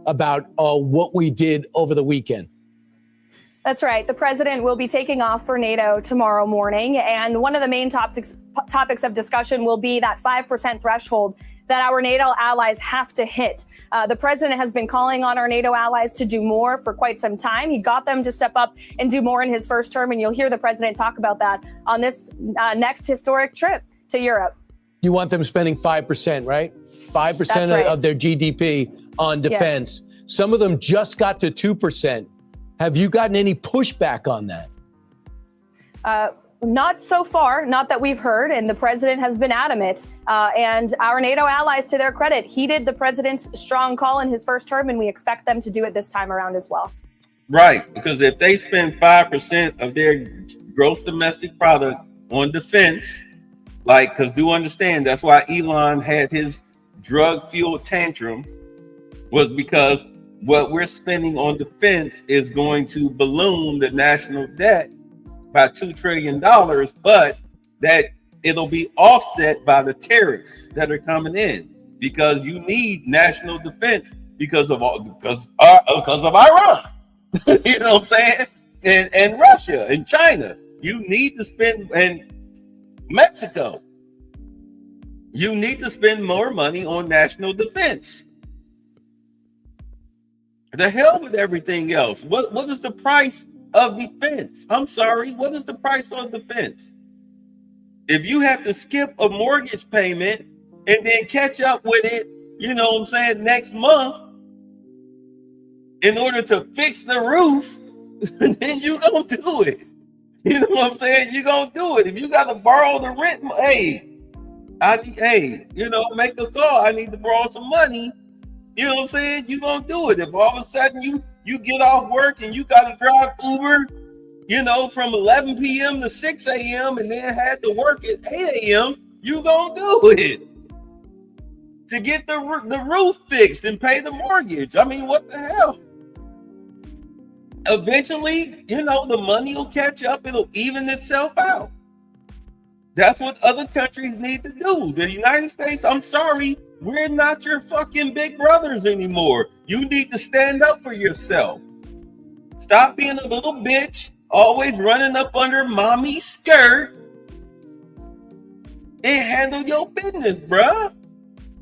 about what we did over the weekend? That's right. The president will be taking off for NATO tomorrow morning. And one of the main topics of discussion will be that 5% threshold that our NATO allies have to hit. The president has been calling on our NATO allies to do more for quite some time. He got them to step up and do more in his first term. And you'll hear the president talk about that on this next historic trip to Europe. You want them spending 5%, right? 5% of their GDP on defense. Yes. Some of them just got to 2%. Have you gotten any pushback on that? Not so far, not that we've heard, and the president has been adamant. And our NATO allies, to their credit, heeded the president's strong call in his first term, and we expect them to do it this time around as well. Right, because if they spend 5% of their gross domestic product on defense, like, because do understand that's why Elon had his drug-fueled tantrum, was because what we're spending on defense is going to balloon the national debt by $2 trillion, but that it'll be offset by the tariffs that are coming in, because you need national defense because of Iran. You know what I'm saying? And Russia and China. You need to spend, and Mexico. You need to spend more money on national defense. The hell with everything else. What is the price of defense? I'm sorry, what is the price of defense? If you have to skip a mortgage payment and then catch up with it, you know what I'm saying, next month in order to fix the roof, then you gonna do it. You know what I'm saying? You're gonna do it. If you gotta borrow the rent, make a call. I need to borrow some money. You know what I'm saying? You're gonna do it. If all of a sudden you get off work and you gotta drive Uber, you know, from 11 p.m. to 6 a.m. and then had to work at 8 a.m., you gonna do it to get the roof fixed and pay the mortgage. I mean, what the hell? Eventually, you know, the money will catch up. It'll even itself out. That's what other countries need to do. The United States, I'm sorry, we're not your fucking big brothers anymore. You need to stand up for yourself. Stop being a little bitch, always running up under mommy's skirt, and handle your business, bruh.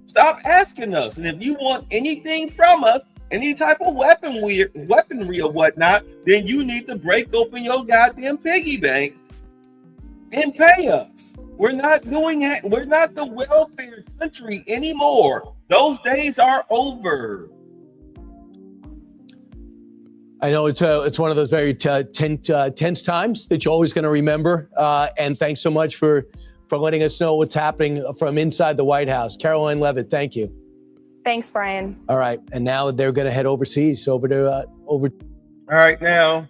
Stop asking us. And if you want anything from us, any type of weaponry or whatnot, then you need to break open your goddamn piggy bank and pay us. We're not doing it. We're not the welfare country anymore. Those days are over. I know it's one of those very tense times that you're always going to remember. And thanks so much for letting us know what's happening from inside the White House. Caroline Levitt, thank you. Thanks, Brian. All right, and now they're going to head overseas, over. All right, now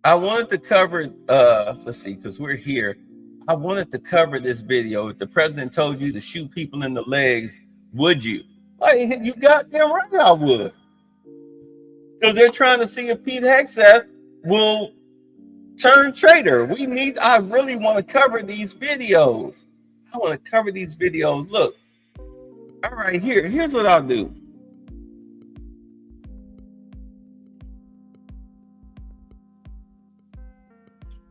I wanted to cover. Let's see, because we're here. I wanted to cover this video. If the president told you to shoot people in the legs, would you? Like, you goddamn right I would. Because they're trying to see if Pete Hegseth will turn traitor. I really want to cover these videos. I want to cover these videos. Look. All right, here's what I'll do.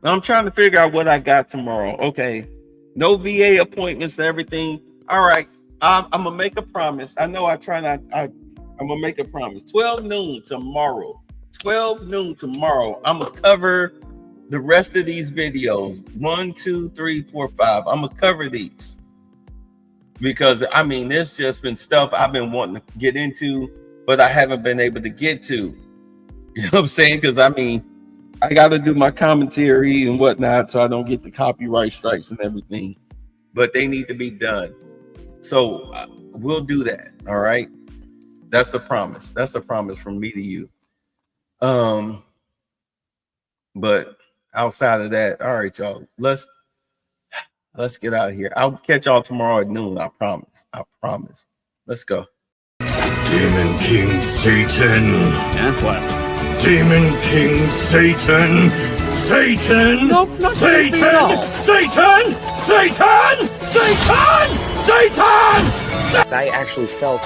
I'm trying to figure out what I got tomorrow. Okay, no VA appointments and everything. All right, I'm gonna make a promise. I know I'm gonna make a promise. 12 noon tomorrow. 12 noon tomorrow. I'm gonna cover the rest of these videos. 1, 2, 3, 4, 5. I'm gonna cover these. Because, I mean, there's just been stuff I've been wanting to get into, but I haven't been able to get to. You know what I'm saying? Because, I mean, I got to do my commentary and whatnot so I don't get the copyright strikes and everything. But they need to be done. So we'll do that, all right? That's a promise. That's a promise from me to you. But outside of that, all right, y'all, let's get out of here. I'll catch y'all tomorrow at noon. I promise. I promise. Let's go. Demon King Satan. That's what. Demon King Satan. Satan. Nope, not Satan. Satan. Satan. Satan. Satan. I actually felt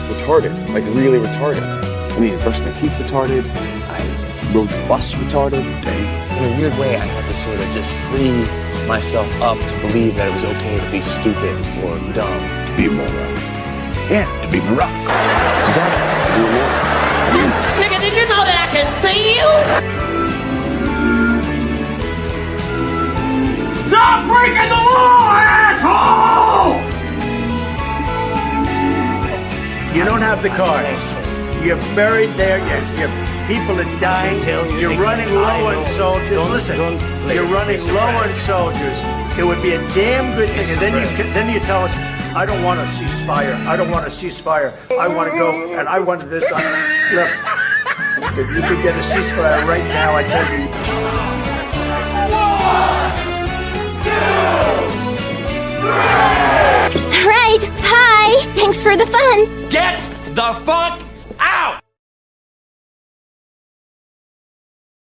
retarded, like really retarded. I mean, I brushed my teeth retarded. I rode the bus retarded. In a weird way, I had to sort of just free myself up to believe that it was okay to be stupid or dumb. To be a moron. Yeah, to be Barack. Exactly. To be a moron. Nigga, did you know that I can see you? Stop breaking the law, asshole! You don't have the cards. You're buried there. Your people are dying. You're running low on soldiers. Listen, you're running low on soldiers. It would be a damn good thing. And then you tell us, I don't want a ceasefire. I don't want a ceasefire. I want to go and I want this. Look, if you could get a ceasefire right now, I tell you. Thanks for the fun. Get the fuck